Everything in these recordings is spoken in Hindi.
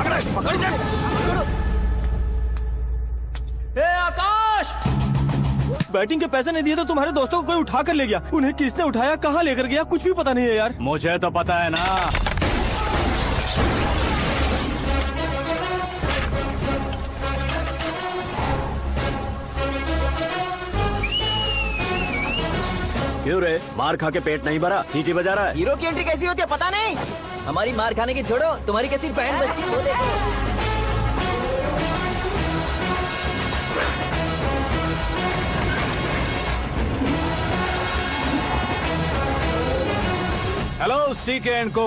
पकड़ जा। ए आकाश, बैटिंग के पैसे नहीं दिए तो तुम्हारे दोस्तों को कोई उठा कर ले गया। उन्हें किसने उठाया, कहाँ लेकर गया, कुछ भी पता नहीं है यार। मुझे तो पता है ना। क्यों रे, मार खा के पेट नहीं भरा, सीटी बजा रहा है? हीरो की एंट्री कैसी होती है पता नहीं। हमारी मार खाने की छोड़ो, तुम्हारी कैसी बैंड बजती है वो देखो। हेलो सीके एंड को।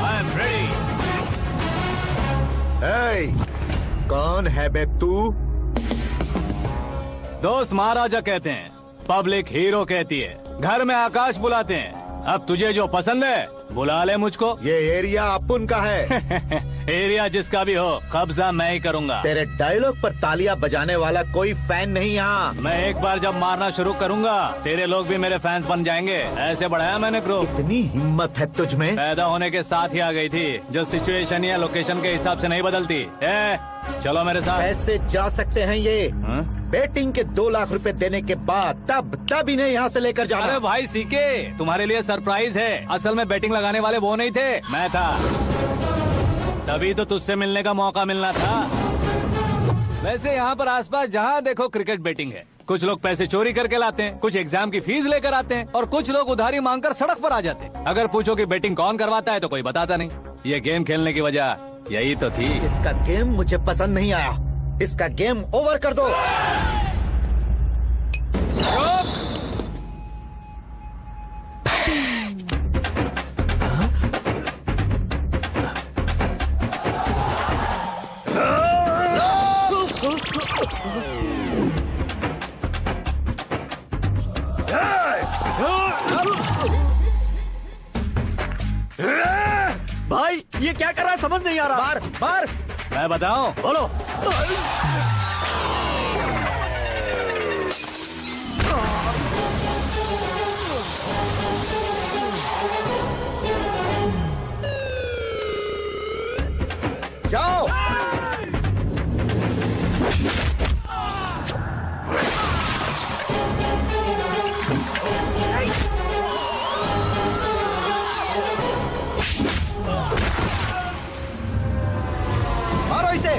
I am ready. कौन है बे तू? दोस्त महाराजा कहते हैं, पब्लिक हीरो कहती है, घर में आकाश बुलाते हैं। अब तुझे जो पसंद है बुला ले मुझको। ये एरिया अपुन का है। एरिया जिसका भी हो, कब्जा मैं ही करूंगा। तेरे डायलॉग पर तालियां बजाने वाला कोई फैन नहीं यहाँ। मैं एक बार जब मारना शुरू करूंगा, तेरे लोग भी मेरे फैंस बन जाएंगे। ऐसे बढ़ाया मैंने ग्रुप। इतनी हिम्मत है तुझ में? पैदा होने के साथ ही आ गई थी, जो सिचुएशन या लोकेशन के हिसाब से नहीं बदलती। चलो मेरे साथ। कैसे जा सकते हैं ये? बेटिंग के 2 लाख रुपए देने के बाद तब इन्हें यहाँ से लेकर जाना। अरे भाई सीके, तुम्हारे लिए सरप्राइज है। असल में बैटिंग लगाने वाले वो नहीं थे, मैं था। तभी तो तुझसे मिलने का मौका मिलना था। वैसे यहाँ पर आसपास जहाँ देखो क्रिकेट बैटिंग है। कुछ लोग पैसे चोरी करके लाते हैं, कुछ एग्जाम की फीस लेकर आते हैं, और कुछ लोग उधारी मांगकर सड़क पर आ जाते हैं। अगर पूछो कि बैटिंग कौन करवाता है तो कोई बताता नहीं। ये गेम खेलने की वजह यही तो थी। इसका गेम मुझे पसंद नहीं आया। इसका गेम ओवर कर दो। भाई ये क्या कर रहा है, समझ नहीं आ रहा। मार मार। मैं बताऊं? बोलो। जाओ। मारो इसे।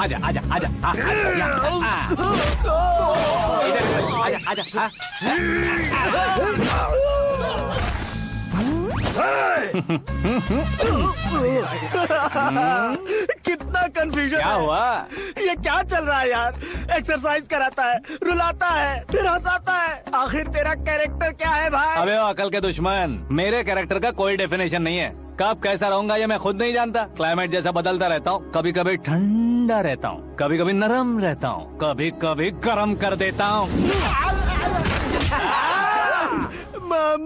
आजा आजा आजा आजा आजा। कितना कंफ्यूजन। क्या हुआ? ये क्या चल रहा है यार? एक्सरसाइज कराता है, रुलाता है, फिर हंसाता है। आखिर तेरा कैरेक्टर क्या है भाई? अबे ओ अकल के दुश्मन, मेरे कैरेक्टर का कोई डेफिनेशन नहीं है। कब कैसा रहूंगा ये मैं खुद नहीं जानता। क्लाइमेट जैसा बदलता रहता हूँ। कभी कभी ठंडा रहता हूँ, कभी कभी नरम रहता हूँ, कभी कभी गर्म कर देता हूँ।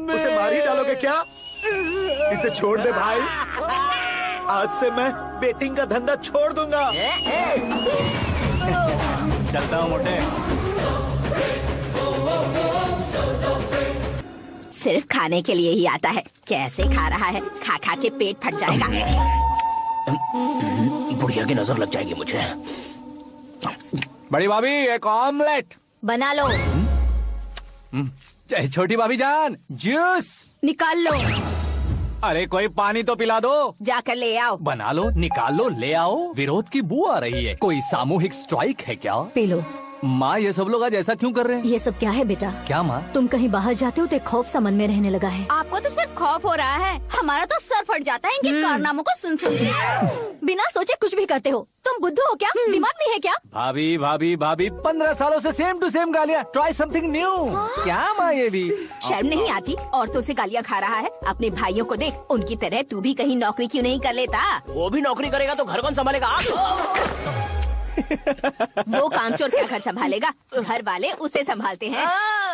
उसे मार ही डालोगे क्या? इसे छोड़ दे भाई। आज से मैं बेटिंग का धंधा छोड़ दूंगा। चलता हूँ मोटे। सिर्फ खाने के लिए ही आता है। कैसे खा रहा है, खा खा के पेट फट जाएगा। बुढ़िया की नजर लग जाएगी मुझे। बड़ी भाभी एक ऑमलेट बना लो। छोटी भाभी जान जूस निकाल लो। अरे कोई पानी तो पिला दो। जाकर ले आओ। बना लो, निकाल लो, ले आओ। विरोध की बू आ रही है। कोई सामूहिक स्ट्राइक है क्या? P low. माँ ये सब लोग आज ऐसा क्यों कर रहे हैं? ये सब क्या है बेटा? क्या माँ? तुम कहीं बाहर जाते हो तो एक खौफ सा मन में रहने लगा है। आपको तो सिर्फ खौफ हो रहा है, हमारा तो सर फट जाता है इनके कारनामों को सुन सुन के। बिना सोचे कुछ भी करते हो। तुम बुद्धू हो क्या? दिमाग नहीं है क्या? भाभी भाभी भाभी 15 सालों से सेम टू सेम गालियाँ। Try something new. क्या माँ ये भी? शर्म नहीं आती? औरतों से गालियाँ खा रहा है। अपने भाइयों को देख, उनकी तरह तू भी कहीं नौकरी क्यों नहीं कर लेता? वो भी नौकरी करेगा तो घर कौन संभालेगा? आप वो कामचोर क्या घर संभालेगा? घर वाले उसे संभालते हैं।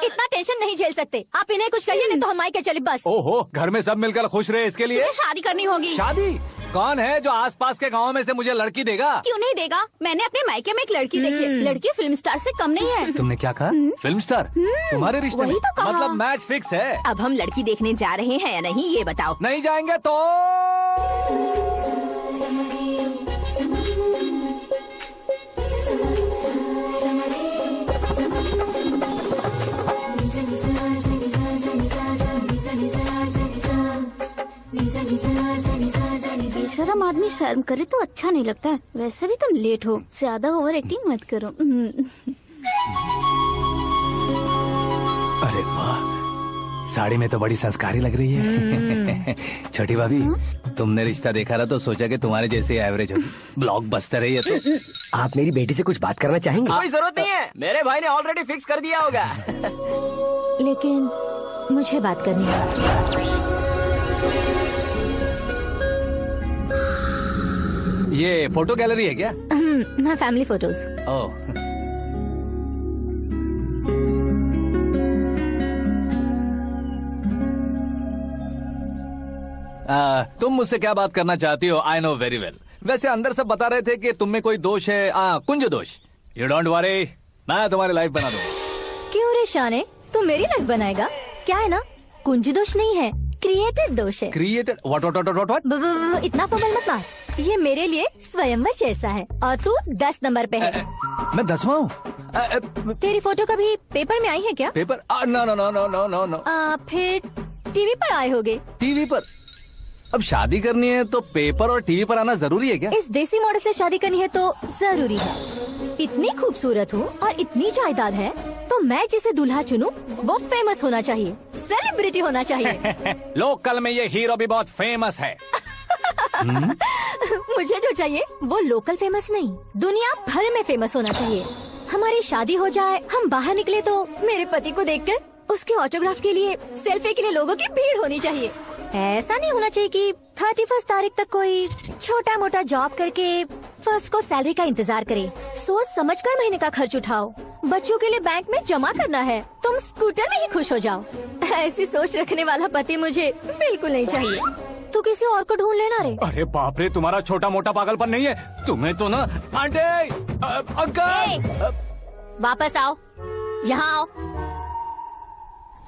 इतना टेंशन नहीं झेल सकते। आप इन्हें कुछ कहिए नहीं तो हम मायके चले बस। ओहो, घर में सब मिलकर खुश रहे इसके लिए। तुम्हें शादी करनी होगी। शादी? कौन है जो आसपास के गाँव में से मुझे लड़की देगा? क्यों नहीं देगा? मैंने अपने मायके में एक लड़की देखी। लड़की फिल्म स्टार से कम नहीं है। तुमने क्या कहा? Film star? तुम्हारे रिश्ते में? वही तो कहा। मतलब मैच फिक्स है। अब हम लड़की देखने जा रहे हैं या नहीं, ये बताओ। नहीं जाएंगे तो? बेशरम आदमी शर्म करे तो अच्छा नहीं लगता है। वैसे भी तुम लेट हो, ज्यादा ओवर एक्टिंग मत करो। अरे वाह, साड़ी में तो बड़ी संस्कारी लग रही है। छोटी भाभी, तुमने रिश्ता देखा ना तो सोचा कि तुम्हारे जैसे एवरेज होगी। ब्लॉकबस्टर है ये तो। आप मेरी बेटी से कुछ बात करना चाहेंगे? कोई जरूरत नहीं है, मेरे भाई ने ऑलरेडी फिक्स कर दिया होगा। लेकिन मुझे बात करनी है। ये फोटो गैलरी है क्या? हाँ, फैमिली फोटोज। ओह, तुम मुझसे क्या बात करना चाहती हो? I know very well. वैसे अंदर सब बता रहे थे कि तुम में कोई दोष है, कुंज दोष। यू डोंट वरी, मैं तुम्हारी लाइफ बना दूंगा। क्यों रे शाने, तू मेरी लाइफ बनाएगा? क्या है ना, कुंज दोष नहीं है, क्रिएटेड दोष है। क्रिएटेड? व्हाट? इतना फबल मत मार। ये मेरे लिए स्वयंवर जैसा है और तू 10 नंबर पे है। मैं 10वां हूँ? तेरी फोटो कभी पेपर में आई है क्या? Paper? No no no no no no no. फिर टीवी पर आए होगे। टीवी पर? अब शादी करनी है तो पेपर और टीवी पर आना जरूरी है क्या? इस देसी मॉडल से शादी करनी है तो जरूरी है। इतनी खूबसूरत हूँ और इतनी जायदाद है तो मैं जिसे दूल्हा चुनूं वो फेमस होना चाहिए, सेलिब्रिटी होना चाहिए। लोकल में ये हीरो भी बहुत फेमस है। मुझे जो चाहिए वो लोकल फेमस नहीं, दुनिया भर में फेमस होना चाहिए। हमारी शादी हो जाए, हम बाहर निकले तो मेरे पति को देखकर उसके ऑटोग्राफ के लिए, सेल्फी के लिए लोगों की भीड़ होनी चाहिए। ऐसा नहीं होना चाहिए कि 31 तारीख तक कोई छोटा मोटा जॉब करके फर्स्ट को सैलरी का इंतजार करे। सोच समझकर महीने का खर्च उठाओ। बच्चों के लिए बैंक में जमा करना है, तुम स्कूटर में ही खुश हो जाओ। ऐसी सोच रखने वाला पति मुझे बिल्कुल नहीं चाहिए। तू किसी और को ढूंढ लेना रे। अरे बाप रे, तुम्हारा छोटा मोटा पागलपन नहीं है? तुम्हें तो ना आंटी, अंकल। वापस आओ, यहाँ आओ।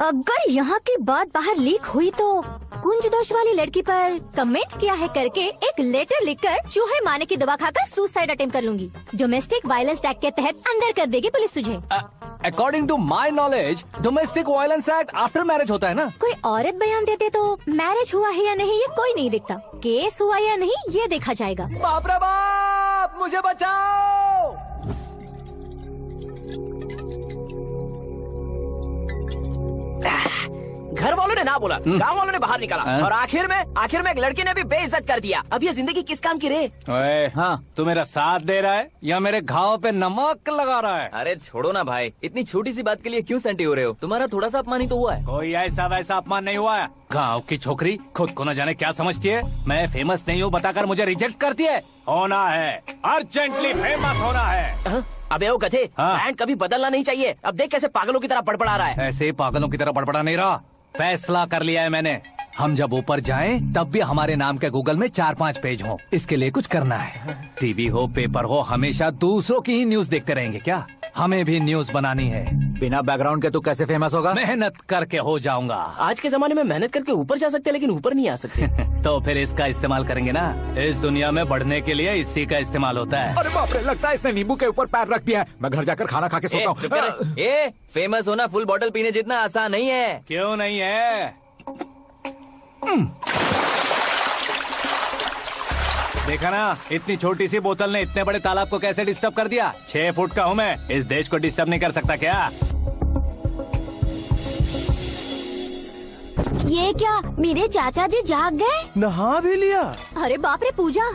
अगर यहाँ की बात बाहर लीक हुई तो कुंज दोष वाली लड़की पर कमेंट किया है करके एक लेटर लिखकर चूहे मारने की दवा खाकर सुसाइड अटेम्प्ट कर लूंगी। डोमेस्टिक वायलेंस एक्ट के तहत अंदर कर देगी पुलिस तुझे। According to my knowledge domestic violence act after marriage होता है ना? कोई औरत बयान देते तो मैरिज हुआ है या नहीं ये कोई नहीं दिखता, केस हुआ या नहीं ये देखा जाएगा। बाप रे बाप, मुझे बचाओ। घर वालों ने ना बोला, गांव वालों ने बाहर निकाला और आखिर में एक लड़की ने भी बेइज्जत कर दिया। अब ये जिंदगी किस काम की रे? ओए, हाँ, तू मेरा साथ दे रहा है या मेरे घाव पे नमक लगा रहा है? अरे छोड़ो ना भाई, इतनी छोटी सी बात के लिए क्यों सेंटी हो रहे हो? तुम्हारा थोड़ा सा अपमान ही तो हुआ है। कोई ऐसा वैसा अपमान नहीं हुआ है। गाँव की छोकरी खुद को न जाने क्या समझती है। मैं फेमस नहीं हूँ बताकर मुझे रिजेक्ट करती है। होना है, अर्जेंटली फेमस होना है। अबे ओ गधे, हाँ। बैंड कभी बदलना नहीं चाहिए। अब देख कैसे पागलों की तरह बड़बड़ा रहा है। ऐसे पागलों की तरह बड़बड़ा नहीं रहा, फैसला कर लिया है मैंने। हम जब ऊपर जाएं तब भी हमारे नाम के गूगल में 4-5 पेज हों। इसके लिए कुछ करना है। टीवी हो, पेपर हो, हमेशा दूसरों की ही न्यूज देखते रहेंगे क्या? हमें भी न्यूज बनानी है। बिना बैकग्राउंड के तू कैसे फेमस होगा? मेहनत करके हो जाऊंगा। आज के जमाने में मेहनत करके ऊपर जा सकते हैं लेकिन ऊपर नहीं आ सकते। तो फिर इसका इस्तेमाल करेंगे ना। इस दुनिया में बढ़ने के लिए इसी का इस्तेमाल होता है। अरे बाप रे, लगता है इसने नींबू के ऊपर पैर रख दिया है। मैं घर जाकर खाना खा के सोता हूँ। फेमस होना फुल बॉटल पीने जितना आसान नहीं है। क्यों नहीं है? देखा ना, इतनी छोटी सी बोतल ने इतने बड़े तालाब को कैसे डिस्टर्ब कर दिया। 6 फुट का हूँ मैं, इस देश को डिस्टर्ब नहीं कर सकता क्या? ये क्या, मेरे चाचा जी जाग गए? नहा भी लिया? अरे बाप रे पूजा,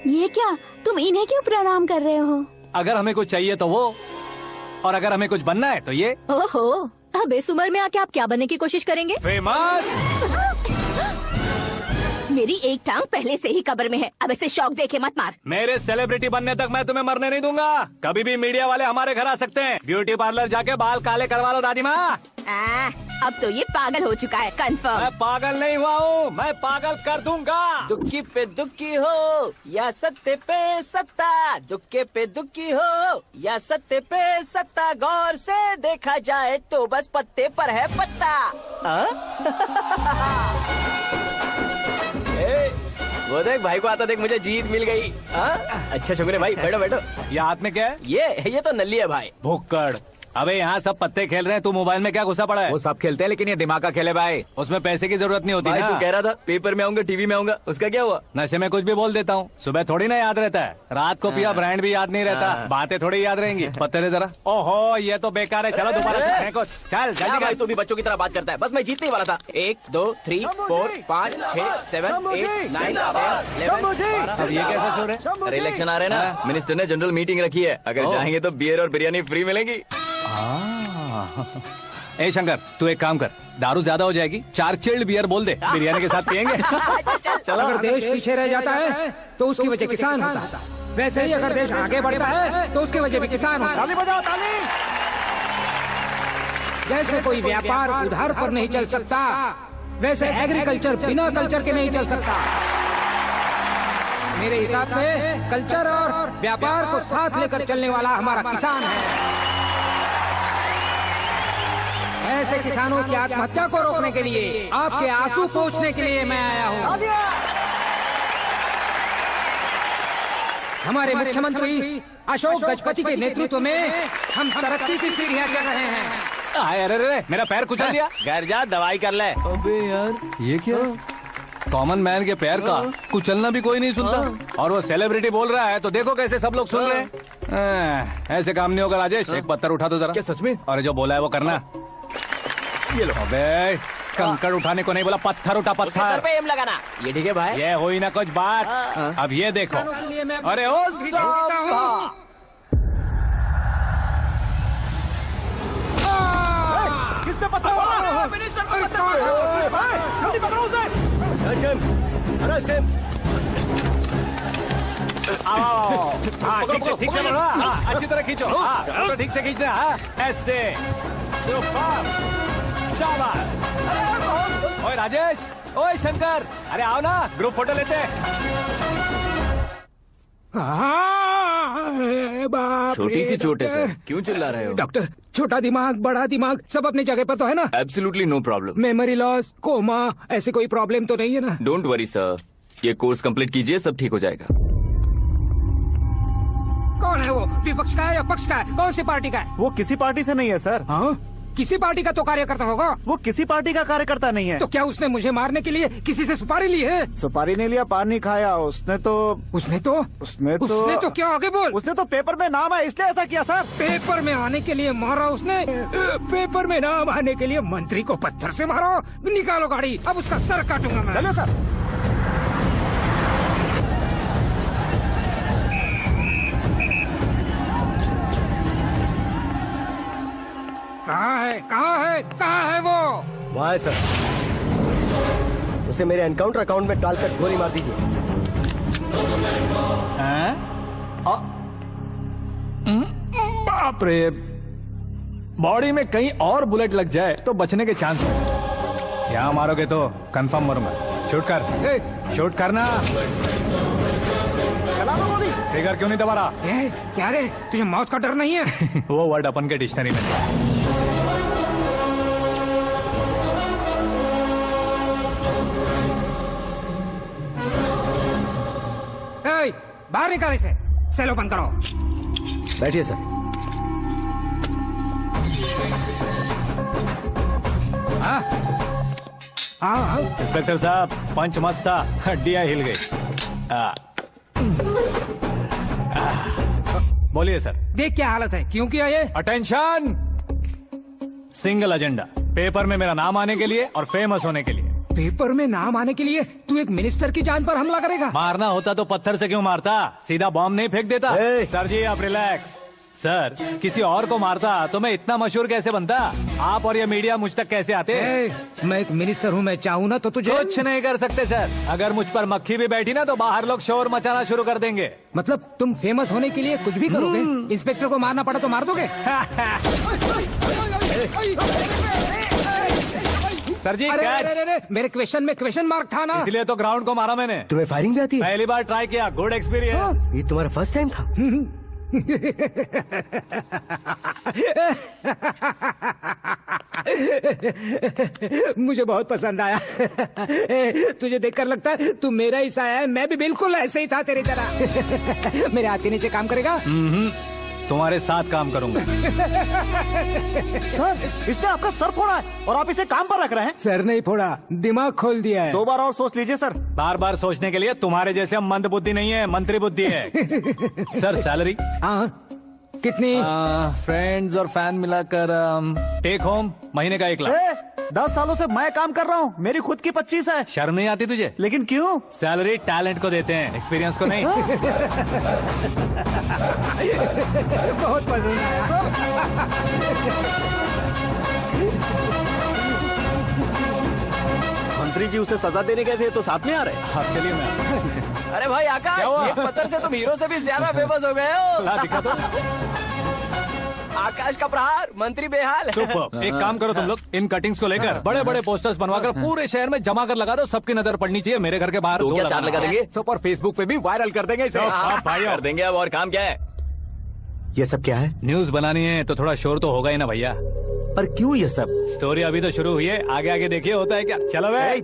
ये क्या, तुम इन्हें क्यों प्रणाम कर रहे हो? अगर हमें कुछ चाहिए तो वो, और अगर हमें कुछ बनना है तो ये। ओहो, अब इस उम्र में आके आप क्या बनने की कोशिश करेंगे? फेमस। मेरी एक टांग पहले से ही कब्र में है, अब इसे शौक देके मत मार। मेरे सेलिब्रिटी बनने तक मैं तुम्हें मरने नहीं दूंगा। कभी भी मीडिया वाले हमारे घर आ सकते हैं। ब्यूटी पार्लर जाके बाल काले करवा लो दादी माँ। अब तो ये पागल हो चुका है, कंफर्म। मैं पागल नहीं हुआ हूँ, मैं पागल कर दूंगा। दुखी पे दुखी हो या सत्य पे सत्ता, दुखे पे दुखी हो या सत्य पे सत्ता, गौर से देखा जाए तो बस पत्ते पर है पत्ता। वो देख भाई को आता देख, मुझे जीत मिल गई। अच्छा शुक्र है भाई, बैठो बैठो। ये हाथ में क्या है? ये तो नल्ली है भाई। भुक्कड़। अबे यहाँ सब पत्ते खेल रहे हैं, तू मोबाइल में क्या घुसा पड़ा है? वो सब खेलते हैं लेकिन ये दिमाग का खेल है भाई। उसमें पैसे की जरूरत नहीं होती भाई ना। तू कह रहा था पेपर में आऊंगा, टीवी में आऊंगा, उसका क्या हुआ? नशे में कुछ भी बोल देता हूँ, सुबह थोड़ी ना याद रहता है। रात को पिया ब्रांड भी याद नहीं रहता, बातें थोड़ी याद रहेंगी। पत्ते ले जरा। ओहो ये तो बेकार है, चलो दोबारा से फेंको। चल क्या जल्दी भाई कर। तू भी बच्चों की तरह बात करता है। बस मैं जीतने वाला था। 1 2 3 4 5 6 7 8 9 10 11 अब ये कैसा सुर है? अरे इलेक्शन आ रहे हैं ना, मिनिस्टर ने जनरल मीटिंग रखी है। अगर जाएंगे तो बियर और बिरयानी फ्री मिलेगी। ए शंकर, तू एक काम कर, दारू ज्यादा हो जाएगी, 4 चिल्ड बियर बोल दे, बिरयानी के साथ पियेंगे। चलो। अगर देश पीछे रह जाता है तो उसकी वजह किसान होता है, वैसे ही अगर देश आगे बढ़ता है तो उसकी वजह भी किसान होता है। ताली बजाओ, ताली। जैसे कोई व्यापार उधार पर नहीं चल सकता, वैसे एग्रीकल्चर बिना कल्चर के नहीं चल सकता। मेरे हिसाब से कल्चर और व्यापार को साथ लेकर चलने वाला हमारा किसान है। ऐसे किसानों की आत्महत्या को रोकने के लिए, आपके आंसू पोंछने के लिए मैं आया हूँ। हमारे मुख्यमंत्री अशोक गजपति के नेतृत्व में हम तरक्की की सीढ़ियाँ चढ़ रहे हैं। अरे मेरा पैर कुचल दिया। घर जा दवाई कर ले। अबे यार, ये क्या? कॉमन मैन के पैर का कुचलना भी कोई नहीं सुनता, और वो सेलिब्रिटी बोल रहा है तो देखो कैसे सब लोग सुन रहे हैं। ऐसे काम नहीं होगा राजेश, एक पत्थर उठा दो जरा। क्या सच में? और जो बोला है वो करना। ये लो। अबे कंकड़ उठाने को नहीं बोला, पत्थर उठा, उसके सर पत्थर। पे एम लगाना। ये ठीक है भाई। ये हुई ना कुछ बात। अब ये देखो। अरे ओ साहब, किसने पत्थर मारा? मिनिस्टर को पत्थर मारा। जल्दी पकड़ो उसे। आओ। हाँ, ठीक से बढ़ो। हाँ, अच्छी तरह खींचो। हाँ, तो ठीक से खींचना। हाँ, ऐसे। सुपर। शाबाश। ओए राजेश, ओए शंकर, अरे आओ ना, ग्रुप फोटो लेते हैं। छोटी सी चोट है सर, क्यों चिल्ला रहे हो? डॉक्टर, छोटा दिमाग बड़ा दिमाग सब अपनी जगह पर तो है ना? Absolutely no problem. Memory loss, coma, ऐसी कोई प्रॉब्लम तो नहीं है ना? डोंट वरी सर, ये कोर्स कंप्लीट कीजिए, सब ठीक हो जाएगा। कौन है वो? विपक्ष का है या पक्ष का है? कौन सी पार्टी का है? वो किसी पार्टी से नहीं है सर। हाँ? किसी पार्टी का तो कार्यकर्ता होगा। वो किसी पार्टी का कार्यकर्ता नहीं है। तो क्या उसने मुझे मारने के लिए किसी से सुपारी ली है? सुपारी नहीं लिया, पान नहीं खाया। उसने तो क्या आगे बोल? उसने तो पेपर में नाम है इसलिए ऐसा किया सर। पेपर में आने के लिए मारा उसने? पेपर में नाम आने के लिए मंत्री को पत्थर से मारो? निकालो गाड़ी, अब उसका सर काटूंगा मैं। चलो सर। कहाँ है वो? वहाँ है सर। उसे मेरे एनकाउंटर अकाउंट में डालकर गोली मार दीजिए। बाप रे, बॉडी में कहीं और बुलेट लग जाए तो बचने के चांस है। यहाँ मारोगे तो कंफर्म मरूंगा। शूट कर, शूट करना। ट्रिगर क्यों नहीं दबा रहा? क्या रे, तुझे मौत का डर नहीं है? वो वर्ड अपन के डिक्शनरी में नहीं। बाहर निकाले से, सेलो बंद करो। बैठिए सर। हाँ इंस्पेक्टर साहब, पंच मस्त था, हड्डियां हिल गई। बोलिए सर। देख क्या हालत है, क्यों किया ये? अटेंशन, सिंगल एजेंडा, पेपर में मेरा नाम आने के लिए और फेमस होने के लिए। पेपर में नाम आने के लिए तू एक मिनिस्टर की जान पर हमला करेगा? मारना होता तो पत्थर से क्यों मारता, सीधा बॉम्ब नहीं फेंक देता। सर जी आप रिलैक्स। सर, किसी और को मारता तो मैं इतना मशहूर कैसे बनता? आप और ये मीडिया मुझ तक कैसे आते? मैं एक मिनिस्टर हूँ, मैं चाहूँ ना तो तुझे कुछ नहीं कर सकते सर। अगर मुझ पर मक्खी भी बैठी ना तो बाहर लोग शोर मचाना शुरू कर देंगे। मतलब तुम फेमस होने के लिए कुछ भी करोगे? इंस्पेक्टर को मारना पड़ा तो मार दोगे? सर जी अरे, कैच। अरे, मेरे क्वेश्चन में क्वेश्चन मार्क था ना, इसलिए तो ग्राउंड को मारा मैंने। तुम्हें फायरिंग भी आती है? पहली बार ट्राई किया, गुड एक्सपीरियंस। ये तुम्हारा फर्स्ट टाइम था? मुझे बहुत पसंद आया। तुझे देखकर लगता है तू मेरा ही साया है, मैं भी बिल्कुल ऐसे ही था तेरी तरह। मेरे हाथ के नीचे काम करेगा? तुम्हारे साथ काम करूंगा। सर, इसने आपका सर फोड़ा है और आप इसे काम पर रख रहे हैं। सर नहीं फोड़ा, दिमाग खोल दिया है। 2 बार और सोच लीजिए सर। बार बार सोचने के लिए तुम्हारे जैसे मंद बुद्धि नहीं है, मंत्री बुद्धि है। Sir salary? हाँ, कितनी? फ्रेंड्स और फैन मिलाकर टेक होम महीने का 1 लाख। 10 सालों से मैं काम कर रहा हूँ, मेरी खुद की 25 है। शर्म नहीं आती तुझे? लेकिन क्यों? सैलरी टैलेंट को देते हैं, एक्सपीरियंस को नहीं। बहुत पसंद आया। मंत्री जी उसे सजा देने गए थे तो साथ में आ रहे। हाँ चलिए मैं। अरे भाई आकाश, क्या हुआ? एक पत्थर से तुम हीरो से भी ज्यादा फेमस हो गए हो। ला दिखा तो। आकाश का प्रहार, मंत्री बेहाल। सुपर। एक काम करो तुम लोग, इन कटिंग्स को लेकर बड़े बड़े पोस्टर्स बनवाकर पूरे शहर में जमा कर लगा दो। सबकी नजर पड़नी चाहिए। मेरे घर के बाहर तो 2 क्या 4 लगा देंगे? सुपर। फेसबुक पे भी वायरल कर देंगे इसे। भाइयों कर देंगे अब। और काम क्या है? ये सब क्या है? न्यूज बनानी है तो थोड़ा शोर तो होगा ही ना भैया। पर क्यों ये सब? स्टोरी अभी तो शुरू हुई है, आगे आगे देखिए होता है क्या। चलो भाई।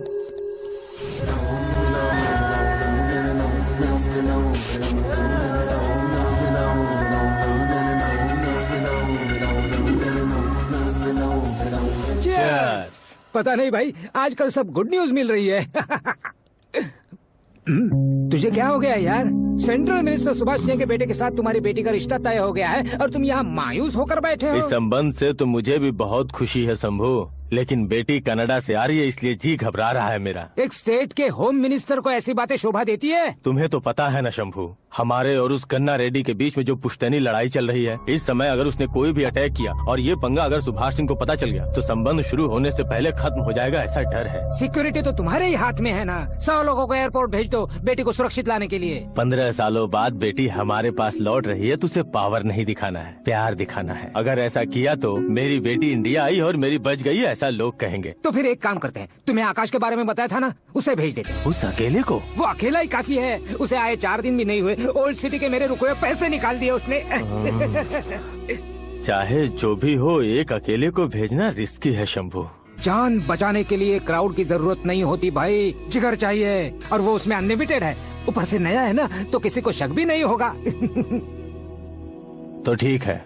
पता नहीं भाई, आजकल सब गुड न्यूज मिल रही है। तुझे क्या हो गया यार? सेंट्रल मिनिस्टर सुभाष सिंह के बेटे के साथ तुम्हारी बेटी का रिश्ता तय हो गया है और तुम यहाँ मायूस होकर बैठे हो। इस संबंध से तो मुझे भी बहुत खुशी है शंभू, लेकिन बेटी कनाडा से आ रही है इसलिए जी घबरा रहा है मेरा। एक स्टेट के होम मिनिस्टर को ऐसी बातें शोभा देती है? तुम्हें तो पता है ना शंभू, हमारे और उस गन्ना रेड्डी के बीच में जो पुश्तैनी लड़ाई चल रही है। इस समय अगर उसने कोई भी अटैक किया और ये पंगा अगर सुभाष सिंह को पता चल गया तो संबंध शुरू होने से पहले खत्म हो जाएगा, ऐसा डर है। सिक्योरिटी तो तुम्हारे ही हाथ में है ना। 100 लोगों को एयरपोर्ट भेज दो बेटी को सुरक्षित लाने के लिए। 15 सालों बाद बेटी हमारे पास लौट रही है तो उसे पावर नहीं दिखाना है, प्यार दिखाना है। अगर ऐसा किया तो मेरी बेटी इंडिया आई और मेरी बच गई, ऐसा लोग कहेंगे। तो फिर एक काम करते हैं, तुम्हें आकाश के बारे में बताया था ना, उसे भेज देते हैं। उस अकेले को? वो अकेला ही काफी है। उसे आए 4 दिन भी नहीं हुए, ओल्ड सिटी के मेरे रुके हुए पैसे निकाल दिए उसने। चाहे जो भी हो, एक अकेले को भेजना रिस्की है शंभू। जान बचाने के लिए क्राउड की जरूरत नहीं होती भाई, जिगर चाहिए, और वो उसमें अनलिमिटेड है। ऊपर से नया है ना तो किसी को शक भी नहीं होगा। तो ठीक है।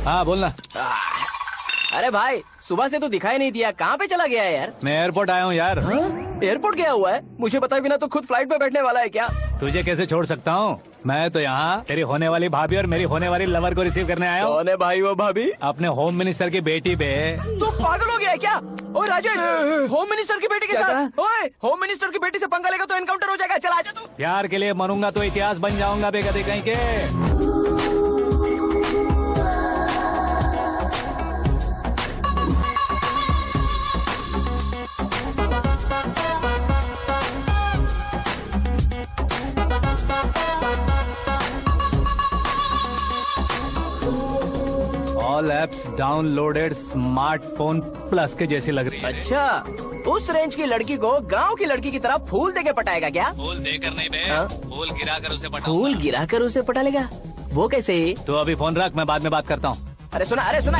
हाँ बोलना। अरे भाई, सुबह से तो दिखाई नहीं दिया, कहाँ पे चला गया है यार? मैं एयरपोर्ट आया हूँ यार। एयरपोर्ट गया हुआ है? मुझे बताए बिना तो खुद फ्लाइट पे बैठने वाला है क्या? तुझे कैसे छोड़ सकता हूँ? मैं तो यहाँ तेरी होने वाली भाभी और मेरी होने वाली लवर को रिसीव करने आया हूँ। कौन है भाई वो भाभी? अपने होम मिनिस्टर की बेटी पे। तू पागल हो गया है क्या? ओए राजेश, होम मिनिस्टर की बेटी के साथ? ओए, होम मिनिस्टर की बेटी से पंगा लेगा तो एनकाउंटर हो जाएगा। चल आजा तू। प्यार के लिए मरूंगा तो इतिहास बन जाऊंगा बेगदे कहीं के। All apps downloaded smartphone plus के जैसी लग रही है। अच्छा, उस रेंज की लड़की को गांव की लड़की की तरह फूल देके पटाएगा क्या? फूल देकर नहीं बे, फूल गिराकर उसे पटा। फूल गिराकर उसे पटा लेगा? वो कैसे? तो अभी फोन रख, मैं बाद में बात करता हूँ। अरे सुना, अरे सुना।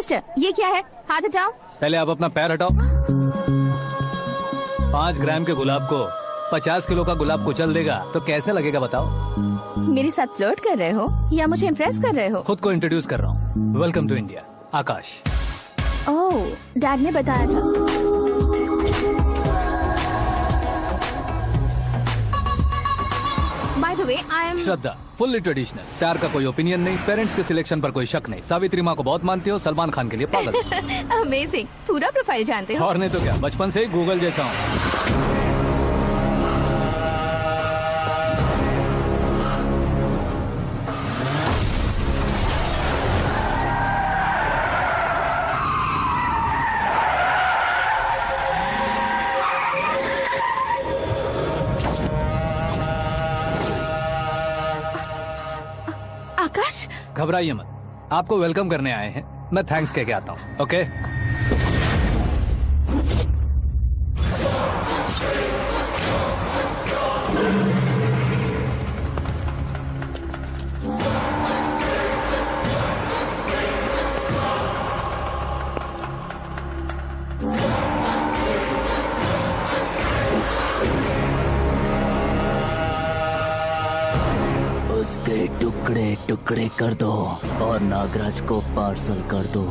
मिस्टर, ये क्या है? हाथ हटाओ। पहले आप अपना पैर हटाओ। 5 ग्राम के गुलाब को 50 किलो का गुलाब कुचल देगा तो कैसे लगेगा बताओ? मेरे साथ फ्लर्ट कर रहे हो या मुझे इम्प्रेस कर रहे हो? खुद को इंट्रोड्यूस कर रहा हूँ। Welcome to India, Aakash. Oh, dad ने बताया था। By the way, I am Shraddha, fully traditional. प्यार का कोई ओपिनियन नहीं, पेरेंट्स के सिलेक्शन पर कोई शक नहीं। सावित्री माँ को बहुत मानती हो, सलमान खान के लिए पागल। अमेजिंग, पूरा प्रोफाइल जानते हो। और नहीं तो क्या, बचपन से ही गूगल जैसा हूँ। आकाश, घबराइए मत, आपको वेलकम करने आए हैं। मैं थैंक्स कह के आता हूँ। ओके? उसके टुकड़े टुकड़े कर दो और नागराज को पार्सल कर दो।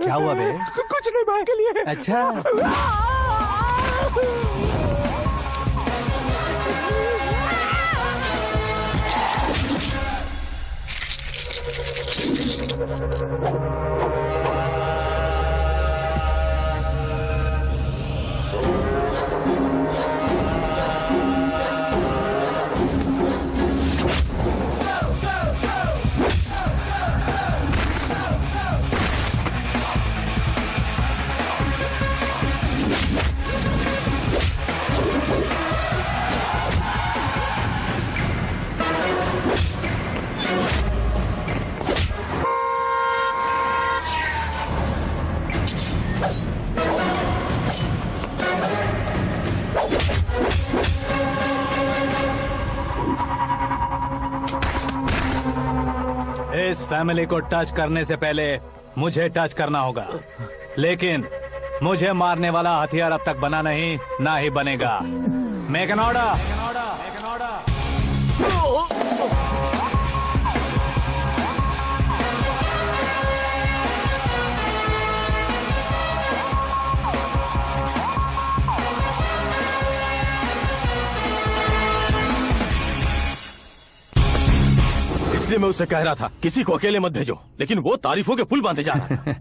क्या हुआ बे? कुछ नहीं, भाई के लिए। अच्छा, इस फैमिली को टच करने से पहले मुझे टच करना होगा, लेकिन मुझे मारने वाला हथियार अब तक बना नहीं, ना ही बनेगा। Make an order. इसलिए मैं उससे कह रहा था किसी को अकेले मत भेजो, लेकिन वो तारीफों के पुल बांधे जा रहा था।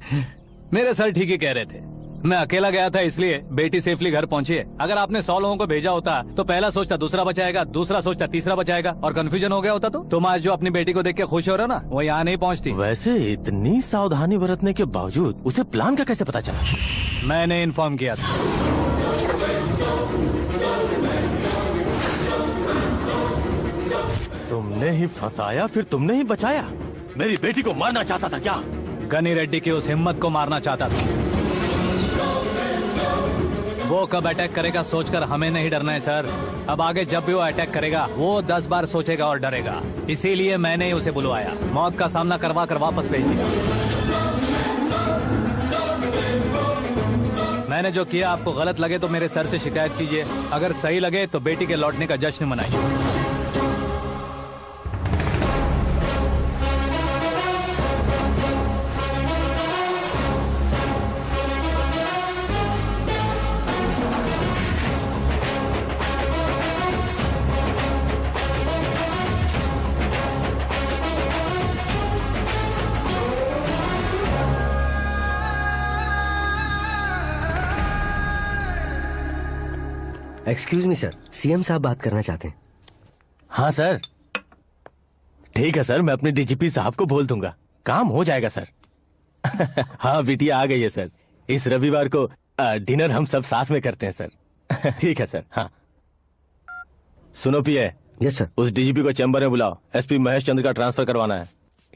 मेरे सर ठीक ही कह रहे थे। मैं अकेला गया था इसलिए बेटी सेफली घर पहुंची है। अगर आपने 100 लोगों को भेजा होता तो पहला सोचता दूसरा बचाएगा, दूसरा सोचता तीसरा बचाएगा, और कंफ्यूजन हो गया होता तो तुम आज जो अपनी बेटी को देख के खुश हो रहे हो ना, वो यहाँ नहीं पहुँचती। वैसे इतनी सावधानी बरतने के बावजूद उसे प्लान का कैसे पता चला? मैंने इन्फॉर्म किया था। तुमने ही फंसाया, फिर तुमने ही बचाया। मेरी बेटी को मारना चाहता था क्या? गनी रेड्डी की उस हिम्मत को मारना चाहता था। वो कब अटैक करेगा सोचकर हमें नहीं डरना है सर। अब आगे जब भी वो अटैक करेगा वो 10 बार सोचेगा और डरेगा। इसीलिए मैंने ही उसे बुलवाया, मौत का सामना करवा कर वापस भेज दिया। मैंने जो किया आपको गलत लगे तो मेरे सर से शिकायत कीजिए, अगर सही लगे तो बेटी के लौटने का जश्न मनाइए। एक्सक्यूज मी सर, सीएम साहब बात करना चाहते हैं। हाँ सर, ठीक है सर, मैं अपने डीजीपी साहब को बोल दूंगा, काम हो जाएगा सर। हाँ बिटिया आ गई है सर, इस रविवार को डिनर हम सब साथ में करते हैं सर। ठीक है सर। हाँ सुनो पिए। Yes sir. उस डीजीपी को चैम्बर में बुलाओ, एसपी महेश चंद्र का ट्रांसफर करवाना है।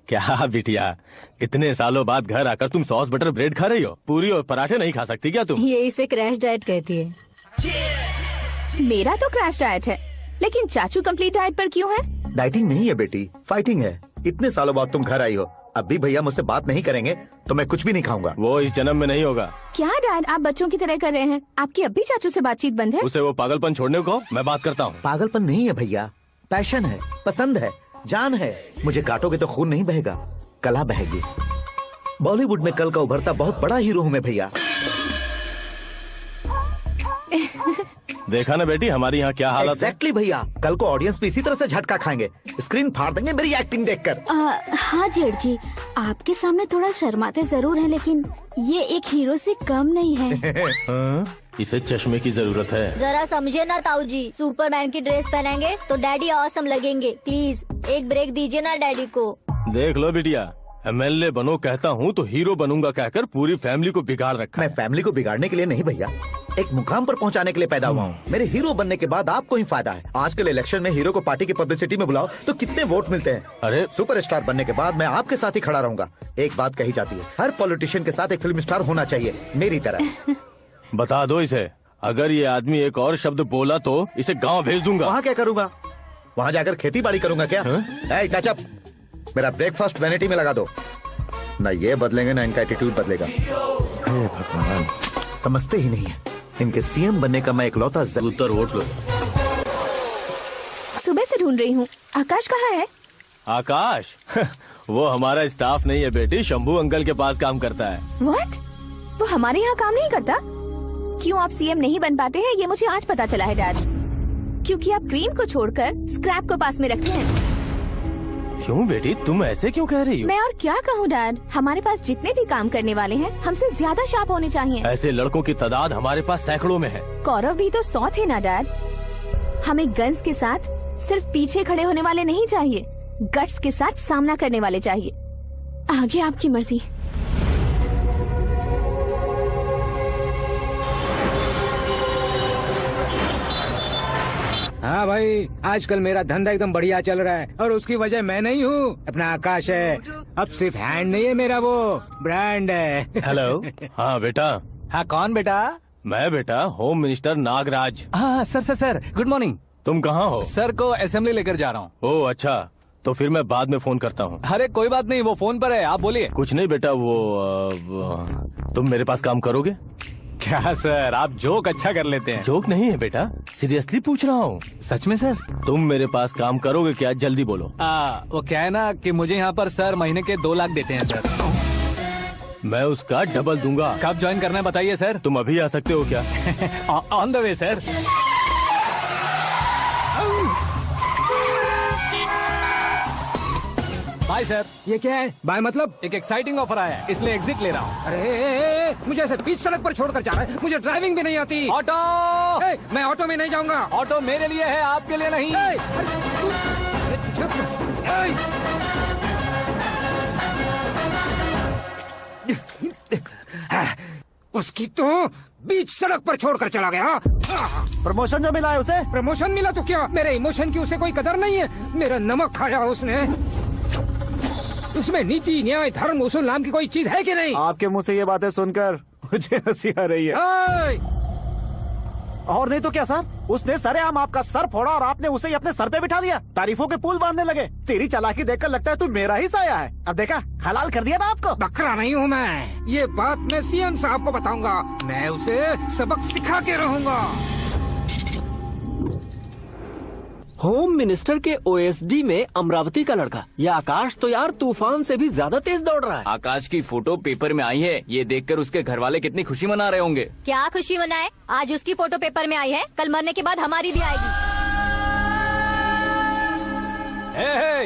क्या बिटिया, इतने सालों बाद घर आकर तुम सॉस बटर ब्रेड खा रही हो, पूरी और पराठे नहीं खा सकती क्या तुम? ये इसे क्रैश डाइट कहती है। मेरा तो क्रैश डाइट है, लेकिन चाचू कंप्लीट डाइट पर क्यों है? डाइटिंग नहीं है बेटी, फाइटिंग है। इतने सालों बाद तुम घर आई हो, अब भी भैया मुझसे बात नहीं करेंगे तो मैं कुछ भी नहीं खाऊंगा। वो इस जन्म में नहीं होगा। क्या डैड, आप बच्चों की तरह कर रहे हैं? आपकी अब भी चाचू से बातचीत बंद है? उसे वो पागलपन छोड़ने को मैं बात करता हूँ। पागलपन नहीं है भैया, पैशन है, पसंद है, जान है। मुझे काटोगे तो खून नहीं बहेगा, कला बहेगी। बॉलीवुड में कल का उभरता बहुत बड़ा हीरो हूँ मैं भैया। देखा ना बेटी हमारी यहाँ क्या हालत है। एग्जैक्टली भैया, कल को ऑडियंस भी इसी तरह से झटका खाएंगे, स्क्रीन फाड़ देंगे मेरी एक्टिंग देखकर। हाँ जेठ जी, आपके सामने थोड़ा शर्माते जरूर हैं, लेकिन ये एक हीरो से कम नहीं है। इसे चश्मे की जरूरत है। जरा समझे ना ताऊ जी, सुपरमैन की ड्रेस पहनेंगे तो डैडी ऑसम लगेंगे। प्लीज एक ब्रेक दीजिए ना डैडी को। देख लो बिटिया, एमएलए बनो कहता हूँ तो हीरो बनूंगा कहकर पूरी फैमिली को बिगाड़ रखा। मैं फैमिली को बिगाड़ने के लिए नहीं भैया, एक मुकाम पर पहुंचाने के लिए पैदा हुआ हूँ। मेरे हीरो बनने के बाद आपको ही फायदा है। आजकल इलेक्शन में हीरो को पार्टी की पब्लिसिटी में बुलाओ तो कितने वोट मिलते हैं। अरे सुपरस्टार बनने के बाद मैं आपके साथ ही खड़ा रहूंगा। एक बात कही जाती है, हर पॉलिटिशियन के साथ एक फिल्म स्टार होना चाहिए, मेरी तरह। बता दो इसे, अगर ये आदमी एक और शब्द बोला तो इसे गाँव भेज दूंगा। वहाँ क्या करूँगा? वहाँ जाकर खेती बाड़ी करूंगा क्या? टचअप, मेरा ब्रेकफास्ट वैनिटी में लगा दो। ना ये बदलेंगे ना इनका एटीट्यूड बदलेगा। भगवान, समझते ही नहीं है, इनके सीएम बनने का मैं इकलौता उत्तर वोट लो। सुबह से ढूंढ रही हूँ, आकाश कहाँ है? आकाश वो हमारा स्टाफ नहीं है बेटी, शंभू अंकल के पास काम करता है। व्हाट? वो हमारे यहाँ काम नहीं करता? क्यों आप सीएम नहीं बन पाते हैं ये मुझे आज पता चला है डैड। क्योंकि आप क्रीम को छोड़कर स्क्रैप को पास में रखते हैं। क्यों बेटी, तुम ऐसे क्यों कह रही हो? मैं और क्या कहूँ डैड, हमारे पास जितने भी काम करने वाले हैं हमसे ज्यादा शार्प होने चाहिए। ऐसे लड़कों की तादाद हमारे पास सैकड़ों में है। कौरव भी तो 100 थे ना डैड। हमें गन्स के साथ सिर्फ पीछे खड़े होने वाले नहीं चाहिए, गट्स के साथ सामना करने वाले चाहिए। आगे आपकी मर्जी। हाँ भाई, आजकल मेरा धंधा एकदम बढ़िया चल रहा है और उसकी वजह मैं नहीं हूँ, अपना आकाश है। अब सिर्फ हैंड नहीं है मेरा, वो ब्रांड है। हेलो। हाँ बेटा। हाँ कौन बेटा? मैं बेटा होम मिनिस्टर नागराज। हाँ सर गुड मॉर्निंग। तुम कहाँ हो? सर को असेंबली लेकर जा रहा हूँ। ओह अच्छा, तो फिर मैं बाद में फोन करता हूँ। अरे कोई बात नहीं, वो फोन पर है, आप बोलिए। कुछ नहीं बेटा, तुम मेरे पास काम करोगे? क्या सर, आप जोक अच्छा कर लेते हैं। जोक नहीं है बेटा, सीरियसली पूछ रहा हूँ। सच में सर? तुम मेरे पास काम करोगे क्या? जल्दी बोलो। वो क्या है ना कि मुझे यहाँ पर सर महीने के 2 लाख देते हैं सर। मैं उसका डबल दूंगा। कब ज्वाइन करना है बताइए सर। तुम अभी आ सकते हो क्या? On the way sir. Bye sir. ये क्या है? बाय मतलब? एक एक्साइटिंग ऑफर आया है, इसलिए एग्जिट ले रहा हूँ। अरे मुझे ऐसे बीच सड़क पर छोड़कर जा रहा है, मुझे ड्राइविंग भी नहीं आती। ऑटो। मैं ऑटो में नहीं जाऊंगा। ऑटो मेरे लिए है, आपके लिए नहीं। उसकी तो बीच सड़क पर छोड़कर चला गया। प्रमोशन जो मिला है उसे? प्रमोशन मिला तो क्या, मेरे इमोशन की उसे कोई कदर नहीं है। मेरा नमक खाया उसने। उसमें नीति न्याय धर्म उसूल नाम की कोई चीज है कि नहीं? आपके मुंह से ये बातें सुनकर मुझे हंसी आ रही है। और नहीं तो क्या सर, उसने सरेआम आपका सर फोड़ा और आपने उसे ही अपने सर पे बिठा लिया। तारीफों के पुल बांधने लगे। तेरी चालाकी देखकर लगता है तू मेरा ही साया है। अब देखा, हलाल कर दिया ना आपको। बकरा नहीं हूँ मैं, ये बात मैं सीएम साहब को बताऊंगा। मैं उसे सबक सिखा के रहूंगा। होम मिनिस्टर के ओएसडी में अमरावती का लड़का, ये आकाश तो यार तूफान से भी ज्यादा तेज दौड़ रहा है। आकाश की फोटो पेपर में आई है, ये देखकर उसके घर वाले कितनी खुशी मना रहे होंगे। क्या खुशी मनाए? आज उसकी फोटो पेपर में आई है, कल मरने के बाद हमारी भी आएगी।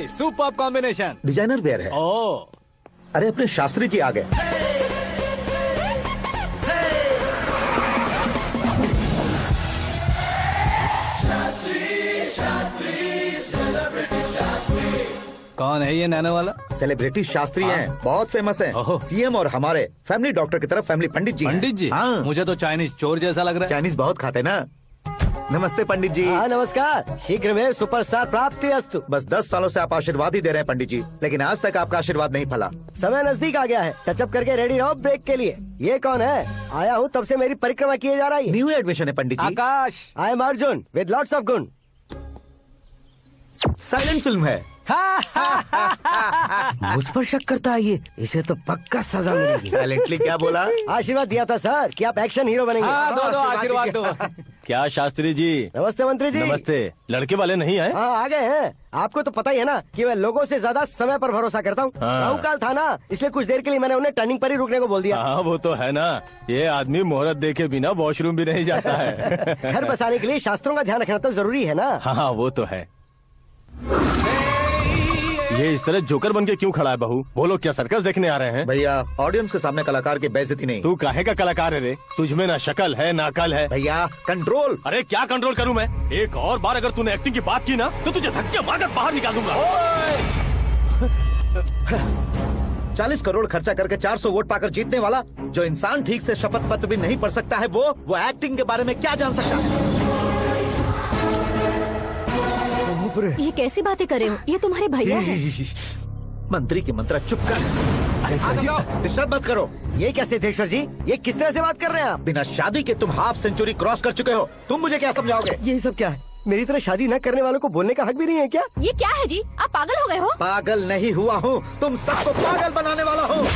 Superb combination. डिजाइनर वेयर है। ओह, अरे अपने शास्त्री जी आ गए। कौन है ये नैनो वाला? सेलिब्रिटी शास्त्री हैं, बहुत फेमस हैं। सीएम और हमारे फैमिली डॉक्टर की तरफ फैमिली पंडित जी हैं। पंडित जी? हाँ। मुझे तो चाइनीज चोर जैसा लग रहा है। चाइनीज बहुत खाते ना। नमस्ते पंडित जी। हाँ नमस्कार, शीघ्र में सुपरस्टार प्राप्ति अस्तु। बस 10 सालों से आप आशीर्वाद ही दे रहे हैं पंडित जी, लेकिन आज तक आपका आशीर्वाद नहीं फला। समय नजदीक आ गया है, टचअप करके रेडी रहो ब्रेक के लिए। ये कौन है? आया हूँ तब से मेरी परिक्रमा किए जा रही है। न्यू एडमिशन है Pandit ji. Akash. I am Arjun with lots of गुण। साइलेंट फिल्म है। मुझ पर शक करता है ये, इसे तो पक्का सजा मिलेगी। साइलेंटली क्या बोला? आशीर्वाद दिया था सर कि आप एक्शन हीरो बनेंगे। हाँ, दो आशीर्वाद दो। क्या शास्त्री जी? नमस्ते मंत्री जी। नमस्ते। लड़के वाले नहीं आए? हाँ आ गए हैं। आपको तो पता ही है ना कि मैं लोगों से ज्यादा समय पर भरोसा करता हूँ। हाँ। राहु काल था ना, इसलिए कुछ देर के लिए मैंने उन्हें टर्निंग पर ही रुकने को बोल दिया। हाँ वो तो है ना, ये आदमी मुहूर्त देखे बिना वॉशरूम भी नहीं जाता है। घर बसाने के लिए शास्त्रों का ध्यान रखना तो जरूरी है ना। हाँ वो तो है। ये इस तरह जोकर बन के क्यों खड़ा है बहू? वो लोग क्या सर्कस देखने आ रहे हैं? भैया ऑडियंस के सामने कलाकार की बेइज्जती नहीं। तू काहे का कलाकार है रे? तुझमें ना शक्ल है ना अकल है। भैया कंट्रोल। अरे क्या कंट्रोल करूं मैं? एक और बार अगर तूने एक्टिंग की बात की ना तो तुझे धक्के मारकर बाहर निकाल दूंगा। 40 करोड़ खर्चा करके 400 वोट पाकर जीतने वाला, जो इंसान ठीक से शपथ पत्र भी नहीं पढ़ सकता है, वो एक्टिंग के बारे में क्या जान सकता है? ये कैसी बातें करे हो? ये तुम्हारे भैया हैं। मंत्री की मंत्रा चुप कर। डिस्टर्ब मत करो। ये क्या सिद्धेश्वर जी, ये किस तरह से बात कर रहे हैं आप? बिना शादी के तुम हाफ सेंचुरी क्रॉस कर चुके हो, तुम मुझे क्या समझाओगे? ये सब क्या है? मेरी तरह शादी न करने वालों को बोलने का हक भी नहीं है क्या? ये क्या है जी? आप पागल हो गए हो? पागल नहीं हुआ हूँ, तुम सबको पागल बनाने वाला हूँ।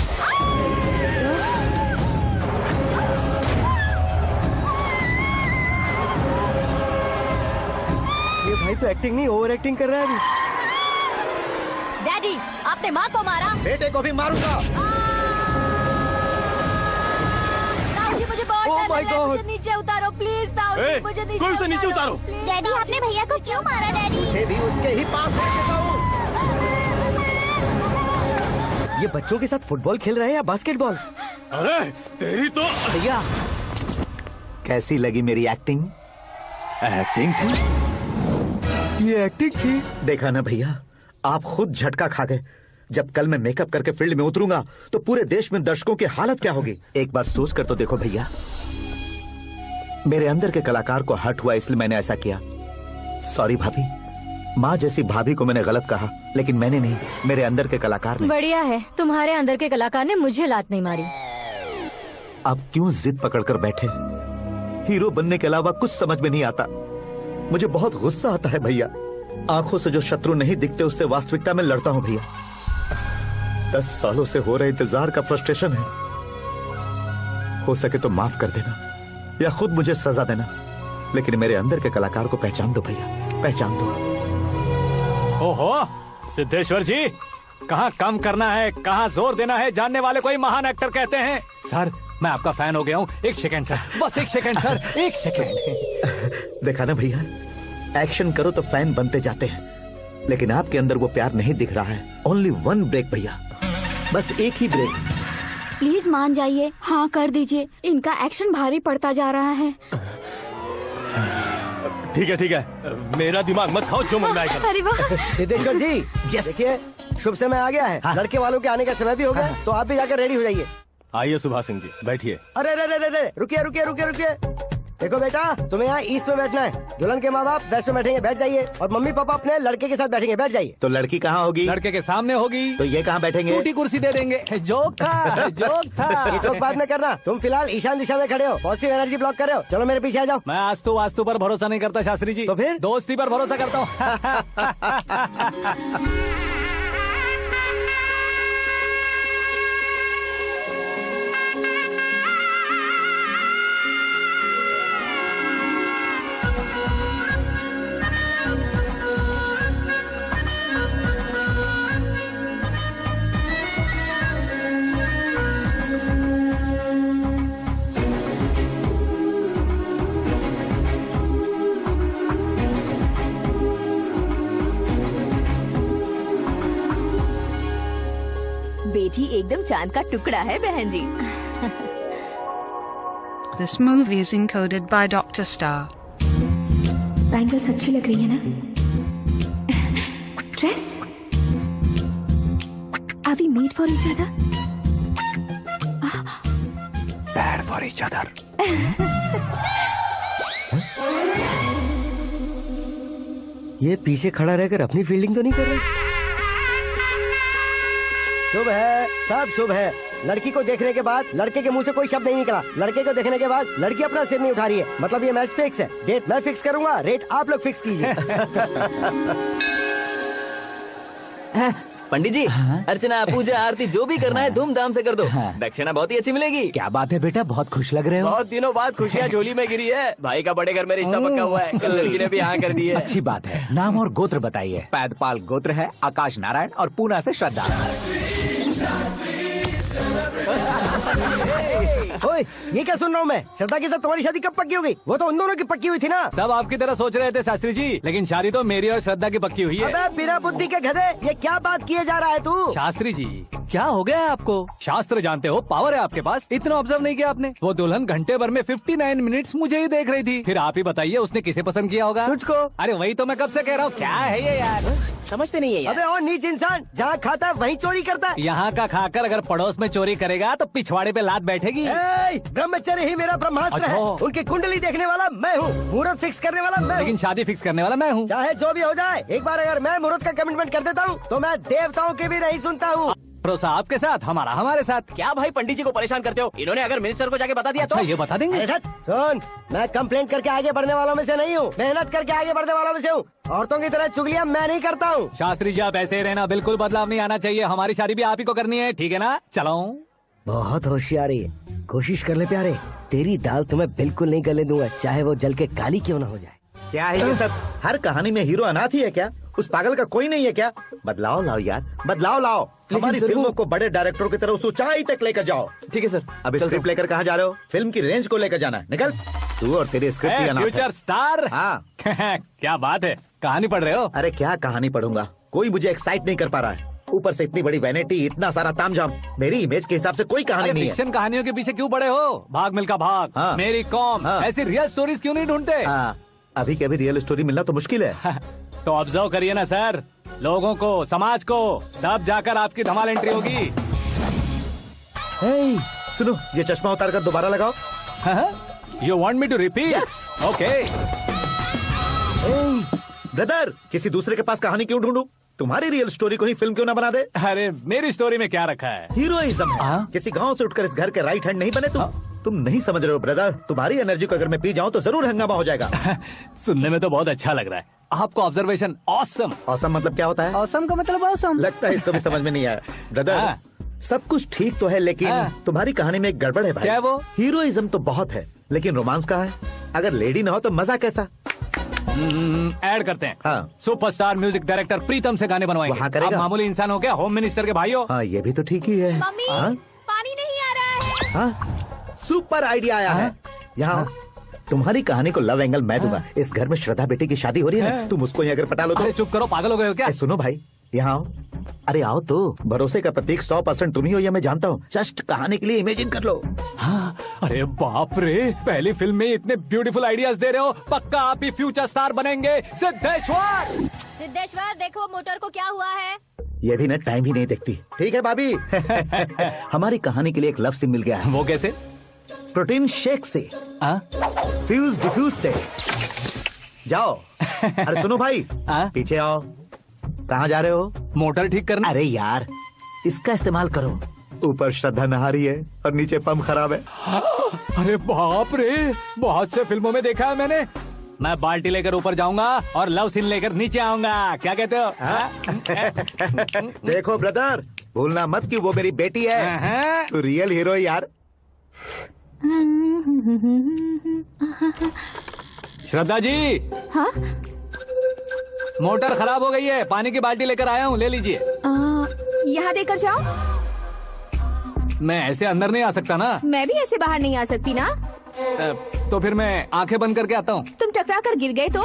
ये भाई तो एक्टिंग नहीं ओवर एक्टिंग कर रहा है अभी। डैडी, आपने माँ को मारा। बेटे को भी मारूंगा। ताऊ जी मुझे बहुत डर लग रहा है, मुझे नीचे उतारो प्लीज। ताऊ जी मुझे नीचे उतारो। डैडी आपने भैया को क्यों मारा डैडी? मुझे भी उसके ही पास लेके जाऊं। ये बच्चों के साथ फुटबॉल खेल रहे हैं या बास्केटबॉल? अरे तेरी तो। भैया कैसी लगी मेरी एक्टिंग? एक्टिंग थी? ये एक्टिंग थी। देखा ना भैया, आप खुद झटका खा गए। जब कल मैं मेकअप करके फील्ड में उतरूंगा तो पूरे देश में दर्शकों की हालत क्या होगी? एक बार सोच कर तो देखो भैया। मेरे अंदर के कलाकार को हर्ट हुआ इसलिए मैंने ऐसा किया। सॉरी भाभी। माँ जैसी भाभी को मैंने गलत कहा, लेकिन मैंने नहीं, मेरे अंदर के कलाकार ने। बढ़िया है, तुम्हारे अंदर के कलाकार ने मुझे लात नहीं मारी। अब क्यों जिद पकड़कर बैठे? हीरो बनने के अलावा कुछ समझ में नहीं आता। मुझे बहुत गुस्सा आता है भैया। आंखों से जो शत्रु नहीं दिखते उससे वास्तविकता में लड़ता हूँ भैया। 10 सालों से हो रहे इंतजार का फ्रस्ट्रेशन है। हो सके तो माफ कर देना या खुद मुझे सजा देना, लेकिन मेरे अंदर के कलाकार को पहचान दो भैया, पहचान दो। ओहो सिद्धेश्वर जी, कहाँ कम करना है कहाँ जोर देना है, जानने वाले को ही महान एक्टर कहते हैं। सर मैं आपका फैन हो गया हूँ। एक सेकंड सर, बस एक सेकंड सर, एक सेकंड। देखा ना भैया, एक्शन करो तो फैन बनते जाते हैं, लेकिन आपके अंदर वो प्यार नहीं दिख रहा है। ओनली वन ब्रेक भैया, बस एक ही ब्रेक। प्लीज मान जाइए, हाँ कर दीजिए। इनका एक्शन भारी पड़ता जा रहा है। ठीक है, मेरा दिमाग मत खाओ, जो मन में आएगा। अरे वाह सिद्धेश्वर जी, देखिए शुभ समय आ गया है। हाँ। लड़के वालों के आने का समय भी हो गया, तो आप भी जाकर रेडी हो जाइए। आइए सुभाष सिंह जी, बैठिए। अरे रुकिए। देखो बेटा, तुम्हें यहाँ ईस्ट में बैठना है, दुल्हन के माँ बाप वेस्ट में बैठेंगे, बैठ जाइए, और मम्मी पापा अपने लड़के के साथ बैठेंगे, बैठ जाइए। तो लड़की कहाँ होगी? लड़के के सामने होगी। तो ये कहाँ बैठेंगे? टूटी कुर्सी दे देंगे। जोक था, जोक था। ये जोक बाद में करना, तुम फिलहाल ईशान दिशा में खड़े हो, पॉजिटिव एनर्जी ब्लॉक कर रहे हो। चलो मेरे पीछे आ जाओ। मैं वास्तु पर भरोसा नहीं करता शास्त्री जी। तो फिर? दोस्ती पर भरोसा करता हूँ। बेटी एकदम चांद का टुकड़ा है बहन जी। This movie is encoded by Dr. Star. Bangles अच्छी लग रही है ना? Dress? Are we made for each other? Bad for each other. ये पीछे खड़ा रहकर अपनी फील्डिंग तो नहीं कर रहा? शुभ है, सब शुभ है। लड़की को देखने के बाद लड़के के मुंह से कोई शब्द नहीं निकला, लड़के को देखने के बाद लड़की अपना सिर नहीं उठा रही है, मतलब ये मैच फिक्स है। डेट मैं फिक्स करूंगा, रेट आप लोग फिक्स कीजिए। पंडित जी, अर्चना, पूजा, आरती जो भी करना है धूमधाम से कर दो। दक्षिणा बहुत ही अच्छी मिलेगी। क्या बात है बेटा, बहुत खुश लग रहे हो। बहुत दिनों बाद खुशियाँ झोली में गिरी है। भाई का बड़े घर में रिश्ता पक्का हुआ है, कल लड़की ने भी हाँ कर दी है। अच्छी बात है। नाम और गोत्र बताइए। पैदपाल गोत्र है, आकाश नारायण, और पूना से श्रद्धा। ओए, ये क्या सुन रहा हूँ मैं? श्रद्धा के साथ तुम्हारी शादी कब पक्की हो गई? वो तो उन दोनों की पक्की हुई थी ना। सब आपकी तरह सोच रहे थे शास्त्री जी, लेकिन शादी तो मेरी और श्रद्धा की पक्की हुई है। अबे बिना बुद्धि के गधे, ये क्या बात किए जा रहा है तू? शास्त्री जी, क्या हो गया है आपको? शास्त्र जानते हो, पावर है आपके पास। इतना ऑब्जर्व नहीं किया आपने? वो दुल्हन घंटे भर में 59 मिनट्स मुझे ही देख रही थी। फिर आप ही बताइए उसने किसे पसंद किया होगा? तुझको। अरे वही तो मैं कब से कह रहा हूँ, क्या है ये यार? समझते नहीं है यार। अबे और नीच इंसान, जहाँ खाता है वहीं चोरी करता है। यहाँ का खाकर अगर पड़ोस में चोरी करेगा तो पिछवाड़े पे लात बैठेगी। ब्रह्मचर्य ही मेरा ब्रह्मास्त्र है। उनकी कुंडली देखने वाला मैं हूँ, मुहूर्त फिक्स करने वाला मैं हूँ, लेकिन शादी फिक्स करने वाला मैं हूँ। चाहे जो भी हो जाए, एक बार अगर मैं मुहूर्त का कमिटमेंट कर देता हूँ तो मैं देवताओं की भी नहीं सुनता हूँ। भरोसा आपके साथ, हमारा हमारे साथ। क्या भाई पंडित जी को परेशान करते हो? इन्होंने अगर मिनिस्टर को जाके बता दिया तो? ये बता देंगे। सुन, मैं कंप्लेंट करके आगे बढ़ने वालों में से नहीं हूँ, मेहनत करके आगे बढ़ने वालों में से हूँ। औरतों की तरह चुगलियाँ मैं नहीं करता हूँ। शास्त्री जी आप ऐसे ही रहना, बिल्कुल बदलाव नहीं आना चाहिए। हमारी शादी भी आप ही को करनी है, ठीक है ना? चलो। बहुत होशियारी है, कोशिश कर ले प्यारे, तेरी दाल तुम्हें बिल्कुल नहीं गलने दूंगा, चाहे वो जल के काली क्यों न हो जाए। क्या है ये सब? हर कहानी में हीरो अनाथ ही है क्या? उस पागल का कोई नहीं है क्या? बदलाव लाओ यार, बदलाव लाओ। हमारी फिल्मों को बड़े डायरेक्टरों की तरह उस ऊंचाई तक लेकर जाओ। ठीक है सर। अब स्क्रिप्ट लेकर कहाँ जा रहे हो? फिल्म की रेंज को लेकर जाना है। निकल तू और तेरे स्क्रिप्ट ही अनाथ है। Future star. हाँ क्या बात है, कहानी पढ़ रहे हो? अरे क्या कहानी पढ़ूंगा, कोई मुझे एक्साइट नहीं कर पा रहा है। ऊपर से इतनी बड़ी वैनिटी, इतना सारा तामझाम, मेरी इमेज के हिसाब से कोई कहानी नहीं है। फिक्शन कहानियों के पीछे क्यों पड़े हो? भाग मिल्खा भाग, हाँ। मेरी कॉम, हाँ। ऐसी रियल स्टोरीज क्यों नहीं ढूंढते? हाँ, अभी के अभी रियल स्टोरी मिलना तो मुश्किल है। तो ऑब्जर्व करिए ना सर, लोगों को, समाज को, तब जाकर आपकी धमाल एंट्री होगी। सुनो, ये चश्मा उतार कर दोबारा लगाओ। You want me to repeat? Okay. Brother, किसी दूसरे के पास कहानी क्यों ढूंढूं? तुम्हारी रियल स्टोरी को ही फिल्म क्यों ना बना दे? अरे मेरी स्टोरी में क्या रखा है? हीरोइज्म है। किसी गांव से उठकर इस घर के राइट हैंड नहीं बने तुम नहीं समझ रहे हो ब्रदर। तुम्हारी एनर्जी को अगर मैं पी जाऊं तो जरूर हंगामा हो जाएगा। सुनने में तो बहुत अच्छा लग रहा है आपको। Observation awesome. ऑसम मतलब क्या होता है? ऑसम का मतलब ऑसम। लगता है इसको भी समझ में नहीं आया। ब्रदर, सब कुछ ठीक तो है, लेकिन तुम्हारी कहानी में एक गड़बड़ है भाई। क्या वो? हीरोइज्म तो बहुत है, लेकिन रोमांस कहाँ है? अगर लेडी ना हो तो मजा कैसा? ऐड करते हैं। हाँ। सुपरस्टार म्यूजिक डायरेक्टर प्रीतम से गाने बनवाएंगे। वहाँ करेगा? आप मामूली इंसान हो क्या? होम मिनिस्टर के भाई हो। हाँ, ये भी तो ठीक ही है। मम्मी, पानी नहीं आ रहा है। हाँ, सुपर आइडिया आया है। यहाँ तुम्हारी कहानी को लव एंगल मैं दूंगा। इस घर में श्रद्धा बेटी की शादी हो रही है ना, तुम उसको ही अगर पटा लो तो। अरे चुप करो, पागल हो गए हो क्या? सुनो भाई, यहाँ आओ। अरे आओ तो। भरोसे का प्रतीक 100% तुम ही हो, यह मैं जानता हूँ। जस्ट कहानी के लिए इमेजिन कर लो। हाँ, अरे बाप रे, पहली फिल्म में इतने ब्यूटीफुल आइडियाज दे रहे हो। पक्का आप ही फ्यूचर स्टार बनेंगे। सिद्धेश्वर, सिद्धेश्वर देखो मोटर को क्या हुआ है। ये भी ना टाइम ही नहीं देखती। ठीक है भाभी। हमारी कहानी के लिए एक लव सीन मिल गया है। वो कैसे? प्रोटीन शेक से, फ्यूज डिफ्यूज से। जाओ। अरे सुनो भाई, पीछे आओ। कहाँ जा रहे हो? मोटर ठीक करना। अरे यार, इसका इस्तेमाल करो। ऊपर श्रद्धा नहा रही है और नीचे पंप खराब है। अरे बाप रे, बहुत से फिल्मों में देखा है मैंने। मैं बाल्टी लेकर ऊपर जाऊंगा और लव सीन लेकर नीचे आऊंगा। क्या कहते हो? देखो ब्रदर, भूलना मत कि वो मेरी बेटी है। तू रियल हीरो यार। श्रद्धा जी। हाँ? मोटर खराब हो गई है, पानी की बाल्टी लेकर आया हूँ, ले लीजिए। यहाँ देकर जाओ। मैं ऐसे अंदर नहीं आ सकता ना। मैं भी ऐसे बाहर नहीं आ सकती ना। तो फिर मैं आंखें बंद करके आता हूँ। तुम टकरा कर गिर गए तो?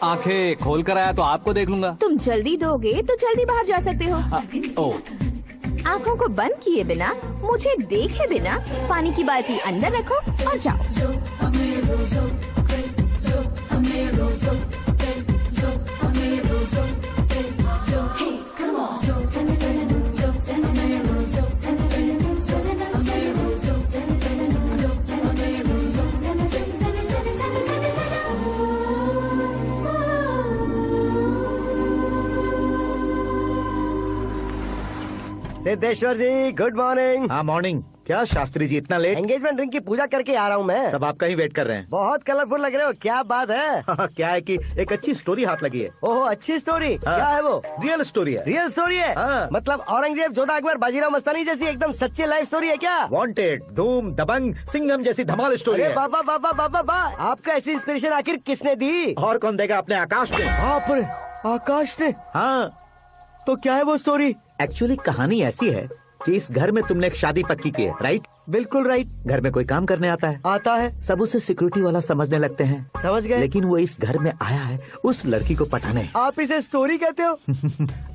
आंखें खोल कर आया तो आपको देख लूंगा। तुम जल्दी दोगे तो जल्दी बाहर जा सकते हो। आंखों को बंद किए बिना, मुझे देखे बिना पानी की बाल्टी अंदर रखो और जाओ। सिद्धेश्वर जी, गुड मॉर्निंग। हाँ मॉर्निंग। क्या शास्त्री जी इतना लेट? एंगेजमेंट रिंग की पूजा करके आ रहा हूँ मैं। सब आपका ही वेट कर रहे हैं। बहुत कलरफुल लग रहे हो, क्या बात है? क्या है कि एक अच्छी स्टोरी हाथ लगी है। ओहो, अच्छी स्टोरी। क्या है वो? रियल स्टोरी है। रियल स्टोरी है? मतलब औरंगजेब, जोधा अकबर, बाजीराव मस्तानी जैसी एकदम सच्ची लाइफ स्टोरी है क्या? वांटेड, धूम, दबंग, सिंघम जैसी धमाल स्टोरी है। बाबा बाबा बाबा बा, आपका ऐसी इंस्पिरेशन आखिर किसने दी? और कौन देगा? अपने आकाश ने। बाप रे, आकाश ने? हाँ। तो क्या है वो स्टोरी? एक्चुअली कहानी ऐसी है कि इस घर में तुमने एक शादी पक्की की है, राइट? बिल्कुल राइट। घर में कोई काम करने आता है? आता है। सब उसे सिक्योरिटी वाला समझने लगते हैं। समझ गए। लेकिन वो इस घर में आया है उस लड़की को पटाने। आप इसे स्टोरी कहते हो?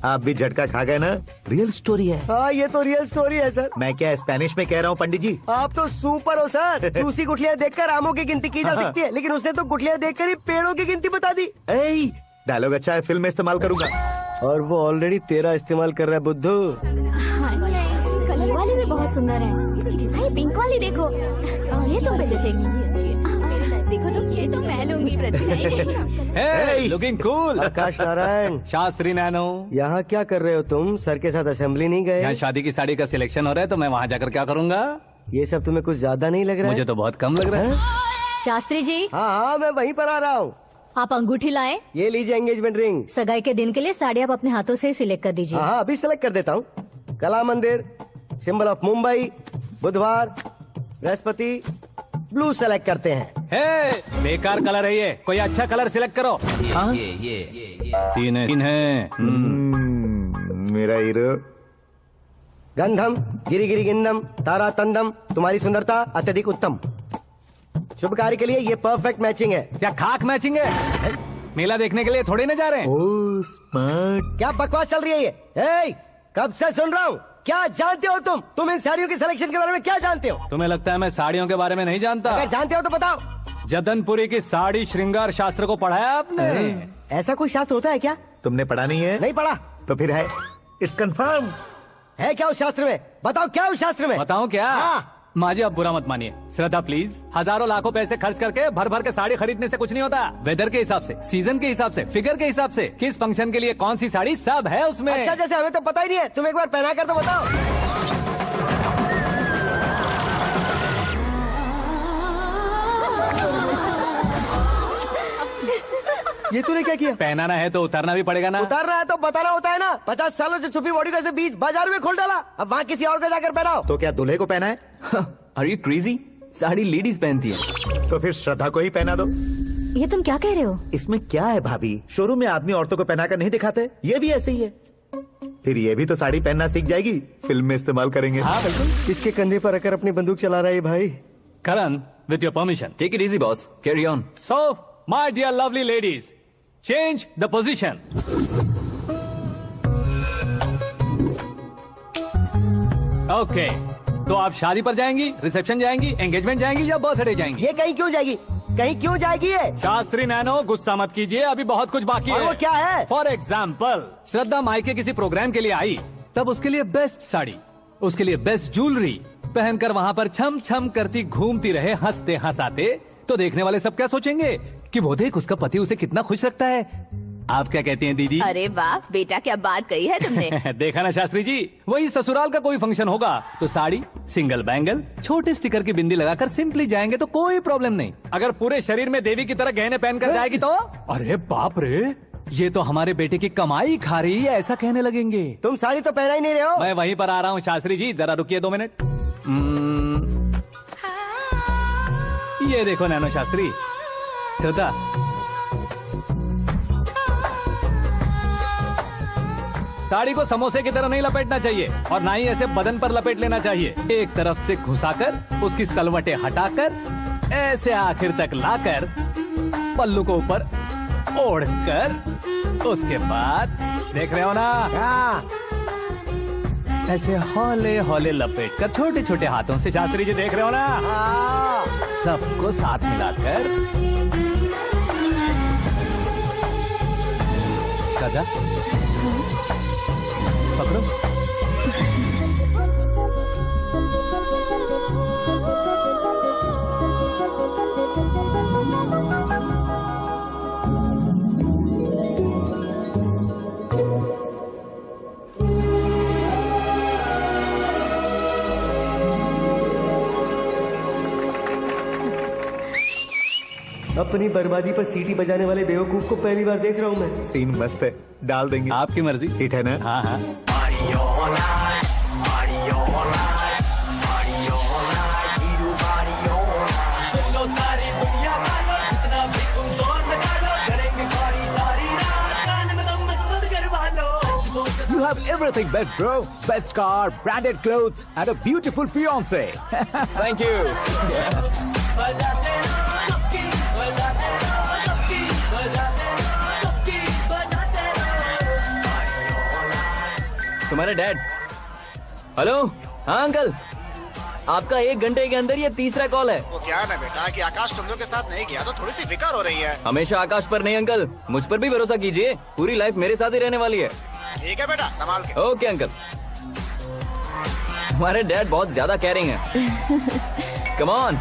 आप भी झटका खा गए ना। रियल स्टोरी है। हाँ, ये तो रियल स्टोरी है सर। मैं क्या स्पेनिश में कह रहा हूँ पंडित जी? आप तो सुपर हो सर। चूसी गुठलियाँ देखकर आमों की गिनती की जा सकती है, लेकिन उसने तो गुठलियाँ देखकर ही पेड़ों की गिनती बता दी। डायलॉग अच्छा है, फिल्म में इस्तेमाल करूंगा। और वो ऑलरेडी तेरा इस्तेमाल कर रहा है बुद्धू। कलर वाली भी बहुत सुंदर है। इसकी डिजाइन पिंक वाली देखो, ये तुम पे जचेगी। देखो तो ये तो मैं लूंगी Hey, looking cool. आकाश नारायण। शास्त्री नैनो। यहाँ क्या कर रहे हो तुम? सर के साथ असेंबली नहीं गए? यहाँ शादी की साड़ी का सिलेक्शन हो रहा है तो मैं वहाँ जाकर क्या करूँगा? ये सब तुम्हें कुछ ज्यादा नहीं लग रहा है? मुझे तो बहुत कम लग रहा है। शास्त्री जी। हाँ, मैं वहीं पर आ रहा हूँ। आप अंगूठी लाए। ये लीजिए एंगेजमेंट रिंग। सगाई के दिन के लिए साड़ी आप अपने हाथों से सिलेक्ट कर दीजिए। हाँ, अभी सिलेक्ट कर देता हूँ। कला मंदिर, सिंबल ऑफ मुंबई, बुधवार, बृहस्पति, ब्लू सेलेक्ट करते हैं। बेकार कलर है ये, कोई अच्छा कलर सिलेक्ट करो। ये सीन है। मेरा हीरो। गंधम गिरी गिरी गिंदम तारा तंदम, तुम्हारी सुंदरता अत्यधिक उत्तम। शुभ कार्य के लिए ये परफेक्ट मैचिंग है। क्या खाक मैचिंग है? मेला देखने के लिए थोड़ी ना जा रहे हैं। Oh smart. क्या बकवास चल रही है ये? कब से सुन रहा हूँ। क्या जानते हो तुम इन साड़ियों की सिलेक्शन के बारे में क्या जानते हो? तुम्हें लगता है मैं साड़ियों के बारे में नहीं जानता? अगर जानते हो तो बताओ। जदनपुरी की साड़ी श्रृंगार शास्त्र को पढ़ाया आपने? ऐसा कोई शास्त्र होता है क्या? तुमने पढ़ा नहीं है? नहीं पढ़ा। तो फिर है, इट्स कंफर्म। है क्या उस शास्त्र में? बताओ क्या उस शास्त्र में? बताओ क्या? माँ जी, आप बुरा मत मानिए। श्रद्धा प्लीज, हजारों लाखों पैसे खर्च करके भर भर के साड़ी खरीदने से कुछ नहीं होता। वेदर के हिसाब से, सीजन के हिसाब से, फिगर के हिसाब से, किस फंक्शन के लिए कौन सी साड़ी, सब है उसमें। अच्छा, जैसे हमें तो पता ही नहीं है, तुम एक बार पहना कर तो बताओ। ये तूने क्या किया? पहनाना है तो उतारना भी पड़ेगा ना। उतारना है तो बताना होता है ना। 50 सालों से छुपी बॉडी को ऐसे बीच बाजार में खोल डाला, अब वहाँ किसी और को जाकर पहनाओ। तो क्या दूल्हे को पहना है? Are you crazy? Sari ladies पहनती है। तो फिर श्रद्धा को ही पहना दो। ये तुम क्या कह रहे हो? इसमें क्या है भाभी, शोरूम में आदमी औरतों को पहनाकर नहीं दिखाते, ये भी ऐसे ही है। फिर ये भी तो साड़ी पहनना सीख जाएगी, फिल्म में इस्तेमाल करेंगे। हाँ बिल्कुल। इसके कंधे पर रखकर अपनी बंदूक चला रहा है भाई। करण, with your permission. Take it easy, boss. Carry on. So, my dear lovely ladies, change the position. Okay. तो आप शादी पर जाएंगी, रिसेप्शन जाएंगी, एंगेजमेंट जाएंगी या बर्थडे जाएंगी? ये कहीं क्यों जाएगी? कहीं क्यों जाएगी ये? शास्त्री नैनो, गुस्सा मत कीजिए, अभी बहुत कुछ बाकी है। और वो क्या है? फॉर एग्जाम्पल, श्रद्धा माई के किसी प्रोग्राम के लिए आई, तब उसके लिए बेस्ट साड़ी, उसके लिए बेस्ट ज्वेलरी, पहनकर वहाँ पर छम छम करती घूमती रहे हंसते हंसाते, तो देखने वाले सब क्या सोचेंगे कि वो देख उसका पति उसे कितना खुश रखता है। आप क्या कहती हैं दीदी? अरे वाह बेटा, क्या बात कही है तुमने। देखा ना शास्त्री जी, वही ससुराल का कोई फंक्शन होगा तो साड़ी, सिंगल बैंगल, छोटे स्टिकर की बिंदी लगाकर सिंपली जाएंगे तो कोई प्रॉब्लम नहीं। अगर पूरे शरीर में देवी की तरह गहने पहनकर जाएगी तो अरे बाप रे, ये तो हमारे बेटे की कमाई खा रही है, ऐसा कहने लगेंगे। तुम साड़ी तो पहना ही नहीं रहे हो। मैं वहीं पर आ रहा हूँ शास्त्री जी, जरा रुकिए 2 मिनट। ये देखो नैनो शास्त्री, श्रद्धा, साड़ी को समोसे की तरह नहीं लपेटना चाहिए और ना ही ऐसे बदन पर लपेट लेना चाहिए। एक तरफ से घुसाकर उसकी सलवटें हटाकर ऐसे आखिर तक लाकर पल्लू को ऊपर ओढ़कर, उसके बाद देख रहे हो ना, ऐसे हौले हौले लपेट कर छोटे छोटे हाथों से, शास्त्री जी देख रहे हो ना, सबको साथ मिलाकर दादा पकड़ो। अपनी बर्बादी पर सीटी बजाने वाले बेवकूफ को पहली बार देख रहा हूँ मैं। सीन मस्त है, डाल देंगे। आपकी मर्जी। हिट है ना? हाँ हाँ। You have everything best, bro. Best car, branded clothes, and a beautiful fiance. Thank you. तुम्हारे डैड। हेलो, हाँ अंकल, आपका 1 घंटे के अंदर ये तीसरा कॉल है। वो क्या है ना बेटा कि आकाश तुम लोग के साथ नहीं गया तो थोड़ी सी फिक्र हो रही है। हमेशा आकाश पर नहीं अंकल, मुझ पर भी भरोसा कीजिए, पूरी लाइफ मेरे साथ ही रहने वाली है। ठीक है बेटा, संभाल के। Okay uncle. हमारे डैड बहुत ज्यादा केयरिंग है। Come on.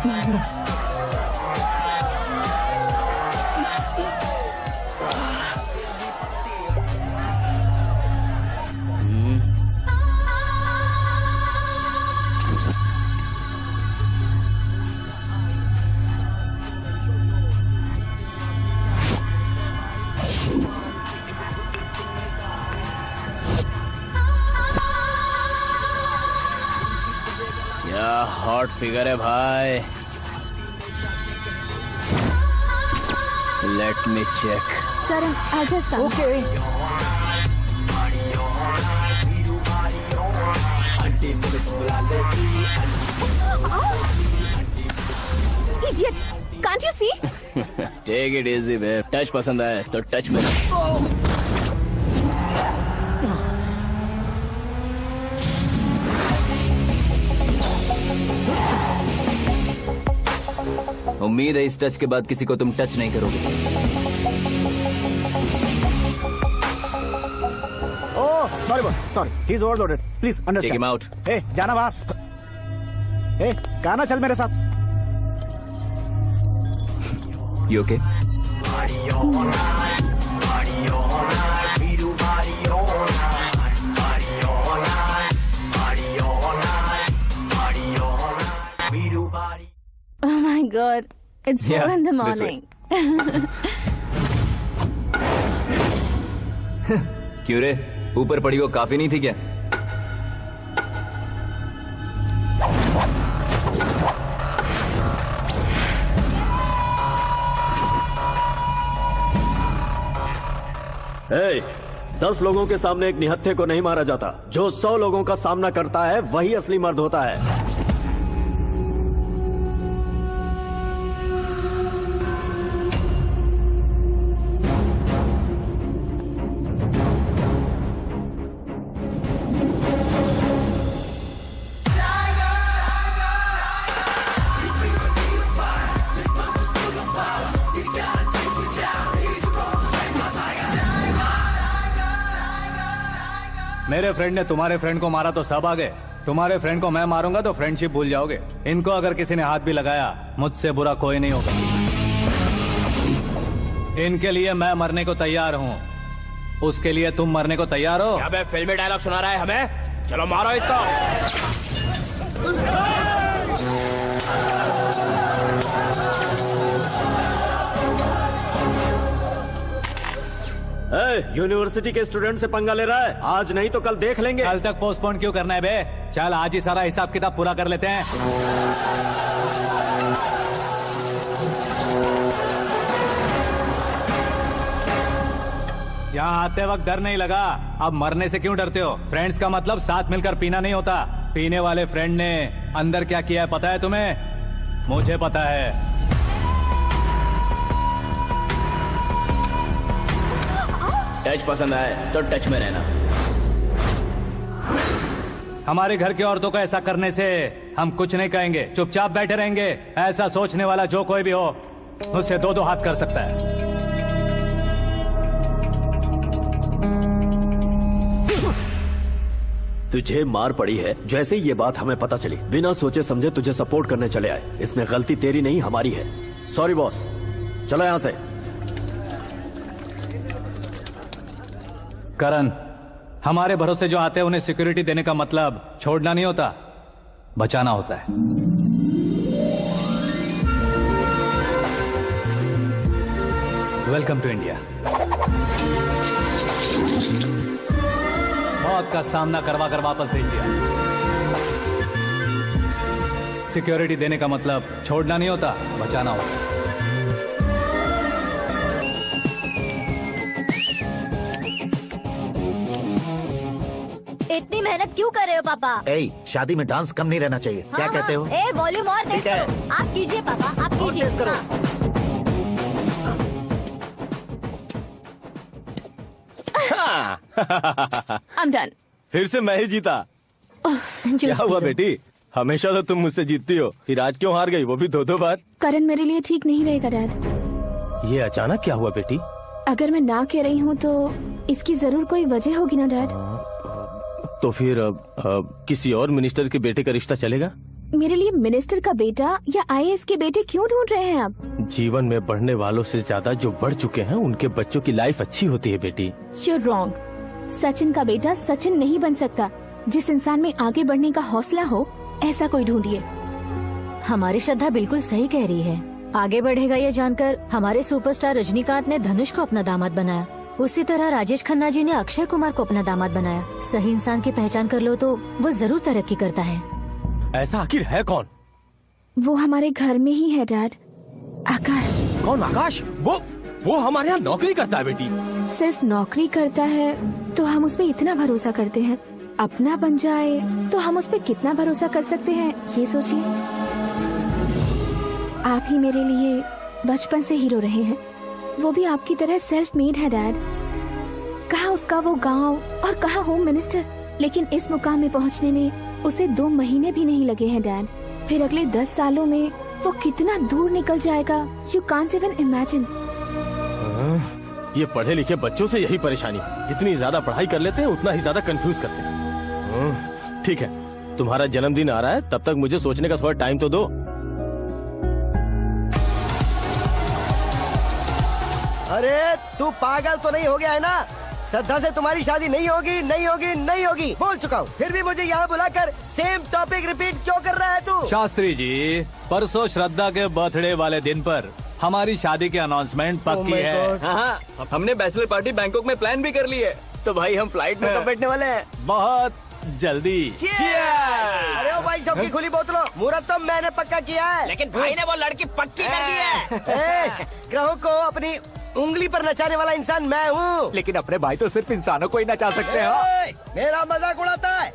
हॉट फिगर है भाई। Let me check. करण, आजा साहब। Okay. Idiot! Can't you see? Take it easy babe. Touch पसंद आए तो टच में। उम्मीद है इस टच के बाद किसी को तुम टच नहीं करोगे। Oh sorry, he is overloaded, please understand. Take him out. ए जाना बाहर। ए गाना चल मेरे साथ। You okay? Oh my God, it's 4 in the morning. क्यों रे, ऊपर पड़ी वो काफी नहीं थी क्या? Hey, 10 लोगों के सामने एक निहत्थे को नहीं मारा जाता। जो 100 लोगों का सामना करता है वही असली मर्द होता है। मेरे फ्रेंड ने तुम्हारे फ्रेंड को मारा तो सब आ गए, तुम्हारे फ्रेंड को मैं मारूंगा तो फ्रेंडशिप भूल जाओगे। इनको अगर किसी ने हाथ भी लगाया, मुझसे बुरा कोई नहीं होगा। इनके लिए मैं मरने को तैयार हूँ, उसके लिए तुम मरने को तैयार हो? क्या बे फिल्मी डायलॉग सुना रहा है हमें? चलो मारो इसको। यूनिवर्सिटी के स्टूडेंट से पंगा ले रहा है। आज नहीं तो कल देख लेंगे। कल तक पोस्टपोन क्यों करना है बे? चल आज ही सारा हिसाब किताब पूरा कर लेते हैं। यहाँ आते वक्त डर नहीं लगा, अब मरने से क्यों डरते हो? फ्रेंड्स का मतलब साथ मिलकर पीना नहीं होता। पीने वाले फ्रेंड ने अंदर क्या किया है पता है तुम्हें? मुझे पता है। टच पसंद आए तो टच में रहना। हमारे घर की औरतों को ऐसा करने से हम कुछ नहीं कहेंगे, चुपचाप बैठे रहेंगे। ऐसा सोचने वाला जो कोई भी हो, उससे दो हाथ कर सकता है। तुझे मार पड़ी है। जैसे ही ये बात हमें पता चली, बिना सोचे समझे तुझे सपोर्ट करने चले आए। इसमें गलती तेरी नहीं हमारी है। सॉरी बॉस, चलो यहाँ से। करण, हमारे भरोसे जो आते हैं उन्हें सिक्योरिटी देने का मतलब छोड़ना नहीं होता, बचाना होता है। Welcome to India. मौत का सामना करवा कर वापस भेज दिया। सिक्योरिटी देने का मतलब छोड़ना नहीं होता, बचाना होता है। इतनी मेहनत क्यों कर रहे हो पापा? शादी में डांस कम नहीं रहना चाहिए। क्या कहते हो? वॉल्यूम और तेज करो। आप कीजिए पापा, आप कीजिए। I'm done. फिर से मैं ही जीता। क्या हुआ बेटी? हमेशा तो तुम मुझसे जीतती हो, फिर आज क्यों हार गई, वो भी दो बार? करण मेरे लिए ठीक नहीं रहेगा डैड। ये अचानक क्या हुआ बेटी? अगर मैं ना कह रही हूँ तो इसकी जरूर कोई वजह होगी ना डैड। तो फिर किसी और मिनिस्टर के बेटे का रिश्ता चलेगा? मेरे लिए मिनिस्टर का बेटा या IAS के बेटे क्यों ढूंढ रहे हैं आप? जीवन में बढ़ने वालों से ज्यादा जो बढ़ चुके हैं उनके बच्चों की लाइफ अच्छी होती है बेटी। You're wrong. सचिन का बेटा सचिन नहीं बन सकता। जिस इंसान में आगे बढ़ने का हौसला हो, ऐसा कोई ढूंढिए। हमारी श्रद्धा बिल्कुल सही कह रही है। आगे बढ़ेगा ये जानकर हमारे सुपरस्टार रजनीकांत ने धनुष को अपना दामाद बनाया। उसी तरह राजेश खन्ना जी ने अक्षय कुमार को अपना दामाद बनाया। सही इंसान की पहचान कर लो तो वो जरूर तरक्की करता है। ऐसा आखिर है कौन? वो हमारे घर में ही है डैड। आकाश। कौन आकाश? वो हमारे यहाँ नौकरी करता है बेटी। सिर्फ नौकरी करता है तो हम उस पर इतना भरोसा करते हैं, अपना बन जाए तो हम उस पर कितना भरोसा कर सकते हैं, ये सोचिए। आप ही मेरे लिए बचपन से हीरो रहे हैं, वो भी आपकी तरह सेल्फ मेड है डैड। कहाँ उसका वो गांव और कहाँ होम मिनिस्टर, लेकिन इस मुकाम में पहुँचने में उसे 2 महीने भी नहीं लगे हैं डैड। फिर अगले 10 सालों में वो कितना दूर निकल जाएगा, यू कांट इवन इमेजिन। ये पढ़े लिखे बच्चों से यही परेशानी, जितनी ज्यादा पढ़ाई कर लेते हैं उतना ही ज्यादा कंफ्यूज करते हैं। ठीक है, तुम्हारा जन्मदिन आ रहा है, तब तक मुझे सोचने का थोड़ा टाइम तो दो। अरे तू पागल तो नहीं हो गया है ना? श्रद्धा से तुम्हारी शादी नहीं होगी, नहीं होगी, नहीं होगी, बोल चुका हूँ। फिर भी मुझे यहाँ बुलाकर सेम टॉपिक रिपीट क्यों कर रहा है तू? शास्त्री जी, परसों श्रद्धा के बर्थडे वाले दिन पर हमारी शादी की अनाउंसमेंट पक्की है। हाँ, हमने बैचलर पार्टी बैंकॉक में प्लान भी कर ली है। तो भाई हम फ्लाइट में कब बैठने वाले हैं? बहुत जल्दी। अरे ओ भाई, सबकी खुली बोतलों, मुहूर्त तो मैंने पक्का किया है। लेकिन भाई ने वो लड़की पक्की कर दी है। ग्रहों को अपनी उंगली पर नचाने वाला इंसान मैं हूँ। लेकिन अपने भाई तो सिर्फ इंसानों को ही नचा सकते हैं। मेरा मजाक उड़ाता है?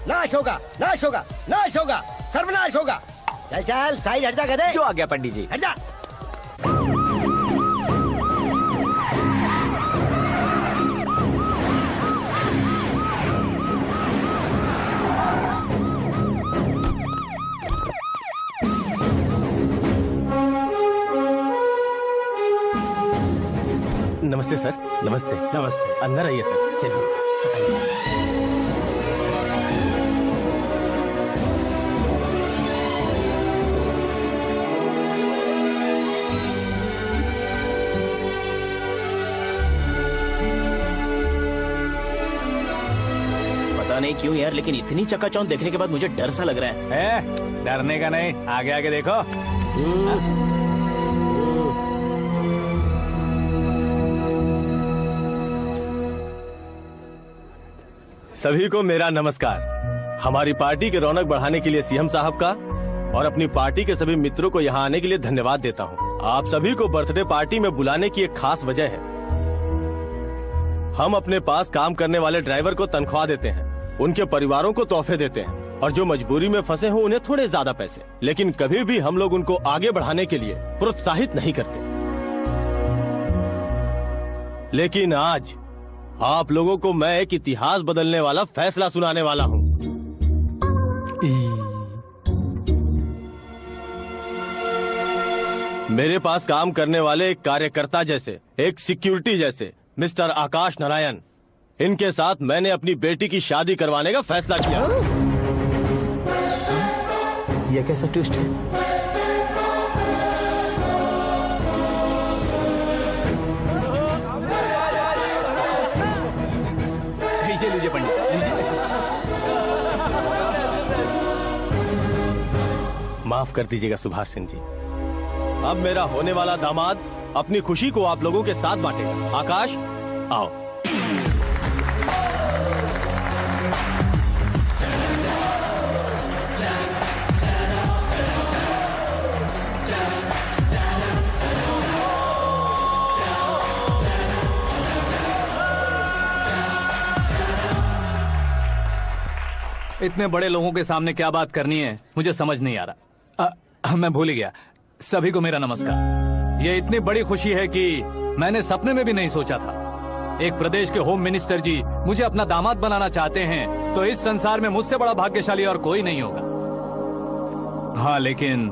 नाश होगा, नाश होगा, नाश होगा, सर्वनाश होगा। चल चल साइड हट जा गधे। जो आ गया पंडित जी। हट जा। नमस्ते सर। नमस्ते। नमस्ते। अंदर आइए सर। चलिए। नहीं क्यों यार, लेकिन इतनी चकाचौंध देखने के बाद मुझे डर सा लग रहा है। डरने का नहीं, आगे आगे देखो। सभी को मेरा नमस्कार। हमारी पार्टी के रौनक बढ़ाने के लिए सीएम साहब का और अपनी पार्टी के सभी मित्रों को यहाँ आने के लिए धन्यवाद देता हूँ। आप सभी को बर्थडे पार्टी में बुलाने की एक खास वजह है। हम अपने पास काम करने वाले ड्राइवर को तनख्वाह देते हैं, उनके परिवारों को तोहफे देते हैं और जो मजबूरी में फंसे हो उन्हें थोड़े ज्यादा पैसे, लेकिन कभी भी हम लोग उनको आगे बढ़ाने के लिए प्रोत्साहित नहीं करते। लेकिन आज आप लोगों को मैं एक इतिहास बदलने वाला फैसला सुनाने वाला हूँ। मेरे पास काम करने वाले एक कार्यकर्ता जैसे, एक सिक्योरिटी जैसे मिस्टर आकाश नारायण, इनके साथ मैंने अपनी बेटी की शादी करवाने का फैसला किया। ये कैसा ट्विस्ट है? ये लीजिए पंडित, माफ कर दीजिएगा सुभाष सिंह जी। अब मेरा होने वाला दामाद अपनी खुशी को आप लोगों के साथ बांटेगा। आकाश, आओ। इतने बड़े लोगों के सामने क्या बात करनी है मुझे समझ नहीं आ रहा। मैं भूल ही गया। सभी को मेरा नमस्कार। ये इतनी बड़ी खुशी है कि मैंने सपने में भी नहीं सोचा था। एक प्रदेश के होम मिनिस्टर जी मुझे अपना दामाद बनाना चाहते हैं तो इस संसार में मुझसे बड़ा भाग्यशाली और कोई नहीं होगा। हाँ, लेकिन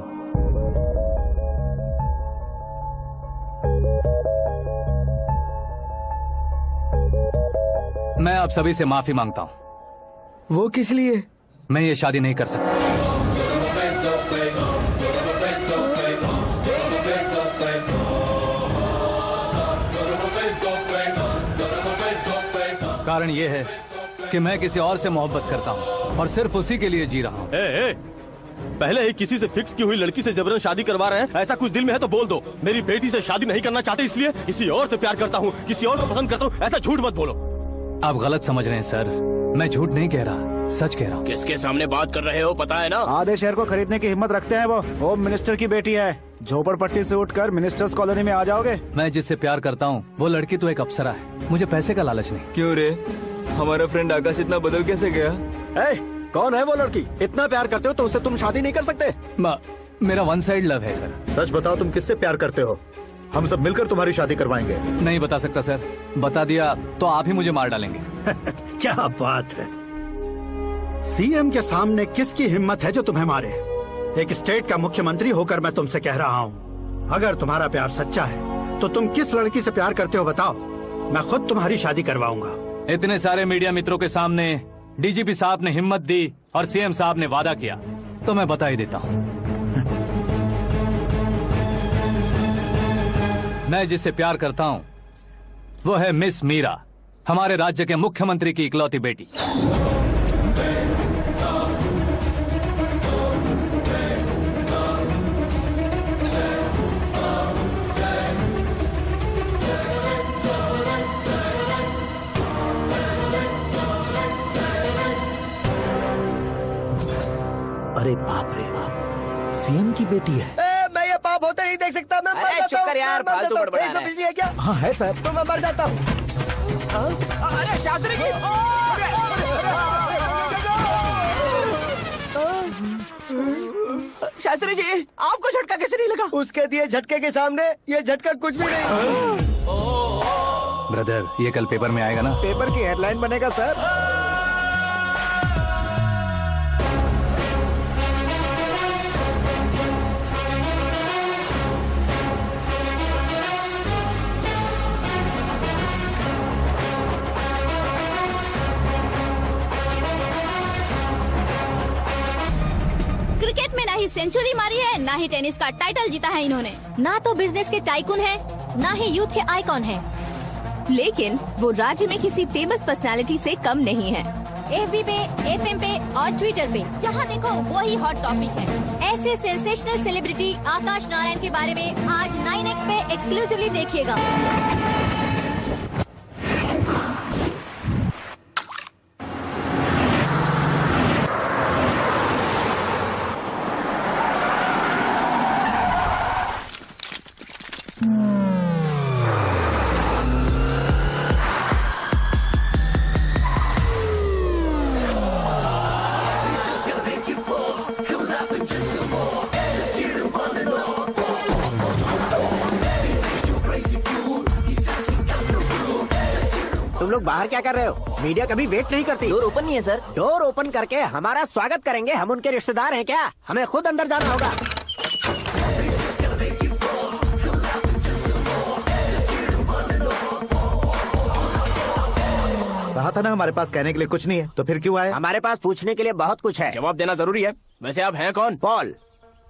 मैं आप सभी से माफी मांगता हूँ। वो किस लिए? मैं ये शादी नहीं कर सकता। कारण ये है कि मैं किसी और से मोहब्बत करता हूँ और सिर्फ उसी के लिए जी रहा हूँ। पहले ही किसी से फिक्स की हुई लड़की से जबरन शादी करवा रहे हैं। ऐसा कुछ दिल में है तो बोल दो। मेरी बेटी से शादी नहीं करना चाहते इसलिए किसी और से प्यार करता हूँ, किसी और को पसंद करता हूँ, ऐसा झूठ मत बोलो। आप गलत समझ रहे हैं सर, मैं झूठ नहीं कह रहा, सच कह रहा हूँ। किसके सामने बात कर रहे हो पता है ना? आधे शहर को खरीदने की हिम्मत रखते हैं वो। होम मिनिस्टर की बेटी है। झोपड़पट्टी से उठकर मिनिस्टर्स कॉलोनी में आ जाओगे। मैं जिससे प्यार करता हूँ वो लड़की तो एक अप्सरा है, मुझे पैसे का लालच नहीं। क्यों रे, हमारा फ्रेंड आकाश इतना बदल कैसे गया? कौन है वो लड़की? इतना प्यार करते हो तो उससे तुम शादी नहीं कर सकते? मेरा वन साइड लव है सर। सच बताओ, तुम किससे प्यार करते हो? हम सब मिलकर तुम्हारी शादी करवाएंगे। नहीं बता सकता सर, बता दिया तो आप ही मुझे मार डालेंगे। क्या बात है, सीएम के सामने किसकी हिम्मत है जो तुम्हें मारे? एक स्टेट का मुख्यमंत्री होकर मैं तुमसे कह रहा हूँ, अगर तुम्हारा प्यार सच्चा है तो तुम किस लड़की से प्यार करते हो बताओ, मैं खुद तुम्हारी शादी करवाऊंगा। इतने सारे मीडिया मित्रों के सामने डीजीपी साहब ने हिम्मत दी और सीएम साहब ने वादा किया तो मैं बता ही देता हूँ। मैं जिससे प्यार करता हूँ वो है मिस मीरा, हमारे राज्य के मुख्यमंत्री की इकलौती बेटी। अरे बाप रे बाप, सीएम की बेटी है। मैं ये पाप होते नहीं देख सकता। मैं मर जाता हूँ। चुप कर यार, फालतू बड़बड़ा रहा है। बिजली है क्या? हाँ है सर। तो मैं मर जाता हूँ। अरे शास्त्री जी, शास्त्री जी आपको झटका कैसे नहीं लगा? उसके दिए झटके के सामने ये झटका कुछ भी नहीं। ब्रदर, ये कल पेपर में आएगा ना? पेपर की हेडलाइन बनेगा सर। क्रिकेट में ना ही सेंचुरी मारी है, ना ही टेनिस का टाइटल जीता है इन्होंने। ना तो बिजनेस के टाइकून है, ना ही यूथ के आइकॉन है, लेकिन वो राज्य में किसी फेमस पर्सनालिटी से कम नहीं है। FB पे, FM पे और ट्विटर पे, जहाँ देखो वही हॉट टॉपिक है। ऐसे सेंसेशनल सेलिब्रिटी आकाश नारायण के बारे में आज 9X पे एक्सक्लूसिवली देखिएगा। तुम लोग बाहर क्या कर रहे हो? मीडिया कभी वेट नहीं करती। डोर ओपन नहीं है सर। डोर ओपन करके हमारा स्वागत करेंगे? हम उनके रिश्तेदार हैं क्या? हमें खुद अंदर जाना होगा। कहा था ना हमारे पास कहने के लिए कुछ नहीं है, तो फिर क्यों आए? हमारे पास पूछने के लिए बहुत कुछ है। जवाब देना जरूरी है। वैसे आप हैं कौन? पॉल,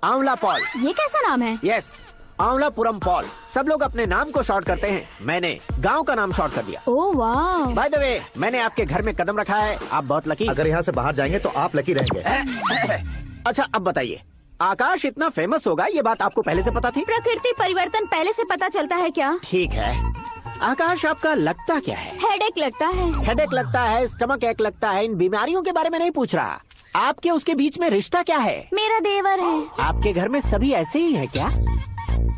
आंवला पॉल। ये कैसा नाम है? Yes, Anwalapuram Paul. सब लोग अपने नाम को शॉर्ट करते हैं, मैंने गांव का नाम शॉर्ट कर दिया। ओह वाह। बाय द वे, मैंने आपके घर में कदम रखा है, आप बहुत लकी। अगर यहाँ से बाहर जाएंगे तो आप लकी रहेंगे। अच्छा अब बताइए, आकाश इतना फेमस होगा ये बात आपको पहले से पता थी? प्रकृति परिवर्तन पहले से पता चलता है क्या? ठीक है, आकाश आपका लगता क्या है? हेडेक लगता है। हेडेक लगता है, स्टमक एक लगता है, इन बीमारियों के बारे में नहीं पूछ रहा। आपके उसके बीच में रिश्ता क्या है? मेरा देवर है। आपके घर में सभी ऐसे ही है क्या?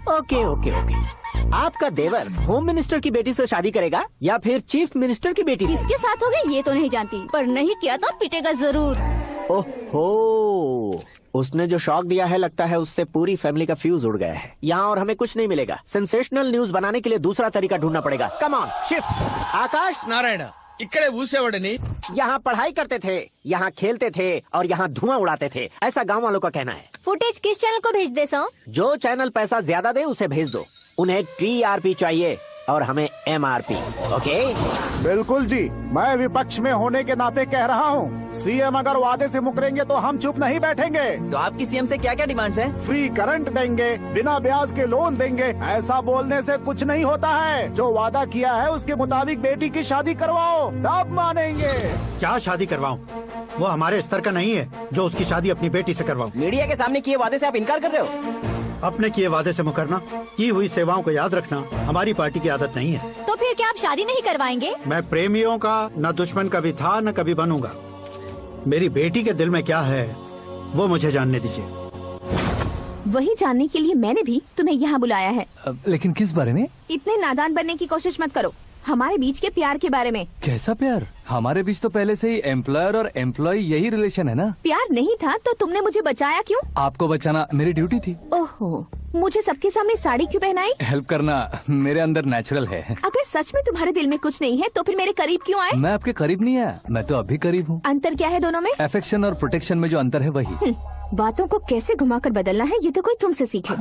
Okay okay okay. आपका देवर होम मिनिस्टर की बेटी से शादी करेगा या फिर चीफ मिनिस्टर की बेटी से? किसके साथ होगा ये तो नहीं जानती, पर नहीं किया तो पिटेगा जरूर। ओहो, उसने जो शॉक दिया है लगता है उससे पूरी फैमिली का फ्यूज उड़ गया है। यहाँ और हमें कुछ नहीं मिलेगा। सेंसेशनल न्यूज बनाने के लिए दूसरा तरीका ढूंढना पड़ेगा। Come on, shift. Akash Narayan इकड़े ऊसेवड़नी यहाँ पढ़ाई करते थे, यहाँ खेलते थे और यहाँ धुआं उड़ाते थे, ऐसा गांव वालों का कहना है। फुटेज किस चैनल को भेज दे सो? जो चैनल पैसा ज्यादा दे उसे भेज दो। उन्हें TRP चाहिए और हमें MRP। ओके? बिल्कुल जी, मैं विपक्ष में होने के नाते कह रहा हूँ, सीएम अगर वादे से मुकरेंगे तो हम चुप नहीं बैठेंगे। तो आपकी सीएम से क्या क्या डिमांड्स हैं? फ्री करंट देंगे, बिना ब्याज के लोन देंगे। ऐसा बोलने से कुछ नहीं होता है। जो वादा किया है उसके मुताबिक बेटी की शादी करवाओ, तब मानेंगे। क्या शादी करवाऊं? वो हमारे स्तर का नहीं है जो उसकी शादी अपनी बेटी से करवाऊं। मीडिया के सामने किए वादे से आप इनकार कर रहे हो? अपने किए वादे से मुकरना, की हुई सेवाओं को याद रखना हमारी पार्टी की आदत नहीं है। तो फिर क्या आप शादी नहीं करवाएंगे? मैं प्रेमियों का न दुश्मन कभी था न कभी बनूंगा। मेरी बेटी के दिल में क्या है वो मुझे जानने दीजिए। वही जानने के लिए मैंने भी तुम्हें यहाँ बुलाया है। लेकिन किस बारे में? इतने नादान बनने की कोशिश मत करो। हमारे बीच के प्यार के बारे में। कैसा प्यार? हमारे बीच तो पहले से ही एम्प्लॉयर और एम्प्लॉय यही रिलेशन है ना। प्यार नहीं था तो तुमने मुझे बचाया क्यों? आपको बचाना मेरी ड्यूटी थी। ओहो, मुझे सबके सामने साड़ी क्यों पहनाई? हेल्प करना मेरे अंदर नेचुरल है। अगर सच में तुम्हारे दिल में कुछ नहीं है तो फिर मेरे करीब क्यों आए? मैं आपके करीब नहीं आया, मैं तो अभी करीब हूँ। अंतर क्या है दोनों में? अफेक्शन और प्रोटेक्शन में जो अंतर है वही। बातों को कैसे घुमाकर बदलना है ये तो कोई तुमसे सीखे।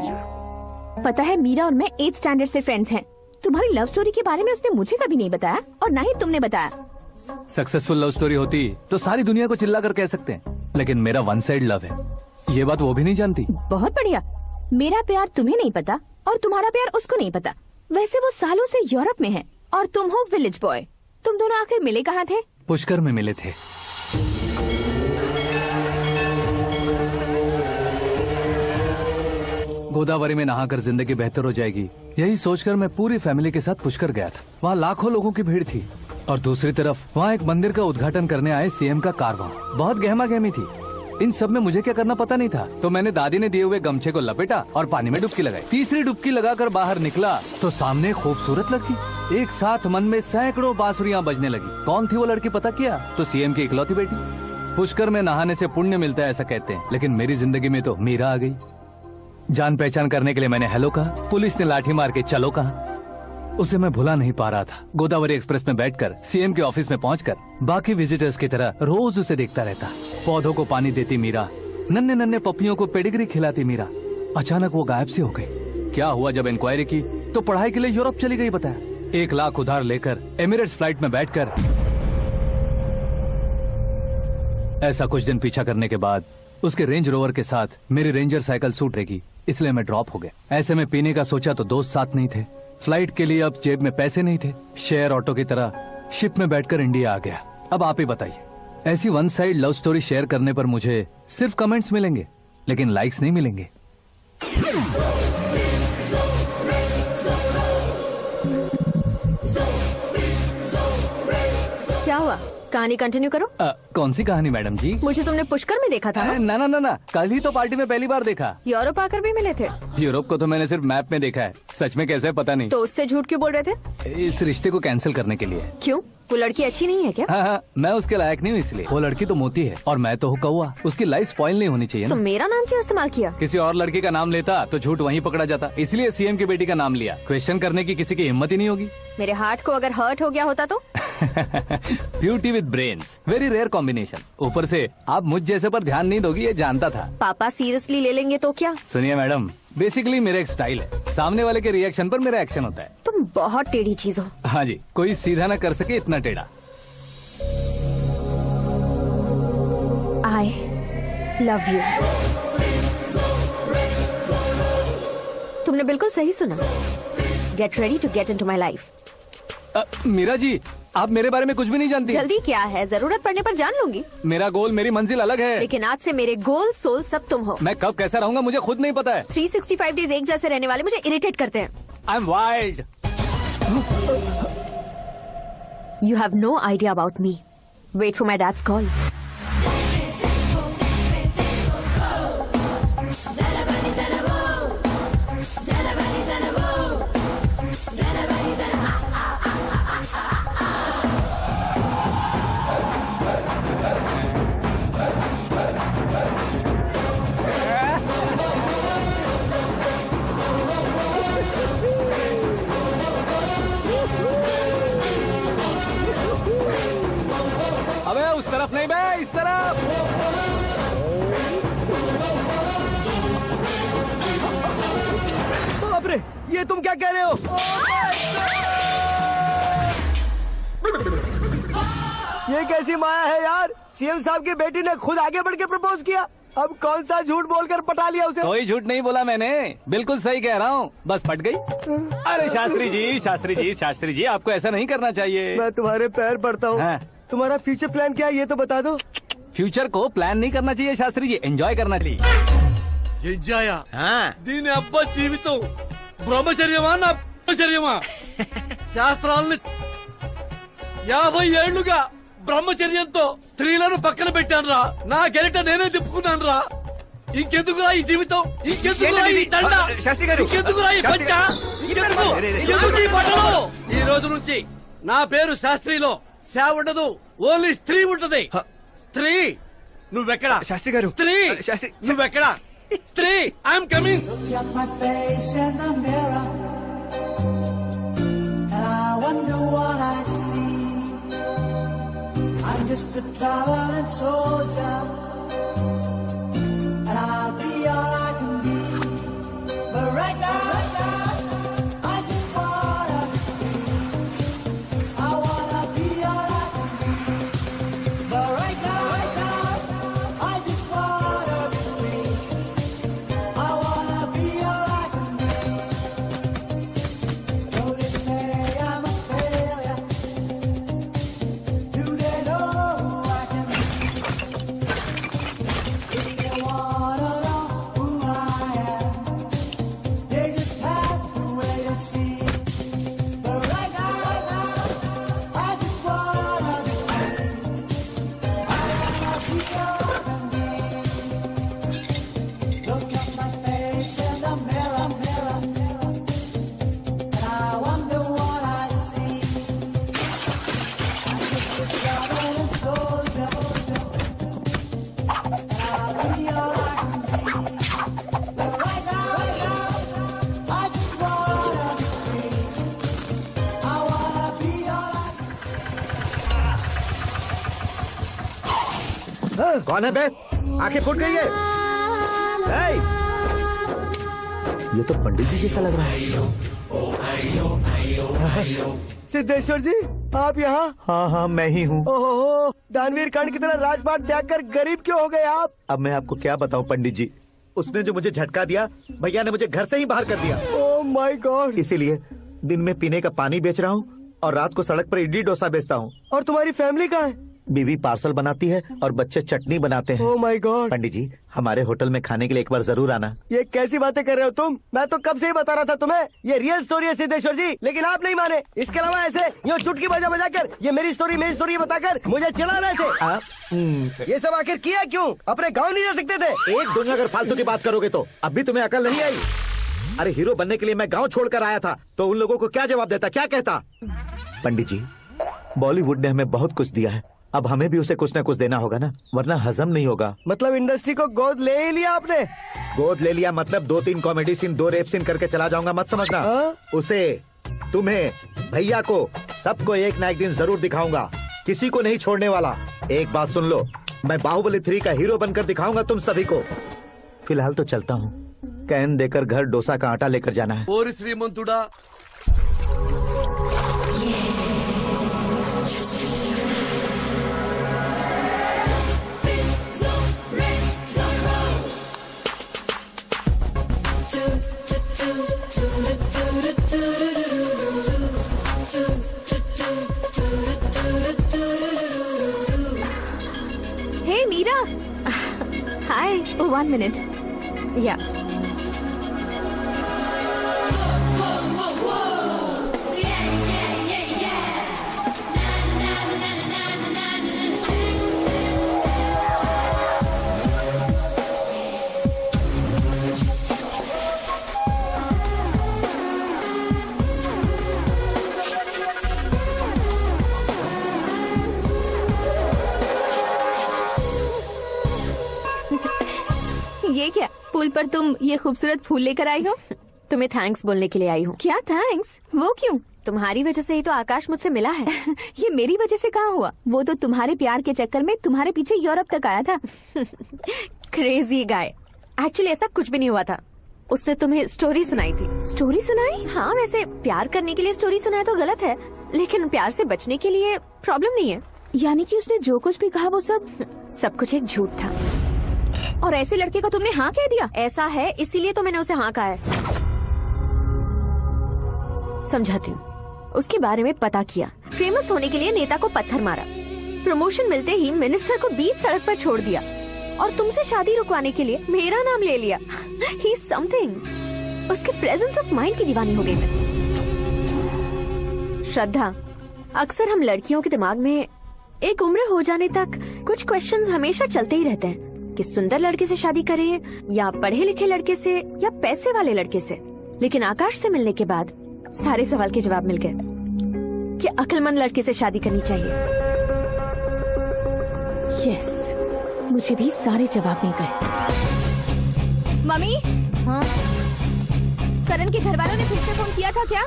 पता है, मीरा और मैं 8th स्टैंडर्ड से फ्रेंड्स हैं। तुम्हारी लव स्टोरी के बारे में उसने मुझे कभी नहीं बताया और ना ही तुमने बताया। सक्सेसफुल लव स्टोरी होती तो सारी दुनिया को चिल्ला कर कह सकते हैं, लेकिन मेरा वन साइड लव है, ये बात वो भी नहीं जानती। बहुत बढ़िया। मेरा प्यार तुम्हें नहीं पता और तुम्हारा प्यार उसको नहीं पता। वैसे वो सालों से यूरोप में है और तुम हो विलेज बॉय। तुम दोनों आखिर मिले कहाँ थे? पुष्कर में मिले थे। गोदावरी में नहाकर जिंदगी बेहतर हो जाएगी, यही सोचकर मैं पूरी फैमिली के साथ पुष्कर गया था। वहाँ लाखों लोगों की भीड़ थी और दूसरी तरफ वहाँ एक मंदिर का उद्घाटन करने आए सीएम का कारवां। बहुत गहमा गहमी थी। इन सब में मुझे क्या करना पता नहीं था, तो मैंने दादी ने दिए हुए गमछे को लपेटा और पानी में डुबकी लगाई। तीसरी डुबकी लगाकर बाहर निकला तो सामने खूबसूरत लड़की। एक साथ मन में सैकड़ों बांसुरियां बजने लगी। कौन थी वो लड़की पता किया? तो सीएम की इकलौती बेटी। पुष्कर में नहाने से पुण्य मिलता है ऐसा कहते हैं, लेकिन मेरी जिंदगी में तो मीरा आ गई। जान पहचान करने के लिए मैंने हेलो कहा, पुलिस ने लाठी मार के चलो कहा। उसे मैं भुला नहीं पा रहा था। गोदावरी एक्सप्रेस में बैठकर सीएम के ऑफिस में पहुंचकर बाकी विजिटर्स की तरह रोज उसे देखता रहता। पौधों को पानी देती मीरा, नन्हे नन्हे पपियों को पेडिग्री खिलाती मीरा। अचानक वो गायब सी हो गई। क्या हुआ? जब इंक्वायरी की तो पढ़ाई के लिए यूरोप चली गई बताया। 1 लाख उधार लेकर एमिरेट्स फ्लाइट में बैठकर। ऐसा कुछ दिन पीछा करने के बाद उसके रेंज रोवर के साथ मेरी रेंजर साइकिल छूट रहेगी, इसलिए मैं ड्रॉप हो गया। ऐसे में पीने का सोचा तो दोस्त साथ नहीं थे। फ्लाइट के लिए अब जेब में पैसे नहीं थे। शेयर ऑटो की तरह शिप में बैठकर इंडिया आ गया। अब आप ही बताइए, ऐसी one side love story share करने पर मुझे सिर्फ कमेंट्स मिलेंगे, लेकिन लाइक्स नहीं मिलेंगे। क्या हुआ? कहानी कंटिन्यू करो। कौन सी कहानी मैडम जी? मुझे तुमने पुष्कर में देखा था ना? ना ना ना, कल ही तो पार्टी में पहली बार देखा। यूरोप आकर भी मिले थे? यूरोप को तो मैंने सिर्फ मैप में देखा है, सच में कैसे पता नहीं। तो उससे झूठ क्यों बोल रहे थे? इस रिश्ते को कैंसिल करने के लिए। क्यों? वो लड़की अच्छी नहीं है क्या? हाँ, मैं उसके लायक नहीं हूँ इसलिए। वो लड़की तो मोती है और मैं तो हूँ कौवा। उसकी लाइफ स्पॉइल नहीं होनी चाहिए तो ना। मेरा नाम क्यों इस्तेमाल किया? किसी और लड़की का नाम लेता तो झूठ वहीं पकड़ा जाता, इसलिए सीएम की बेटी का नाम लिया। क्वेश्चन करने की किसी की हिम्मत ही नहीं होगी। मेरे हार्ट को अगर हर्ट हो गया होता तो? Beauty with brains, very rare combination. ऊपर से आप मुझ जैसे पर ध्यान नहीं दोगी ये जानता था। पापा सीरियसली ले लेंगे तो क्या? सुनिए मैडम, बेसिकली मेरा एक स्टाइल है, सामने वाले के रिएक्शन पर मेरा एक्शन होता है। तुम बहुत टेढ़ी चीज हो। हाँ जी, कोई सीधा ना कर सके इतना टेढ़ा। I love you। तुमने बिल्कुल सही सुना। Get ready to get into my life। Meera ji, आप मेरे बारे में कुछ भी नहीं जानती। जल्दी क्या है, जरूरत पड़ने पर जान लूंगी। मेरा गोल, मेरी मंजिल अलग है। लेकिन आज से मेरे गोल सोल सब तुम हो। मैं कब कैसा रहूंगा मुझे खुद नहीं पता है। 365 डेज एक जैसे रहने वाले मुझे इरिटेट करते हैं। I am wild. You have no idea about me। Wait for my dad's call। अबे उस तरफ नहीं बे, इस तरफ। बाप रे, ये तुम क्या कह रहे हो? ये कैसी माया है यार? सीएम साहब की बेटी ने खुद आगे बढ़ के प्रपोज किया। अब कौन सा झूठ बोलकर पटा लिया उसे? कोई झूठ नहीं बोला मैंने, बिल्कुल सही कह रहा हूँ, बस फट गई। अरे शास्त्री जी, शास्त्री जी, शास्त्री जी, आपको ऐसा नहीं करना चाहिए। मैं तुम्हारे पैर पड़ता हूँ। हाँ। तुम्हारा फ्यूचर प्लान क्या है ये तो बता दो। फ्यूचर को प्लान नहीं करना चाहिए शास्त्री जी, एंजॉय करना चाहिए। ఎంజాయా దీని అబ్బా జీవితం బ్రహ్మచర్యమా నా బ్రహ్మచర్యమా శాస్త్రాలని 50 ఏళ్లుగా బ్రహ్మచర్యంతో స్త్రీలను పక్కన పెట్టానురా నా గెరిట నేనే తిప్పుకున్నాను రా ఇంకెందుకురా ఈ జీవితం ఇంకెందుకురా ఈ దండ ఇంకెందుకురా ఈ పంచ ఇంకెందుకు ఈ బట్టలు ఈ రోజు నుంచి నా పేరు శాస్త్రిలో సేవ ఉండదు ఓన్లీ స్త్రీ ఉంటది స్త్రీ నువ్వెక్కడా శాస్త్రి గారు స్త్రీ నువ్వెక్కడా స్త్రీ I'm coming I'm just a traveling soldier, and I'll be all I can be. But right now, I just wanna be free. I wanna be all I can be. But right now, I just wanna be free. I wanna be all I can be. Though they say I'm a failure, do they know who I can be? If they wanna know who I am, they just have to wait and see. But right now, I just wanna be free. I wanna be all I can be. Look at my face in the mirror, and I wonder what I see. I'm just a traveling soldier, and I'll be all I can be. But right now, I just wanna be free. I wanna be all I कौन है बे? आंखें फूट गई है। ए! ये तो पंडित जी जैसा लग रहा है। सिद्धेश्वर जी, आप यहाँ? हाँ हाँ, मैं ही हूँ। ओहो, दानवीर कर्ण की तरह राजपाट त्याग कर गरीब क्यों हो गए आप? अब मैं आपको क्या बताऊँ पंडित जी, उसने जो मुझे झटका दिया, भैया ने मुझे घर से ही बाहर कर दिया। Oh my God. इसीलिए दिन में पीने का पानी बेच रहा हूँ और रात को सड़क पर इडली डोसा बेचता हूँ। और तुम्हारी फैमिली कहाँ है? बीवी पार्सल बनाती है और बच्चे चटनी बनाते हैं। Oh my God. पंडित जी, हमारे होटल में खाने के लिए एक बार जरूर आना। ये कैसी बातें कर रहे हो तुम? मैं तो कब से ही बता रहा था तुम्हें, ये रियल स्टोरी है सिद्धेश्वर जी, लेकिन आप नहीं माने। इसके अलावा ऐसे यूँ चुटकी बजा बजा कर ये मेरी स्टोरी बताकर मुझे चिढ़ा रहे थे। ये सब आखिर किया क्यों? अपने गाँव नहीं जा सकते थे? एक दिन अगर फालतू की बात करोगे तो अब भी तुम्हें अकल नहीं आई? अरे हीरो बनने के लिए मैं गांव छोड़कर आया था, तो उन लोगों को क्या जवाब देता, क्या कहता? पंडित जी, बॉलीवुड ने हमें बहुत कुछ दिया है, अब हमें भी उसे कुछ न कुछ देना होगा ना, वरना हजम नहीं होगा। मतलब इंडस्ट्री को गोद ले ही लिया आपने? गोद ले लिया मतलब 2-3 कॉमेडी सीन, 2 रेप सीन करके चला जाऊंगा मत समझना। उसे, तुम्हें, भैया को, सबको एक ना एक दिन जरूर दिखाऊंगा, किसी को नहीं छोड़ने वाला। एक बात सुन लो, मैं बाहुबली 3 का हीरो बनकर दिखाऊंगा तुम सभी को। फिलहाल तो चलता हूँ, कैन देकर घर डोसा का आटा लेकर जाना है। और श्रीमंतुड़ा हे मीरा, हाय। 1 मिनट। या ये क्या, पुल पर तुम ये खूबसूरत फूल लेकर आई हो? तुम्हें थैंक्स बोलने के लिए आई हूँ। क्या थैंक्स? वो क्यों? तुम्हारी वजह से ही तो आकाश मुझसे मिला है। ये मेरी वजह से कहाँ हुआ? वो तो तुम्हारे प्यार के चक्कर में तुम्हारे पीछे यूरोप तक आया था। Crazy guy. एक्चुअली ऐसा कुछ भी नहीं हुआ था, उसने तुम्हें स्टोरी सुनाई थी। स्टोरी सुनाई? हाँ, वैसे प्यार करने के लिए स्टोरी सुनाए तो गलत है, लेकिन प्यार से बचने के लिए प्रॉब्लम नहीं है। यानी कि उसने जो कुछ भी कहा वो सब कुछ एक झूठ था। और ऐसे लड़के को तुमने हाँ कह दिया? ऐसा है, इसीलिए तो मैंने उसे हाँ कहा है। समझाती हूँ। उसके बारे में पता किया, फेमस होने के लिए नेता को पत्थर मारा, प्रमोशन मिलते ही मिनिस्टर को बीच सड़क पर छोड़ दिया, और तुमसे शादी रुकवाने के लिए मेरा नाम ले लिया। ही समथिंग। उसके प्रेजेंस ऑफ माइंड की दीवानी हो गई मैं। श्रद्धा, अक्सर हम लड़कियों के दिमाग में एक उम्र हो जाने तक कुछ क्वेश्चंस हमेशा चलते ही रहते हैं कि सुंदर लड़के से शादी करें या पढ़े लिखे लड़के से या पैसे वाले लड़के से। लेकिन आकाश से मिलने के बाद सारे सवाल के जवाब मिल गए कि अक्लमंद लड़के से शादी करनी चाहिए। यस, मुझे भी सारे जवाब मिल गए। मम्मी, हाँ? करण के घर वालों ने फिर से फोन किया था क्या?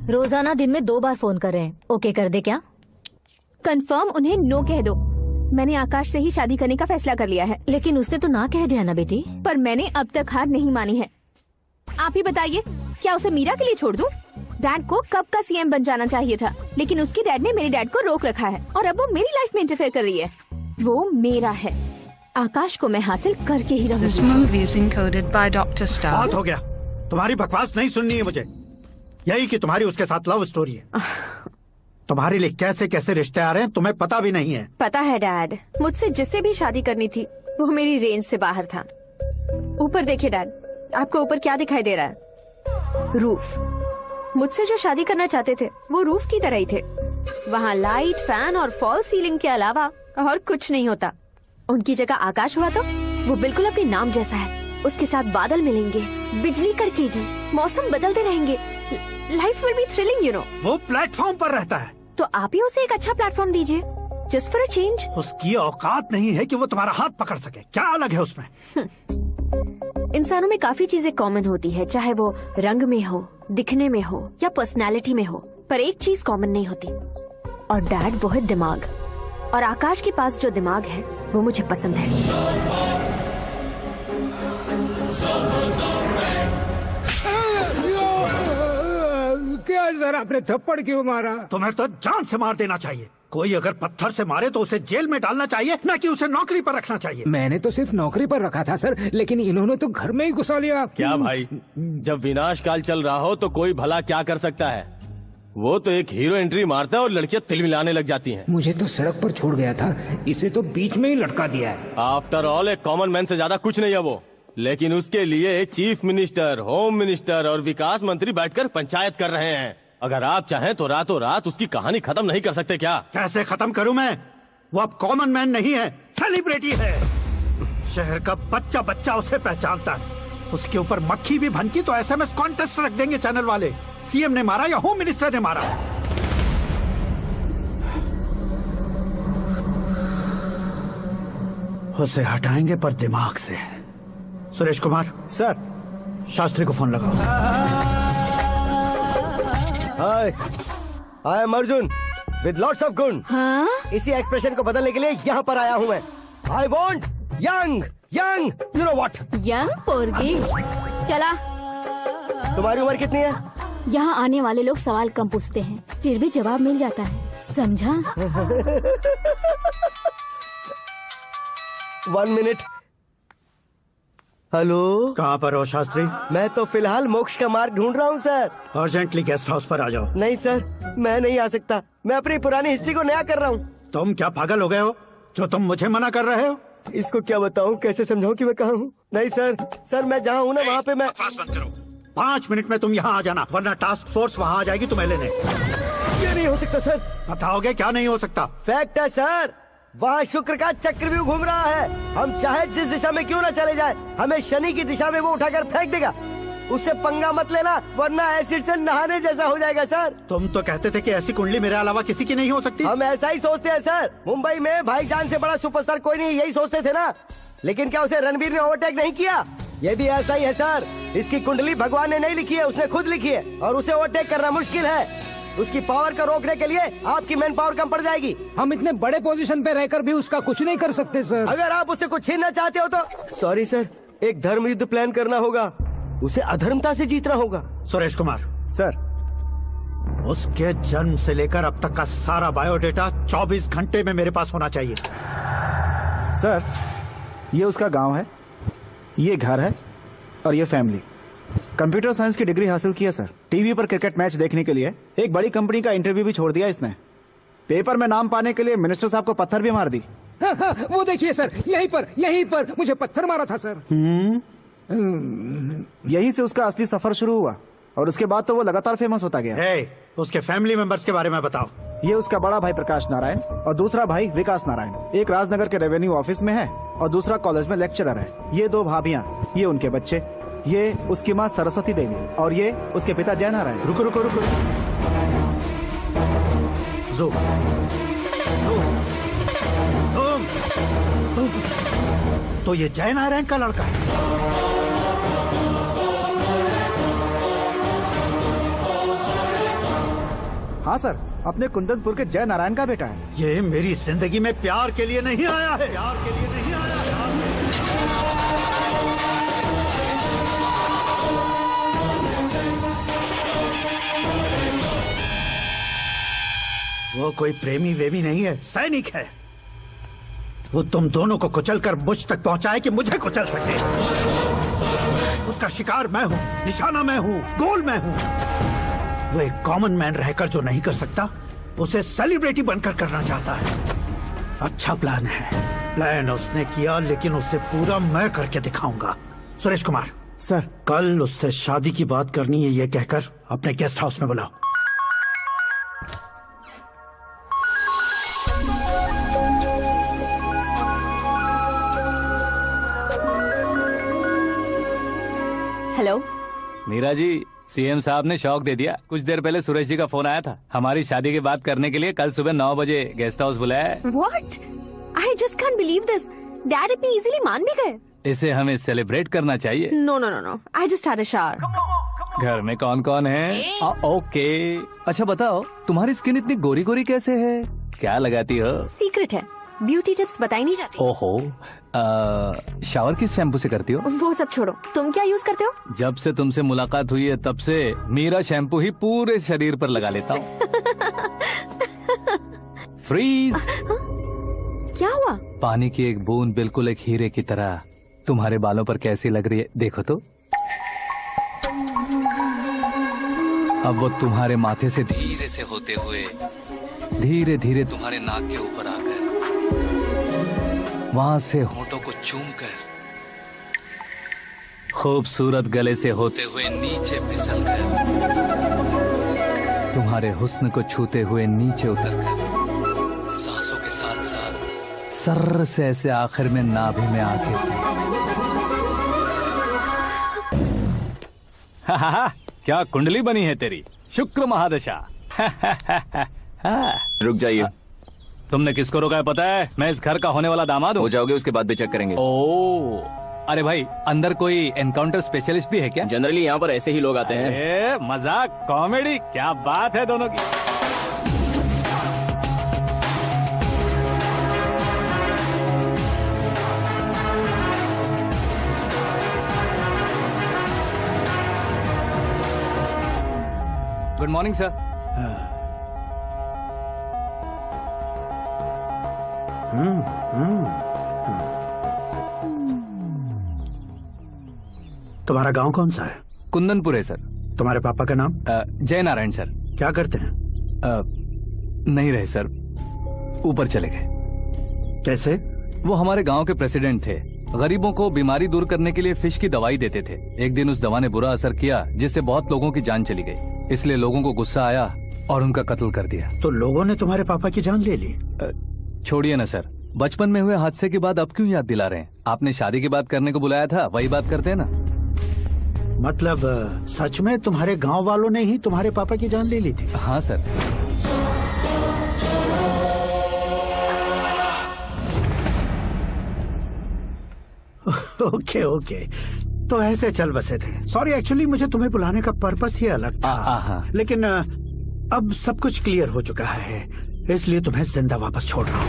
रोजाना दिन में 2 बार फोन कर रहे हैं। ओके कर दे क्या? कंफर्म उन्हें नो कह दो। मैंने आकाश से ही शादी करने का फैसला कर लिया है। लेकिन उसने तो ना कह दिया ना बेटी। पर मैंने अब तक हार नहीं मानी है। आप ही बताइए, क्या उसे मीरा के लिए छोड़ दूं? डैड को कब का सीएम बन जाना चाहिए था, लेकिन उसके डैड ने मेरे डैड को रोक रखा है और अब वो मेरी लाइफ में इंटरफेयर कर रही है। वो मेरा है, आकाश को मैं हासिल करके ही रहूंगी। This movie is encoded by Dr. Star. बहुत हो गया, तुम्हारी बकवास नहीं सुननी है मुझे। यही कि तुम्हारी उसके साथ लव स्टोरी है। तुम्हारे लिए कैसे कैसे रिश्ते आ रहे हैं तुम्हें पता भी नहीं है। पता है डैड, मुझसे जिससे भी शादी करनी थी वो मेरी रेंज से बाहर था। ऊपर देखिए डैड, आपको ऊपर क्या दिखाई दे रहा है? रूफ। मुझसे जो शादी करना चाहते थे वो रूफ की तरह ही थे। वहाँ लाइट, फैन और फॉल सीलिंग के अलावा और कुछ नहीं होता। उनकी जगह आकाश हुआ तो वो बिल्कुल अपने नाम जैसा है। उसके साथ बादल मिलेंगे, बिजली कड़केगी, मौसम बदलते रहेंगे, life will be thrilling, you know. वो प्लेटफॉर्म पर रहता है तो आप ही उसे एक अच्छा प्लेटफॉर्म दीजिए, जस्ट फॉर अ चेंज। उसकी औकात नहीं है कि वो तुम्हारा हाथ पकड़ सके। क्या अलग है उसमें? इंसानों में काफी चीजें कॉमन होती है, चाहे वो रंग में हो, दिखने में हो या पर्सनालिटी में हो, पर एक चीज कॉमन नहीं होती, और डैड वो है दिमाग। और आकाश के पास जो दिमाग है वो मुझे पसंद है। क्या सर, आपने थप्पड़ क्यों मारा? तुम्हें तो जान से मार देना चाहिए। कोई अगर पत्थर से मारे तो उसे जेल में डालना चाहिए, न कि उसे नौकरी पर रखना चाहिए। मैंने तो सिर्फ नौकरी पर रखा था सर, लेकिन इन्होंने तो घर में ही घुसा लिया। क्या भाई, जब विनाश काल चल रहा हो तो कोई भला क्या कर सकता है? वो तो एक हीरो एंट्री मारता है और लड़कियां तिल मिलाने लग जाती हैं। मुझे तो सड़क पर छोड़ गया था, इसे तो बीच में ही लटका दिया है। आफ्टर ऑल एक कॉमन मैन से ज्यादा कुछ नहीं है वो, लेकिन उसके लिए चीफ मिनिस्टर, होम मिनिस्टर और विकास मंत्री बैठकर पंचायत कर रहे हैं। अगर आप चाहें तो रातों रात उसकी कहानी खत्म नहीं कर सकते क्या? कैसे खत्म करूं मैं? वो अब कॉमन मैन नहीं है, सेलिब्रिटी है। शहर का बच्चा बच्चा उसे पहचानता है। उसके ऊपर मक्खी भी भनकी तो एसएमएस कॉन्टेस्ट रख देंगे चैनल वाले। सीएम ने मारा या होम मिनिस्टर ने मारा। उसे हटाएंगे पर दिमाग से। सुरेश कुमार सर, शास्त्री को फोन लगाओ। Hi, I am Arjun with lots of गुण। हाँ? इसी एक्सप्रेशन को बदलने के लिए यहाँ पर आया हूँ मैं। I want young young, you know what? Young पोरगी। चला। तुम्हारी उम्र कितनी है? यहाँ आने वाले लोग सवाल कम पूछते हैं, फिर भी जवाब मिल जाता है, समझा? 1 मिनट। हेलो, कहाँ पर हो शास्त्री? मैं तो फिलहाल मोक्ष का मार्ग ढूंढ रहा हूँ सर। अर्जेंटली गेस्ट हाउस पर आ जाओ। नहीं सर, मैं नहीं आ सकता। मैं अपनी पुरानी हिस्ट्री को नया कर रहा हूँ। तुम क्या पागल हो गए हो जो तुम मुझे मना कर रहे हो? इसको क्या बताऊँ, कैसे समझाऊँ कि मैं कहाँ हूँ? नहीं सर, सर मैं जहाँ हूँ ना वहाँ पे मैं। 5 मिनट में तुम यहाँ आ जाना, वरना टास्क फोर्स वहाँ आ जाएगी तुम्हें लेने। ये नहीं हो सकता सर। बताओगे क्या नहीं हो सकता? फैक्ट है सर, वहाँ शुक्र का चक्रव्यूह घूम रहा है। हम चाहे जिस दिशा में क्यों न चले जाए, हमें शनि की दिशा में वो उठाकर फेंक देगा। उससे पंगा मत लेना, वरना एसिड से नहाने जैसा हो जाएगा सर। तुम तो कहते थे कि ऐसी कुंडली मेरे अलावा किसी की नहीं हो सकती। हम ऐसा ही सोचते हैं सर। मुंबई में भाईजान से बड़ा सुपरस्टार कोई नहीं, यही सोचते थे ना। लेकिन क्या उसे रणवीर ने ओवरटेक नहीं किया? ये भी ऐसा ही है सर। इसकी कुंडली भगवान ने नहीं लिखी है, उसने खुद लिखी है, और उसे ओवरटेक करना मुश्किल है। उसकी पावर को रोकने के लिए आपकी मैन पावर कम पड़ जाएगी। हम इतने बड़े पोजीशन पे रहकर भी उसका कुछ नहीं कर सकते सर। अगर आप उससे कुछ छीनना चाहते हो तो सॉरी सर, एक धर्म युद्ध प्लान करना होगा। उसे अधर्मता से जीतना होगा। सुरेश कुमार सर, उसके जन्म से लेकर अब तक का सारा बायोडेटा 24 घंटे में मेरे पास होना चाहिए। सर, ये उसका गांव है, ये घर है और ये फैमिली। कंप्यूटर साइंस की डिग्री हासिल की है सर। टीवी पर क्रिकेट मैच देखने के लिए एक बड़ी कंपनी का इंटरव्यू भी छोड़ दिया इसने। पेपर में नाम पाने के लिए मिनिस्टर साहब को पत्थर भी मार दी। हाँ, हाँ, वो देखिए सर, यहीं पर मुझे पत्थर मारा था सर। यहीं से उसका असली सफर शुरू हुआ और उसके बाद तो वो लगातार फेमस होता गया। उसके फैमिली मेंबर्स के बारे में बताओ। ये उसका बड़ा भाई प्रकाश नारायण और दूसरा भाई विकास नारायण। एक राजनगर के रेवेन्यू ऑफिस में है और दूसरा कॉलेज में लेक्चरर है। ये 2 भाभियाँ, ये उनके बच्चे, ये उसकी माँ सरस्वती देवी और ये उसके पिता जय नारायण। रुको रुको रुको, तो ये जय नारायण का लड़का है। हाँ सर, अपने कुंदनपुर के जय नारायण का बेटा है। ये मेरी जिंदगी में प्यार के लिए नहीं आया है, प्यार के लिए नहीं आया है। वो कोई प्रेमी वेमी नहीं है, सैनिक है। वो तुम दोनों को कुचलकर मुझ तक पहुंचाए कि मुझे कुचल सके। उसका शिकार मैं हूं, निशाना मैं हूं, गोल मैं हूं। वो एक कॉमन मैन रहकर जो नहीं कर सकता, उसे सेलिब्रिटी बनकर करना चाहता है। अच्छा प्लान है। प्लान उसने किया, लेकिन उसे पूरा मैं करके दिखाऊंगा। सुरेश कुमार सर, कल उससे शादी की बात करनी है, ये कहकर अपने गेस्ट हाउस में बुलाओ। हेलो मीरा जी, सीएम साहब ने शौक दे दिया। कुछ देर पहले सुरेश जी का फोन आया था, हमारी शादी की बात करने के लिए कल सुबह 9 बजे गेस्ट हाउस बुलाया है। What? I just can't believe this. Dad इतनी इजीली मान भी गए। इसे हमें सेलिब्रेट करना चाहिए। No, no, no, no. I just had a shower. घर में कौन कौन है? ओके, अच्छा बताओ, तुम्हारी स्किन इतनी गोरी गोरी कैसे है? क्या लगाती हो? सीक्रेट है, ब्यूटी टिप्स बताई नहीं जाती। ओहो, शावर किस शैम्पू से करती हो? वो सब छोड़ो, तुम क्या यूज करते हो? जब से तुमसे मुलाकात हुई है तब से मीरा शैम्पू ही पूरे शरीर पर लगा लेता हूँ। फ्रीज। क्या हुआ? पानी की एक बूंद बिल्कुल एक हीरे की तरह तुम्हारे बालों पर कैसी लग रही है, देखो तो। अब वो तुम्हारे माथे से धीरे से होते हुए धीरे धीरे तुम्हारे नाक के ऊपर आकर वहां से होठों को चूमकर खूबसूरत गले से होते हुए नीचे फिसलकर तुम्हारे हुस्न को छूते हुए नीचे उतरकर सांसों के साथ साथ सर्र से ऐसे आखिर में नाभि में आके क्या कुंडली बनी है तेरी, शुक्र महादशा। रुक जाइए। तुमने किसको रोका है पता है? मैं इस घर का होने वाला दामाद हूँ। हो जाओगे उसके बाद भी चेक करेंगे। ओ, अरे भाई अंदर कोई एनकाउंटर स्पेशलिस्ट भी है क्या? जनरली यहाँ पर ऐसे ही लोग आते हैं। मजाक, कॉमेडी, क्या बात है दोनों की। Good morning sir. तुम्हारा गांव कौन सा है? कुंदनपुर है सर। तुम्हारे पापा का नाम? जय नारायण सर। क्या करते हैं? नहीं रहे सर, ऊपर चले गए। कैसे? वो हमारे गांव के प्रेसिडेंट थे। गरीबों को बीमारी दूर करने के लिए फिश की दवाई देते थे। एक दिन उस दवा ने बुरा असर किया जिससे बहुत लोगों की जान चली गई। इसलिए लोगों को गुस्सा आया और उनका कत्ल कर दिया। तो लोगों ने तुम्हारे पापा की जान ले ली? छोड़िए ना सर, बचपन में हुए हादसे की बात अब क्यों याद दिला रहे हैं? आपने शादी की बात करने को बुलाया था, वही बात करते हैं ना। मतलब सच में तुम्हारे गांव वालों ने ही तुम्हारे पापा की जान ले ली थी? हाँ सर। ओके ओके, तो ऐसे चल बसे थे। सॉरी, एक्चुअली मुझे तुम्हें बुलाने का पर्पस ही अलग था। लेकिन अब सब कुछ क्लियर हो चुका है, इसलिए तुम्हें जिंदा वापस छोड़ रहा हूँ।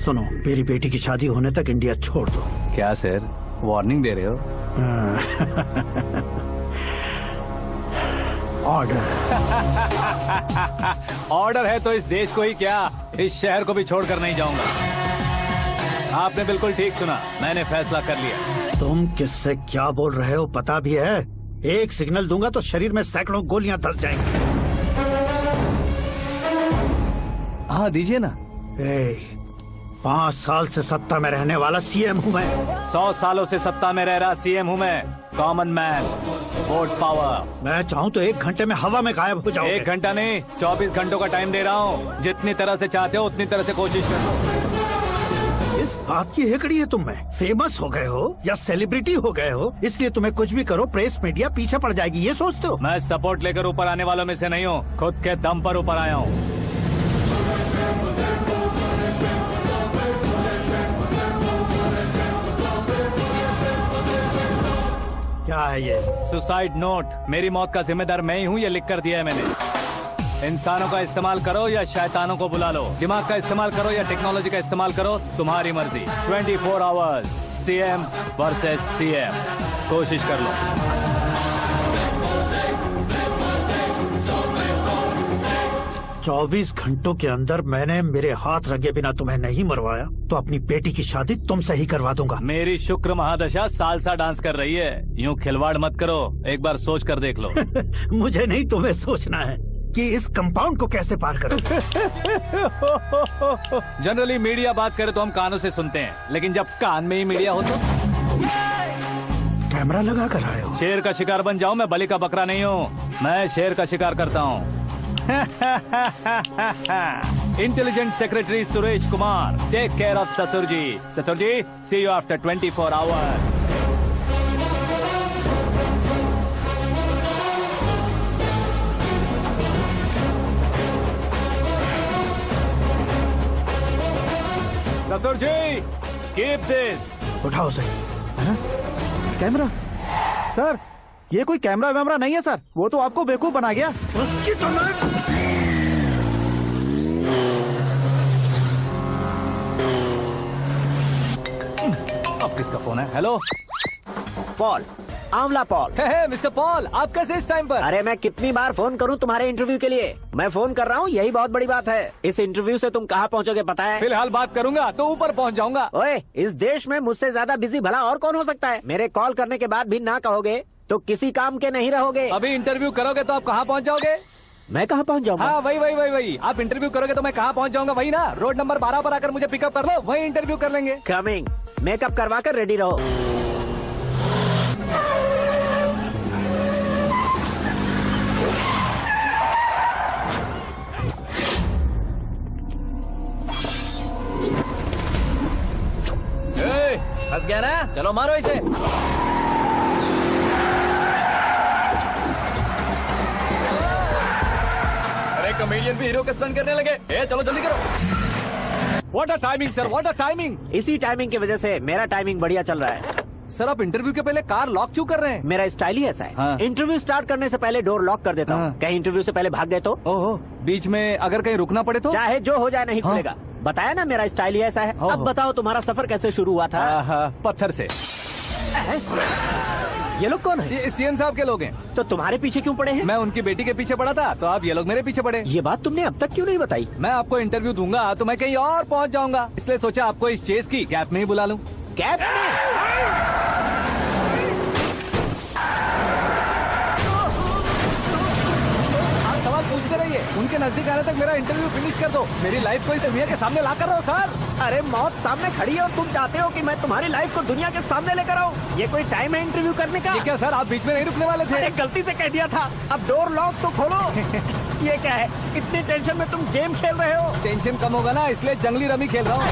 सुनो, मेरी बेटी की शादी होने तक इंडिया छोड़ दो। क्या सर, वार्निंग दे रहे हो? ऑर्डर। ऑर्डर है तो इस देश को ही क्या, इस शहर को भी छोड़कर नहीं जाऊंगा। आपने बिल्कुल ठीक सुना, मैंने फैसला कर लिया। तुम किससे क्या बोल रहे हो पता भी है? एक सिग्नल दूंगा तो शरीर में सैकड़ों गोलियां धस जाएंगी। हाँ दीजिए ना। 5 साल से सत्ता में रहने वाला सीएम हूँ मैं। 100 सालों से सत्ता में रह रहा सीएम हूँ मैं। Common man, vote power. मैं चाहूँ तो 1 घंटे में हवा में गायब हो जाऊँ। 1 घंटा नहीं, 24 घंटों का टाइम दे रहा हूँ। जितनी तरह से चाहते हो उतनी तरह से कोशिश करो। इस बात की हेकड़ी है तुम में? फेमस हो गए हो या सेलिब्रिटी हो गए हो, इसलिए तुम्हें कुछ भी करो प्रेस मीडिया पीछे पड़ जाएगी, ये सोचते हो? मैं सपोर्ट लेकर ऊपर आने वालों में से नहीं हूँ, खुद के दम पर ऊपर आया हूँ। क्या है ये? Suicide note. मेरी मौत का जिम्मेदार मैं ही हूँ, ये लिख कर दिया है मैंने। इंसानों का इस्तेमाल करो या शैतानों को बुला लो, दिमाग का इस्तेमाल करो या टेक्नोलॉजी का इस्तेमाल करो, तुम्हारी मर्जी। 24 आवर्स, सीएम वर्सेस सीएम, कोशिश कर लो। चौबीस घंटों के अंदर मैंने मेरे हाथ रंगे बिना तुम्हें नहीं मरवाया तो अपनी बेटी की शादी तुमसे ही करवा दूंगा। मेरी शुक्र महादशा सालसा डांस कर रही है, यूं खिलवाड़ मत करो, एक बार सोच कर देख लो। मुझे नहीं, तुम्हें सोचना है कि इस कंपाउंड को कैसे पार करूं। जनरली मीडिया बात करे तो हम कानों से सुनते हैं, लेकिन जब कान में ही मीडिया हो तो कैमरा लगा कर आए हो। शेर का शिकार बन जाऊं, मैं बलि का बकरा नहीं हूँ, मैं शेर का शिकार करता हूँ। Intelligent secretary Suresh Kumar, take care of ससुर जी। ससुर ji, see you after 24 hours. ससुर जी, कीप दिस। उठाओ सही। कैमरा? सर, ये कोई कैमरा वैमरा नहीं है सर, वो तो आपको बेवकूफ बना गया। उसकी तो अब किसका फोन है? हेलो पॉल, आंवला पॉल। मिस्टर पॉल, आप कैसे इस टाइम पर? अरे मैं कितनी बार फोन करूं तुम्हारे इंटरव्यू के लिए? मैं फोन कर रहा हूं, यही बहुत बड़ी बात है। इस इंटरव्यू से तुम कहां पहुंचोगे पता है? फिलहाल बात करूंगा तो ऊपर पहुंच जाऊंगा। ओए, इस देश में मुझसे ज्यादा बिजी भला और कौन हो सकता है? मेरे कॉल करने के बाद भी ना कहोगे तो किसी काम के नहीं रहोगे। अभी इंटरव्यू करोगे तो आप कहाँ पहुँच जाओगे? मैं कहाँ पहुँच जाऊंगा? हाँ वही। आप इंटरव्यू करोगे तो मैं कहाँ पहुँच जाऊंगा? वही ना, रोड नंबर 12 पर आकर मुझे पिकअप कर लो, वही इंटरव्यू कर लेंगे। कमिंग। मेकअप करवा कर रेडी रहो। फंस गया ना, चलो मारो इसे। अरे कमेडियन भी हीरो के स्टंट करने लगे। चलो जल्दी करो। What a timing sir, what a timing. इसी टाइमिंग की वजह से मेरा टाइमिंग बढ़िया चल रहा है। सर आप इंटरव्यू के पहले कार लॉक क्यों कर रहे हैं? मेरा स्टाइल ही ऐसा है। हाँ। इंटरव्यू स्टार्ट करने से पहले डोर लॉक कर देता हूँ। कहीं इंटरव्यू से पहले भाग गए तो? ओहो, बीच में अगर कहीं रुकना पड़े तो? चाहे जो हो जाए नहीं खुलेगा। बताया ना मेरा स्टाइल ही ऐसा है। अब बताओ तुम्हारा सफर कैसे शुरू हुआ था? पत्थर से। ये लोग कौन है? ये सीएम साहब के लोग हैं। तो तुम्हारे पीछे क्यों पड़े हैं? मैं उनकी बेटी के पीछे पड़ा था, तो आप ये लोग मेरे पीछे पड़े। ये बात तुमने अब तक क्यों नहीं बताई? मैं आपको इंटरव्यू दूंगा तो मैं कहीं और पहुंच जाऊंगा, इसलिए सोचा आपको इस चेस की गैप में ही बुला लूं। गैप में? सवाल पूछते रहिए, उनके नजदीक आने तक मेरा इंटरव्यू फिनिश कर दो। मेरी लाइफ को इस दुनिया के सामने ला कर रहो सर। अरे मौत सामने खड़ी है और तुम चाहते हो कि मैं तुम्हारी लाइफ को दुनिया के सामने लेकर आऊं? ये कोई टाइम है इंटरव्यू करने का? ये क्या सर, आप बीच में नहीं रुकने वाले थे? अरे गलती से कह दिया था। अब डोर लॉक तो खोलो। ये क्या है, इतनी टेंशन में तुम गेम खेल रहे हो? टेंशन कम होगा ना, इसलिए जंगली रमी खेल रहा हूँ।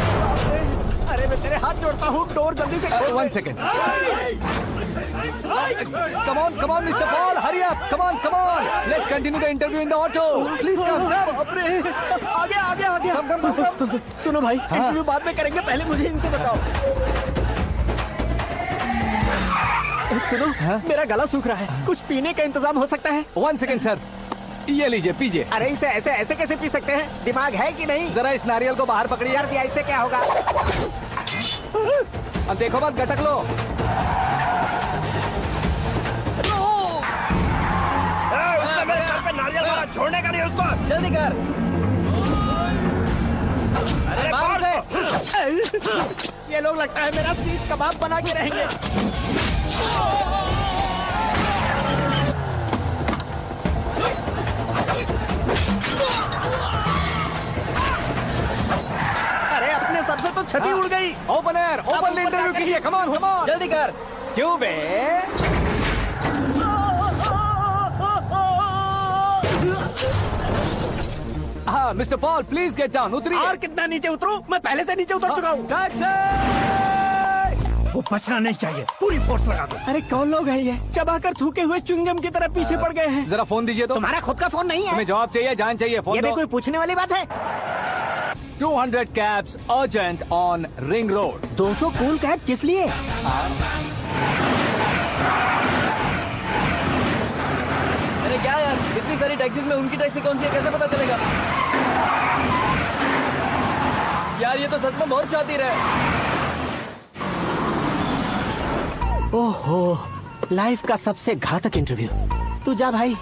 अरे मैं तेरे हाथ जोड़ता हूँ, डोर जल्दी से खोल। 1 second. Come on, Mr. Paul, hurry up. Come on. Let's continue the interview in the auto. Please come. आगे। Come. सुनो भाई, इंटरव्यू बाद में करेंगे, पहले मुझे इनसे बताओ। सुनो, मेरा गला सूख रहा है, कुछ पीने का इंतजाम हो सकता है? 1 सेकेंड सर, ये लीजिए पीजिए। अरे इसे ऐसे कैसे पी सकते हैं? दिमाग है कि नहीं? जरा इस नारियल को बाहर पकड़िए। यार दिया, इससे क्या होगा? अब देखो मत, गटक लो। मेरे सर पे नारियल मारा, छोड़ने का नहीं उसको। जल्दी कर। अरे बाहर से। ये लोग लगता है मेरा सीख कबाब बना के रहेंगे। अरे अपने सर से तो छठी उड़ गई। ओपन इंटरव्यू कीजिए। कम ऑन जल्दी कर। क्यों बे? हाँ mister Paul, please get down. उतरिए। और कितना नीचे उतरूं? मैं पहले से नीचे उतर चुका हूँ। वो बचना नहीं चाहिए, पूरी फोर्स लगा दो। अरे कौन लोग हैं ये? चबाकर थूके हुए च्युइंगम की तरह पीछे पड़ गए हैं। जरा फोन दीजिए तो। तुम्हारा खुद का फोन नहीं है? तुम्हें जवाब चाहिए, जान चाहिए, फोन ये भी दो। कोई पूछने वाली बात है? 200 cabs urgent on Ring Road. 200 cool cab किस लिए? अरे क्या यार, इतनी सारी टैक्सीज में उनकी टैक्सी कौन सी है, कैसे पता चलेगा? यार ये तो सच में बहुत शातिर है। ओहो, लाइफ का सबसे घातक इंटरव्यू। तू जा भाई।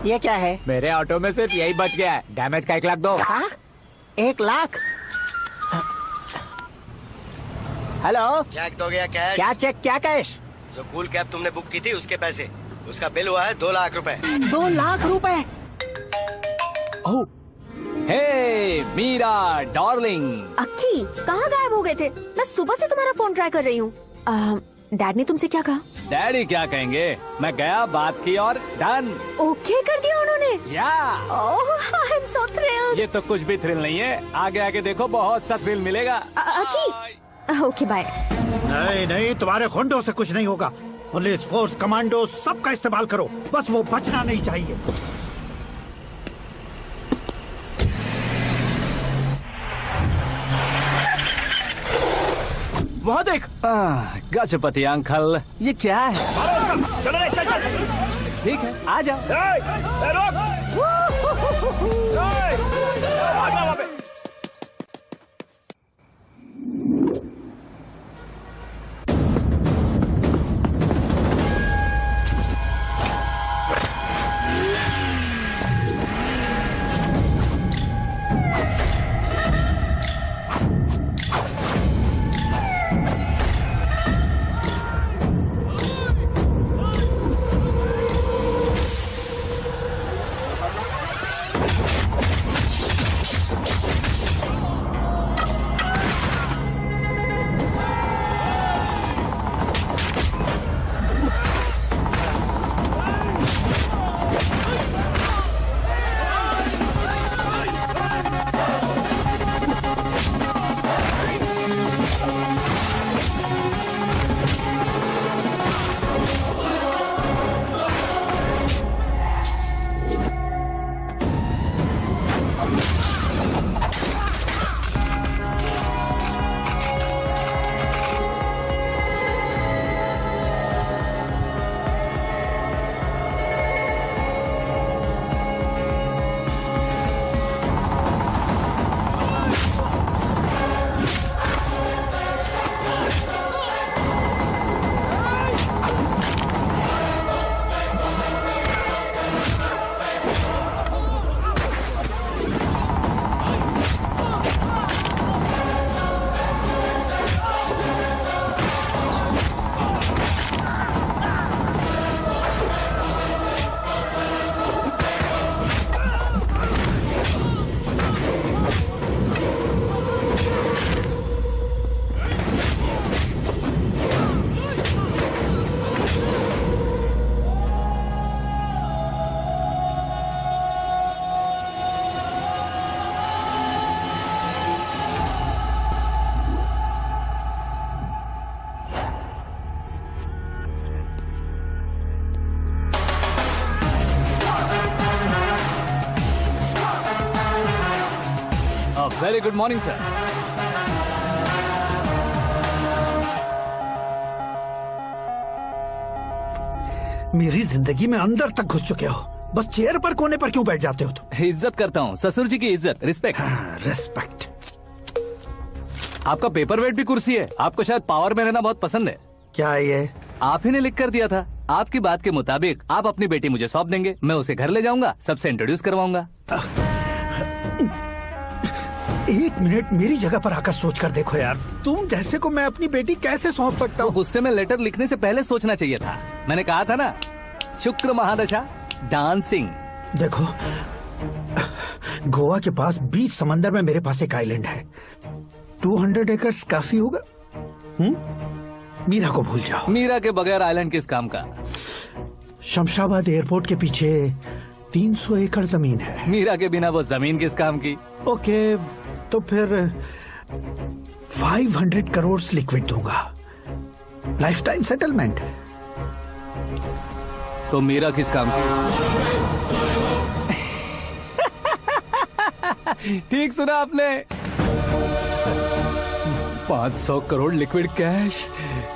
ये क्या है? मेरे ऑटो में सिर्फ यही बच गया है, डैमेज का 1 लाख दो। 1 लाख? हेलो, चेक तो गया कैश? क्या चेक, क्या कैश? जो कूल कैब तुमने बुक की थी उसके पैसे, उसका बिल हुआ है 2 लाख रुपए। 2 लाख रुपए? हे मीरा डार्लिंग। अक्की, कहाँ गायब हो गए थे? मैं सुबह से तुम्हारा फोन ट्राई कर रही हूँ। डैड ने तुमसे क्या कहा? डैडी क्या कहेंगे, मैं गया, बात की और डन। ओके कर दिया उन्होंने? या। ओह, आई एम सो थ्रिल्ड। ये तो कुछ भी थ्रिल नहीं है, आगे आगे देखो बहुत सा थ्रिल मिलेगा। अक्की, ओके बाय। नहीं, तुम्हारे गुंडों से कुछ नहीं होगा। पुलिस फोर्स, कमांडो, सबका इस्तेमाल करो, बस वो बचना नहीं चाहिए। वहाँ देख। गजपति अंकल, ये क्या है? चलो रे, चल। ठीक है, आ जाओ। वहाँ पे। Very good morning sir. मेरी जिंदगी में अंदर तक घुस चुके हो, बस चेयर पर कोने पर क्यों बैठ जाते हो तुम? इज्जत करता हूँ, ससुर जी की इज्जत, रिस्पेक्ट। रिस्पेक्ट। आपका पेपर वेट भी कुर्सी है। आपको शायद पावर में रहना बहुत पसंद है। क्या है ये? आप ही ने लिख कर दिया था। आपकी बात के मुताबिक आप अपनी बेटी मुझे सौंप देंगे, मैं उसे घर ले जाऊंगा, सबसे इंट्रोड्यूस करवाऊंगा। एक मिनट मेरी जगह पर आकर सोच कर देखो यार, तुम जैसे को मैं अपनी बेटी कैसे सौंप सकता हूँ? गुस्से में लेटर लिखने से पहले सोचना चाहिए था। मैंने कहा था ना, शुक्र महादशा डांसिंग। देखो, गोवा के पास बीच समंदर में मेरे पास एक आइलैंड है, 200 एकर्स काफी होगा। मीरा को भूल जाओ। मीरा के बगैर आइलैंड किस काम का? शमशाबाद एयरपोर्ट के पीछे 300 एकड़ जमीन है। मीरा के बिना वो जमीन किस काम की? ओके, तो फिर 500 करोड़ लिक्विड दूंगा, लाइफ टाइम सेटलमेंट। तो मीरा किस काम की? ठीक सुना आपने, 500 करोड़ लिक्विड कैश।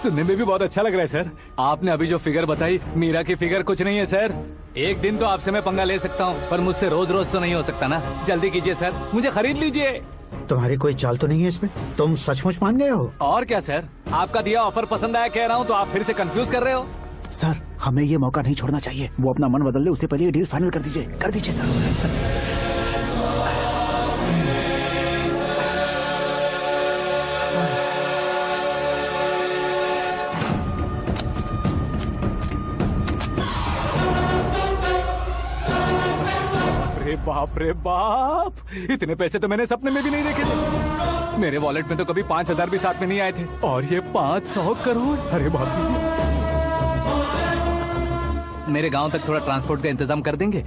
सुनने में भी बहुत अच्छा लग रहा है सर। आपने अभी जो फिगर बताई, मीरा की फिगर कुछ नहीं है सर। एक दिन तो आपसे मैं पंगा ले सकता हूँ, पर मुझसे रोज रोज तो नहीं हो सकता ना। जल्दी कीजिए सर, मुझे खरीद लीजिए। तुम्हारी कोई चाल तो नहीं है इसमें? तुम सचमुच मान गए हो? और क्या सर, आपका दिया ऑफर पसंद आया कह रहा हूँ, तो आप फिर से कंफ्यूज कर रहे हो। सर, हमें ये मौका नहीं छोड़ना चाहिए। वो अपना मन बदल ले, उससे पहले ये डील फाइनल कर दीजिए। कर दीजिए सर। बाप रे बाप, इतने पैसे तो मैंने सपने में भी नहीं देखे थे। मेरे वॉलेट में तो कभी 5000 भी साथ में नहीं आए थे, और ये 500 करोड़। अरे बाप रे। मेरे गांव तक थोड़ा ट्रांसपोर्ट का इंतजाम कर देंगे?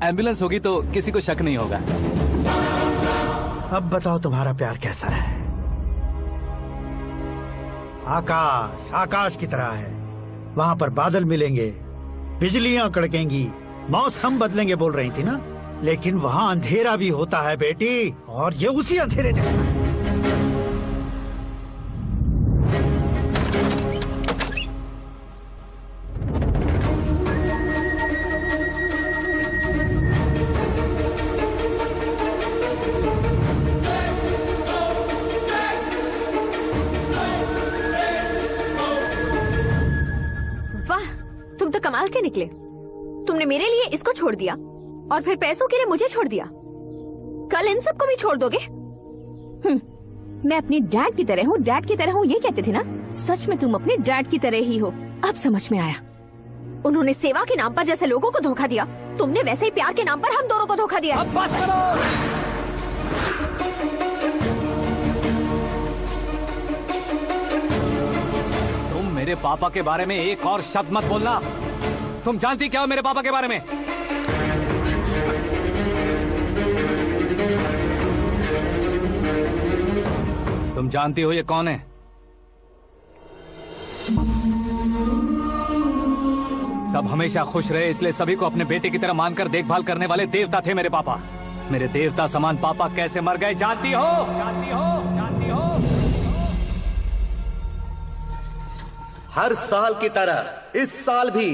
एम्बुलेंस होगी तो किसी को शक नहीं होगा। अब बताओ तुम्हारा प्यार कैसा है? आकाश आकाश की तरह है, वहाँ पर बादल मिलेंगे, बिजलियां कड़केंगी, मौसम बदलेंगे बोल रही थी ना, लेकिन वहाँ अंधेरा भी होता है बेटी, और ये उसी अंधेरे जैसा। वाह, तुम तो कमाल के निकले। तुमने मेरे लिए इसको छोड़ दिया और फिर पैसों के लिए मुझे छोड़ दिया। कल इन सबको भी छोड़ दोगे? मैं अपने डैड की तरह हूँ, डैड की तरह हूँ, ये कहते थे ना। सच में तुम अपने डैड की तरह ही हो। अब समझ में आया। उन्होंने सेवा के नाम पर जैसे लोगों को धोखा दिया, तुमने वैसे ही प्यार के नाम पर हम दोनों को धोखा दिया। अब बस करो। तुम मेरे पापा के बारे में एक और शब्द मत बोलना। तुम जानती क्या हो मेरे पापा के बारे में? तुम जानती हो ये कौन है? सब हमेशा खुश रहे, इसलिए सभी को अपने बेटे की तरह मानकर देखभाल करने वाले देवता थे मेरे पापा। मेरे देवता समान पापा कैसे मर गए जानती हो? जानती हो? जानती हो? हर साल की तरह इस साल भी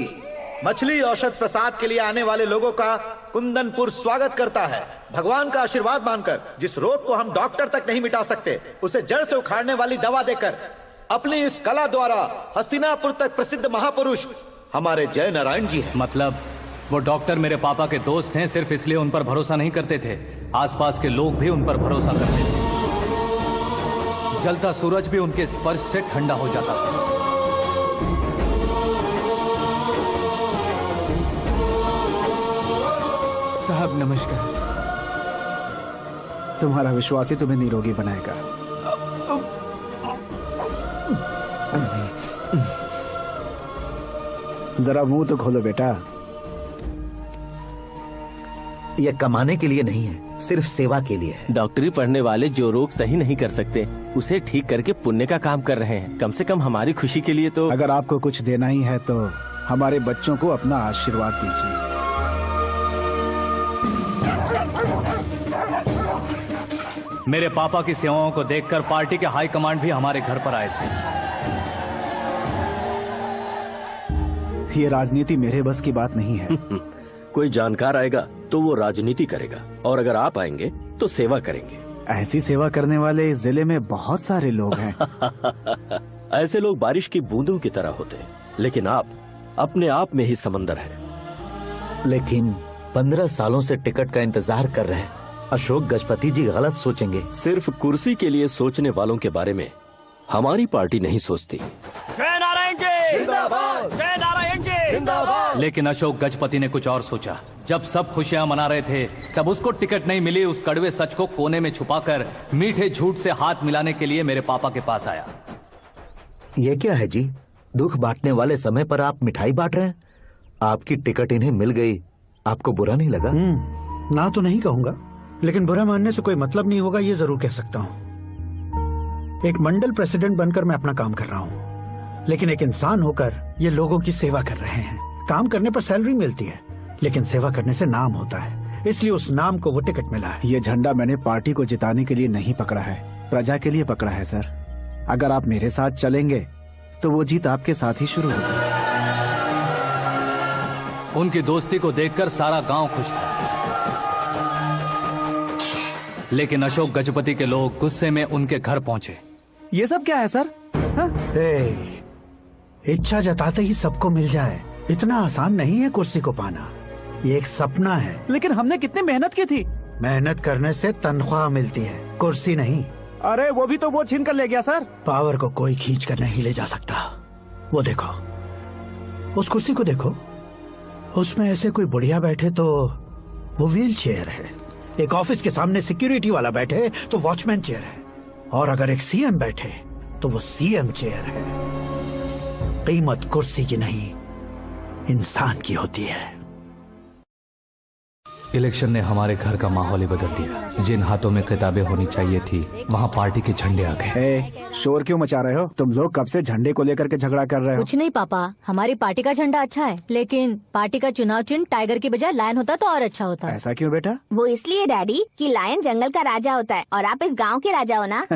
मछली औषध प्रसाद के लिए आने वाले लोगों का कुंदनपुर स्वागत करता है। भगवान का आशीर्वाद मानकर जिस रोग को हम डॉक्टर तक नहीं मिटा सकते, उसे जड़ से उखाड़ने वाली दवा देकर अपनी इस कला द्वारा हस्तिनापुर तक प्रसिद्ध महापुरुष हमारे जय नारायण जी हैं। मतलब वो डॉक्टर मेरे पापा के दोस्त हैं, सिर्फ इसलिए उन पर भरोसा नहीं करते थे, आसपास के लोग भी उन पर भरोसा करते थे। जलता सूरज भी उनके स्पर्श से ठंडा हो जाता था। साहब नमस्कार। तुम्हारा विश्वास ही तुम्हें निरोगी बनाएगा। जरा मुंह तो खोलो बेटा। ये कमाने के लिए नहीं है, सिर्फ सेवा के लिए है। डॉक्टरी पढ़ने वाले जो रोग सही नहीं कर सकते, उसे ठीक करके पुण्य का काम कर रहे हैं। कम से कम हमारी खुशी के लिए तो। अगर आपको कुछ देना ही है तो हमारे बच्चों को अपना आशीर्वाद दीजिए। मेरे पापा की सेवाओं को देखकर पार्टी के हाई कमांड भी हमारे घर पर आए थे। ये राजनीति मेरे बस की बात नहीं है। कोई जानकार आएगा तो वो राजनीति करेगा, और अगर आप आएंगे तो सेवा करेंगे। ऐसी सेवा करने वाले इस जिले में बहुत सारे लोग हैं। ऐसे लोग बारिश की बूंदों की तरह होते हैं, लेकिन आप अपने आप में ही समंदर हैं। लेकिन 15 सालों से टिकट का इंतजार कर रहे हैं। अशोक गजपति जी गलत सोचेंगे। सिर्फ कुर्सी के लिए सोचने वालों के बारे में हमारी पार्टी नहीं सोचती। जय नारायण जी जिंदाबाद, जय नारायण जी जिंदाबाद। लेकिन अशोक गजपति ने कुछ और सोचा। जब सब खुशियां मना रहे थे तब उसको टिकट नहीं मिली। उस कड़वे सच को कोने में छुपाकर मीठे झूठ से हाथ मिलाने के लिए मेरे पापा के पास आया। ये क्या है जी? दुख बांटने वाले समय पर आप मिठाई बांट रहे हैं। आपकी टिकट इन्हें मिल गई, आपको बुरा नहीं लगा? ना तो नहीं कहूंगा, लेकिन बुरा मानने से कोई मतलब नहीं होगा, ये जरूर कह सकता हूँ। एक मंडल प्रेसिडेंट बनकर मैं अपना काम कर रहा हूँ, लेकिन एक इंसान होकर ये लोगों की सेवा कर रहे हैं। काम करने पर सैलरी मिलती है, लेकिन सेवा करने से नाम होता है, इसलिए उस नाम को वो टिकट मिला है। ये झंडा मैंने पार्टी को जिताने के लिए नहीं पकड़ा है, प्रजा के लिए पकड़ा है सर। अगर आप मेरे साथ चलेंगे तो वो जीत आपके साथ ही शुरू होगी। उनकी दोस्ती को देखकर सारा गांव खुश था, लेकिन अशोक गजपति के लोग गुस्से में उनके घर पहुंचे। ये सब क्या है सर? इच्छा जताते ही सबको मिल जाए, इतना आसान नहीं है कुर्सी को पाना। ये एक सपना है। लेकिन हमने कितनी मेहनत की थी। मेहनत करने से तनख्वाह मिलती है, कुर्सी नहीं। अरे वो भी तो वो छीन कर ले गया सर। पावर को कोई खींच कर नहीं ले जा सकता। वो देखो, उस कुर्सी को देखो, उसमें ऐसे कोई बुढ़िया बैठे तो वो व्हील चेयर है। एक ऑफिस के सामने सिक्योरिटी वाला बैठे तो वॉचमैन चेयर है, और अगर एक सीएम बैठे तो वो सीएम चेयर है। कीमत कुर्सी की नहीं, इंसान की होती है। इलेक्शन ने हमारे घर का माहौल ही बदल दिया। जिन हाथों में किताबें होनी चाहिए थी, वहाँ पार्टी के झंडे आ गए। शोर क्यों मचा रहे हो? तुम लोग कब से झंडे को लेकर के झगड़ा कर रहे हो? कुछ नहीं पापा, हमारी पार्टी का झंडा अच्छा है, लेकिन पार्टी का चुनाव चिन्ह टाइगर की बजाय लायन होता तो और अच्छा होता। ऐसा क्यों बेटा? वो इसलिए डैडी कि लायन जंगल का राजा होता है और आप इस गांव के राजा हो ना।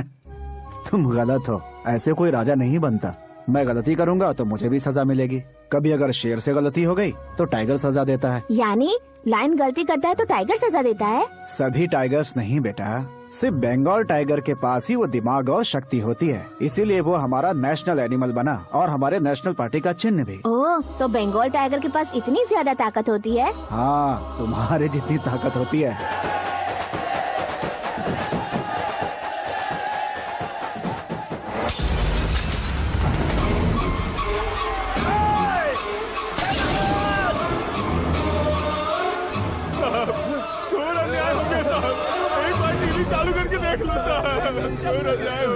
तुम गलत हो, ऐसे कोई राजा नहीं बनता। मैं गलती करूंगा तो मुझे भी सजा मिलेगी। कभी अगर शेर से गलती हो गई तो टाइगर सजा देता है। यानी लायन गलती करता है तो टाइगर सजा देता है? सभी टाइगर्स नहीं बेटा, सिर्फ बंगाल टाइगर के पास ही वो दिमाग और शक्ति होती है, इसीलिए वो हमारा नेशनल एनिमल बना और हमारे नेशनल पार्टी का चिन्ह भी। ओह, तो बंगाल टाइगर के पास इतनी ज्यादा ताकत होती है? हाँ, तुम्हारे जितनी ताकत होती है।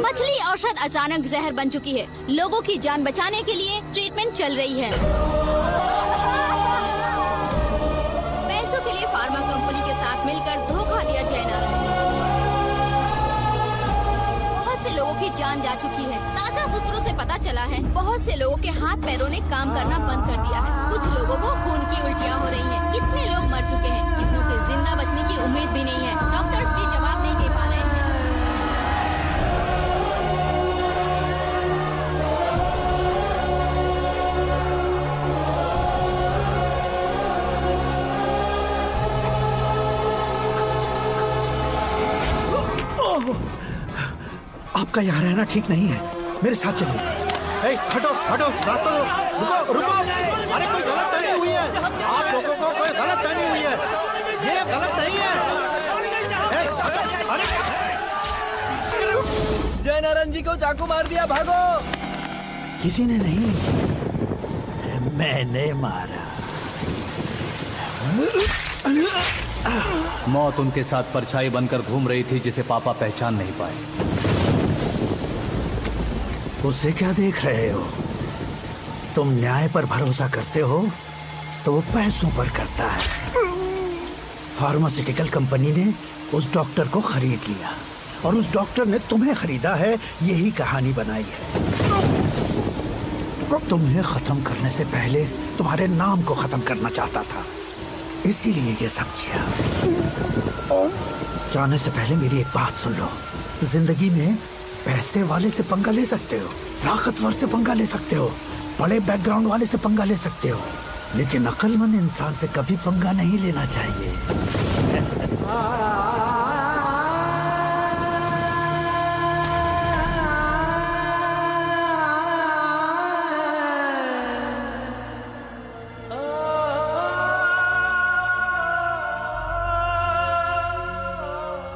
मछली औषध अचानक जहर बन चुकी है। लोगों की जान बचाने के लिए ट्रीटमेंट चल रही है। पैसों के लिए फार्मा कंपनी के साथ मिलकर धोखा दिया जय नारायण। बहुत से लोगों की जान जा चुकी है। ताजा सूत्रों से पता चला है बहुत से लोगों के हाथ पैरों ने काम करना बंद कर दिया है। कुछ लोगों को खून की उल्टियाँ हो रही हैं। कितने लोग मर चुके हैं, कितनों के जिंदा बचने की उम्मीद भी नहीं है। डॉक्टर्स भी जवाब नहीं दे पा रहे हैं। आपका यहाँ रहना ठीक नहीं है, मेरे साथ चलिए। हटो हटो, रास्ता दो, रुको रुको। अरे कोई गलत फहमी हुई है, आप लोगों को कोई गलत फहमी हुई है, ये गलत नहीं है। जय नारायण जी को चाकू मार दिया, भागो। किसी ने नहीं, मैंने मारा। मौत उनके साथ परछाई बनकर घूम रही थी, जिसे पापा पहचान नहीं पाए। उससे क्या देख रहे हो? तुम न्याय पर भरोसा करते हो तो वो पैसों पर करता है। फार्मास्यूटिकल कंपनी ने उस डॉक्टर को खरीद लिया और उस डॉक्टर ने तुम्हें खरीदा है, यही कहानी बनाई है। तुम्हें खत्म करने से पहले तुम्हारे नाम को खत्म करना चाहता था, इसीलिए ये सब किया। जाने से पहले मेरी एक बात सुन लो। जिंदगी में पैसे वाले से पंगा ले सकते हो, ताकतवर से पंगा ले सकते हो, बड़े बैकग्राउंड वाले से पंगा ले सकते हो, लेकिन अक्लमंद इंसान से कभी पंगा नहीं लेना चाहिए।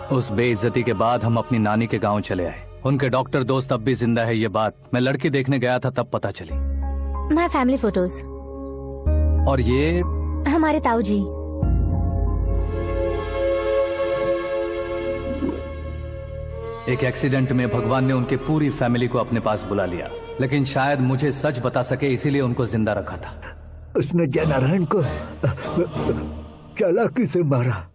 उस बेइज्जती के बाद हम अपनी नानी के गांव चले आए। उनके डॉक्टर दोस्त अब भी जिंदा है, ये बात मैं लड़की देखने गया था तब पता चली। My family photos. और ये हमारे ताऊ जी। एक एक्सीडेंट में भगवान ने उनकी पूरी फैमिली को अपने पास बुला लिया, लेकिन शायद मुझे सच बता सके इसीलिए उनको जिंदा रखा था। उसने जयनारायण को चालाकी से मारा।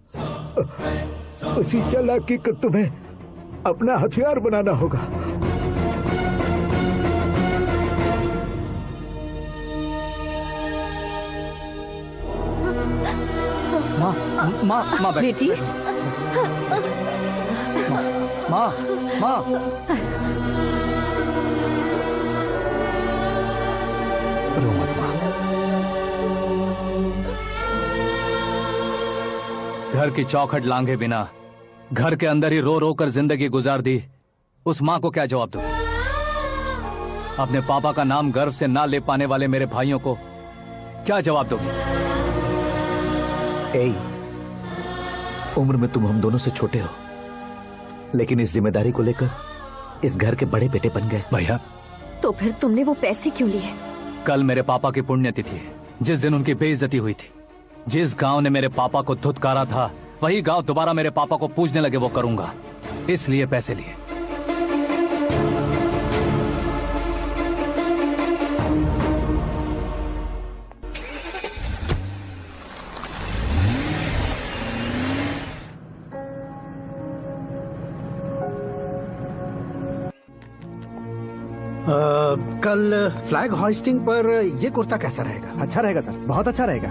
उसी चालाकी को तुम्हें अपना हथियार बनाना होगा। माँ बेटी। माँ रो मत माँ। घर की चौखट लांघे बिना घर के अंदर ही रो रो कर जिंदगी गुजार दी उस माँ को क्या जवाब दूं? अपने पापा का नाम गर्व से ना ले पाने वाले मेरे भाइयों को क्या जवाब दोगे? उम्र में तुम हम दोनों से छोटे हो, लेकिन इस जिम्मेदारी को लेकर इस घर के बड़े बेटे बन गए। भैया तो फिर तुमने वो पैसे क्यों लिए? कल मेरे पापा की पुण्यतिथि है, जिस दिन उनकी बेइज्जती हुई थी। जिस गांव ने मेरे पापा को धुतकारा था वही गांव दोबारा मेरे पापा को पूजने लगे, वो करूंगा, इसलिए पैसे लिए। कल फ्लैग होइस्टिंग पर ये कुर्ता कैसा रहेगा? अच्छा रहेगा सर, बहुत अच्छा रहेगा।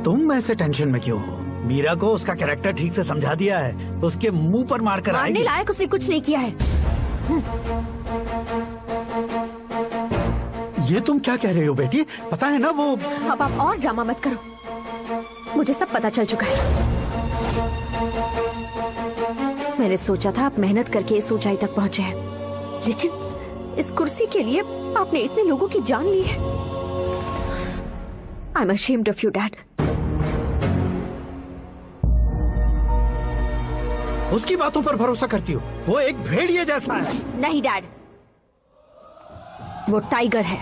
तुम ऐसे टेंशन में क्यों हो? मीरा को उसका कैरेक्टर ठीक से समझा दिया है, उसके मुंह पर मारकर मारने आएगी। लायक उसने कुछ नहीं किया है। ये तुम क्या कह रहे हो बेटी? पता है ना वो। अब आप और ड्रामा मत करो, मुझे सब पता चल चुका है। मैंने सोचा था आप मेहनत करके इस ऊंचाई तक पहुंचे हैं, लेकिन इस कुर्सी के लिए आपने इतने लोगों की जान ली है। I am ashamed of you dad. उसकी बातों पर भरोसा करती हो? वो एक भेड़िए जैसा है। नहीं डैड, वो टाइगर है,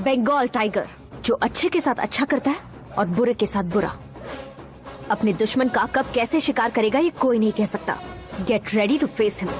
बंगाल टाइगर, जो अच्छे के साथ अच्छा करता है और बुरे के साथ बुरा। अपने दुश्मन का कब कैसे शिकार करेगा ये कोई नहीं कह सकता। Get ready to face him.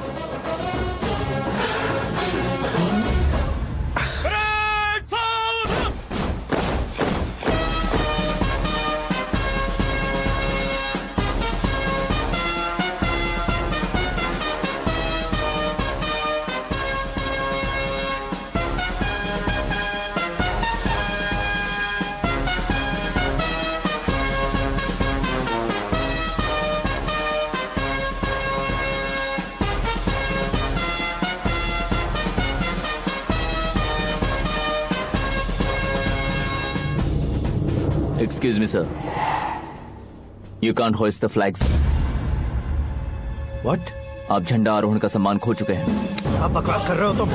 Excuse me, sir. You can't hoist the flags. What? आप झंडा आरोहण का सम्मान खो चुके हैं। क्या बकवास कर रहे हो तुम?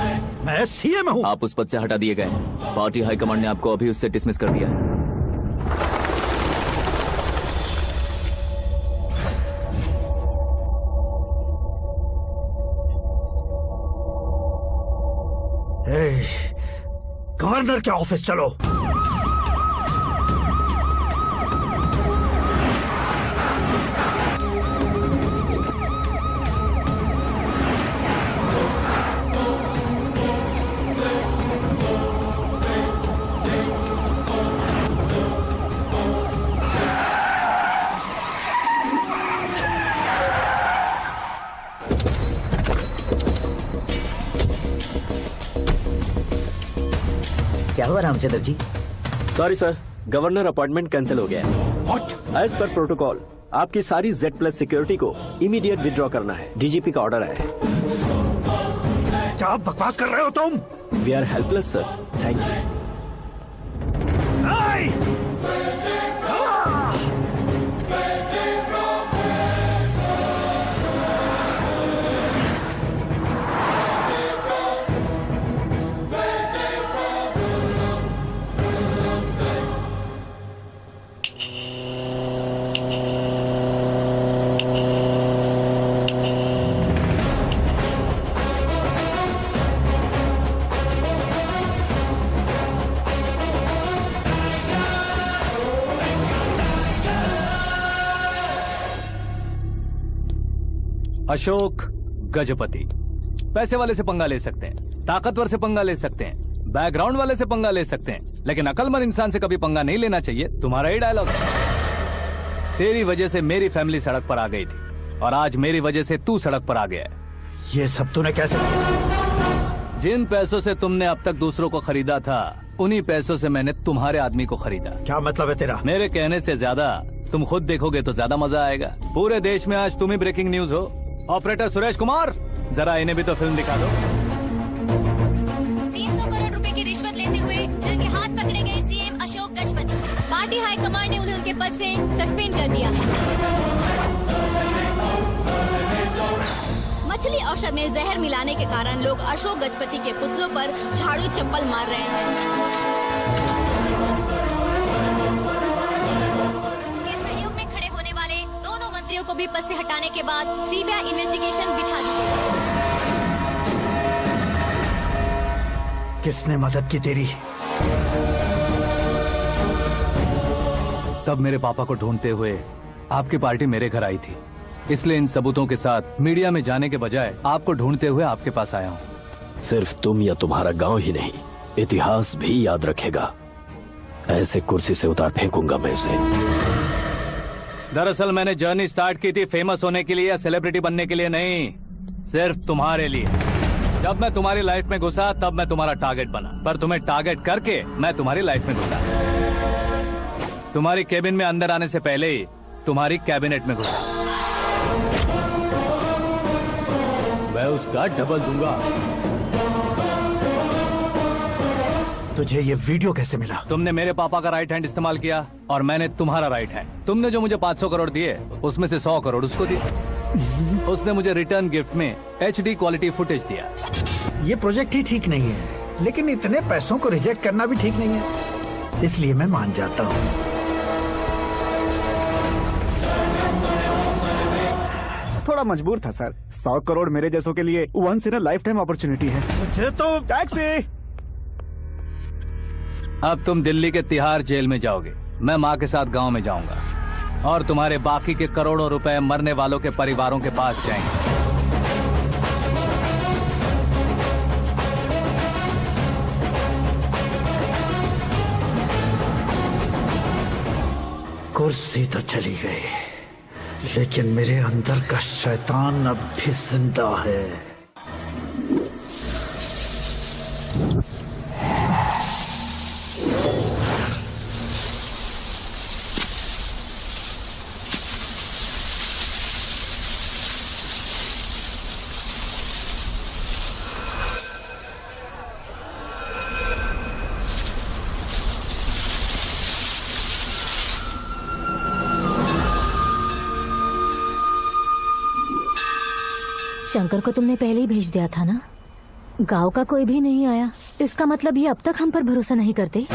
मैं सीएम हूँ। आप उस पद से हटा दिए गए। पार्टी हाईकमांड ने आपको अभी उससे डिसमिस कर दिया है। गवर्नर के ऑफिस चलो। क्या हुआ Ramchandra ji? Sorry sir, governor appointment cancel हो गया है। What? एज पर प्रोटोकॉल आपकी सारी Z+ सिक्योरिटी को इमीडिएट विड्रॉ करना है। डीजीपी का ऑर्डर आया है। क्या आप बकवास कर रहे हो तुम? We are helpless sir. Thank you. Ashok Gajapati पैसे वाले से पंगा ले सकते हैं, ताकतवर से पंगा ले सकते हैं, बैकग्राउंड वाले से पंगा ले सकते हैं, लेकिन अकलमंद इंसान से कभी पंगा नहीं लेना चाहिए। तुम्हारा ही डायलॉग है। तेरी वजह से मेरी फैमिली सड़क पर आ गई थी और आज मेरी वजह से तू सड़क पर आ गया है। ये सब तूने कैसे किया? जिन पैसों से तुमने अब तक दूसरों को खरीदा था, उन्हीं पैसों से मैंने तुम्हारे आदमी को खरीदा। क्या मतलब है तेरा? मेरे कहने से ज्यादा तुम खुद देखोगे तो ज्यादा मजा आएगा। पूरे देश में आज तुम ही ब्रेकिंग न्यूज हो। ऑपरेटर सुरेश कुमार, जरा इन्हें भी तो फिल्म दिखा दो। 300 करोड़ रुपए की रिश्वत लेते हुए रंगे हाथ पकड़े गए CM Ashok Gajapati. Party high command ने उन्हें उनके पद से सस्पेंड कर दिया है। मछली औषध में जहर मिलाने के कारण लोग अशोक गजपति के पुतलों पर झाड़ू चप्पल मार रहे हैं। उनके सहयोग में खड़े होने वाले दोनों मंत्रियों को भी पद से हटाने के बाद सीबीआई इन्वेस्टिगेशन बिठा दी गई। किसने मदद की तेरी? तब मेरे पापा को ढूंढते हुए आपकी पार्टी मेरे घर आई थी, इसलिए इन सबूतों के साथ मीडिया में जाने के बजाय आपको ढूंढते हुए आपके पास आया हूँ। सिर्फ तुम या तुम्हारा गांव ही नहीं, इतिहास भी याद रखेगा। ऐसे कुर्सी से उतार फेंकूंगा मैं उसे। दरअसल मैंने जर्नी स्टार्ट की थी फेमस होने के लिए या सेलिब्रिटी बनने के लिए नहीं, सिर्फ तुम्हारे लिए। जब मैं तुम्हारी लाइफ में घुसा तब मैं तुम्हारा टारगेट बना, पर तुम्हें टारगेट करके मैं तुम्हारी लाइफ में घुसा। तुम्हारी केबिन में अंदर आने से पहले ही तुम्हारी कैबिनेट में घुसा। मैं उसका डबल दूंगा। तुझे ये वीडियो कैसे मिला? तुमने मेरे पापा का राइट हैंड इस्तेमाल किया और मैंने तुम्हारा राइट हैंड। तुमने जो मुझे 500 करोड़ दिए, उसमें से 100 करोड़ उसको दिए। उसने मुझे रिटर्न गिफ्ट में HD क्वालिटी फुटेज दिया। ये प्रोजेक्ट ही ठीक नहीं है, लेकिन इतने पैसों को रिजेक्ट करना भी ठीक नहीं है, इसलिए मैं मान जाता हूँ। थोड़ा मजबूर था सर। 100 करोड़ मेरे जैसों के लिए once in a lifetime opportunity है। मुझे तो टैक्सी। अब तुम दिल्ली के तिहाड़ जेल में जाओगे, मैं माँ के साथ गांव में जाऊंगा और तुम्हारे बाकी के करोड़ों रुपए मरने वालों के परिवारों के पास जाएंगे। कुर्सी तो चली गई, लेकिन मेरे अंदर का शैतान अब भी जिंदा है। शंकर को तुमने पहले ही भेज दिया था ना? गांव का कोई भी नहीं आया, इसका मतलब ये अब तक हम पर भरोसा नहीं करते।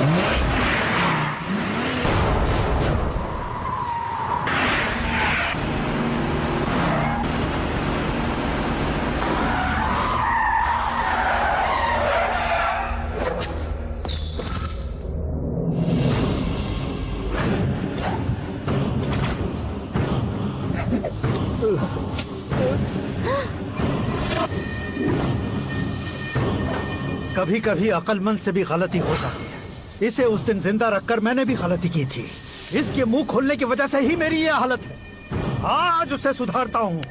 कभी कभी अक्लमंद से भी गलती हो जाती है। इसे उस दिन जिंदा रखकर मैंने भी गलती की थी। इसके मुंह खोलने की वजह से ही मेरी ये हालत है। आज उसे सुधारता हूँ।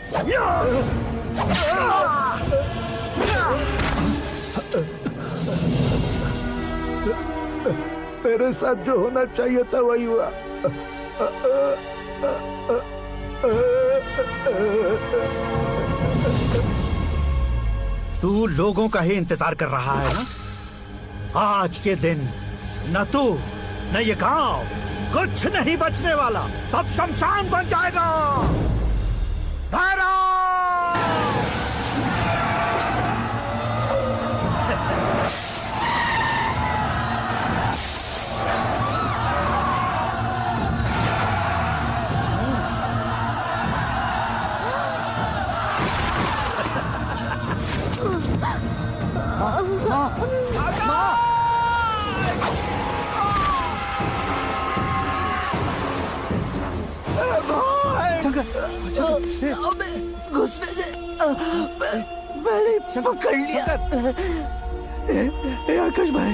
मेरे साथ जो होना चाहिए था वही हुआ। तू लोगों का ही इंतजार कर रहा है ना? आज के दिन न तू न ये गांव कुछ नहीं बचने वाला, सब शमशान बन जाएगा। भैरव! घुसने से मैंने पकड़ लिया। आकाश भाई,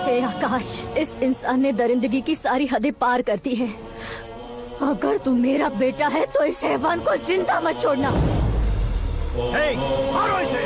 हे आकाश, इस इंसान ने दरिंदगी की सारी हदें पार कर दी है। अगर तू मेरा बेटा है तो इस हैवान को जिंदा मत छोड़ना। मारो इसे!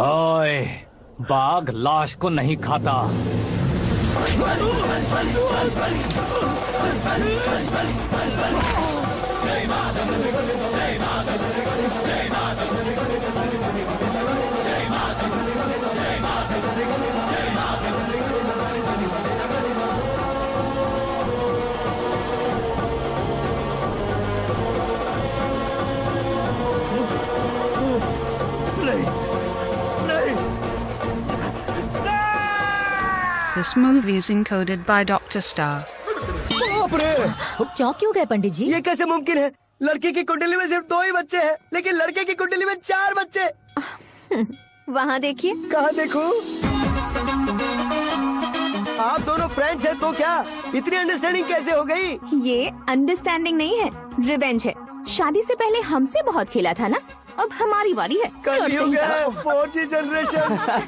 ओए, बाघ लाश को नहीं खाता। This movie is encoded by Dr. Star. बाप रे! चौंक क्यों गए पंडित जी? ये कैसे मुमकिन है? लड़की की कुंडली में सिर्फ 2 ही बच्चे हैं, लेकिन लड़के की कुंडली में 4 बच्चे। वहाँ देखिए। कहाँ देखूं? आप दोनों फ्रेंड्स हैं तो क्या? इतनी अंडरस्टैंडिंग कैसे हो गई? ये अंडरस्टैंडिंग नहीं है, रिवेंज है। शादी से पहले हमसे बहुत खेला था ना, अब हमारी बारी है। कल ही हो गया 4G जनरेशन।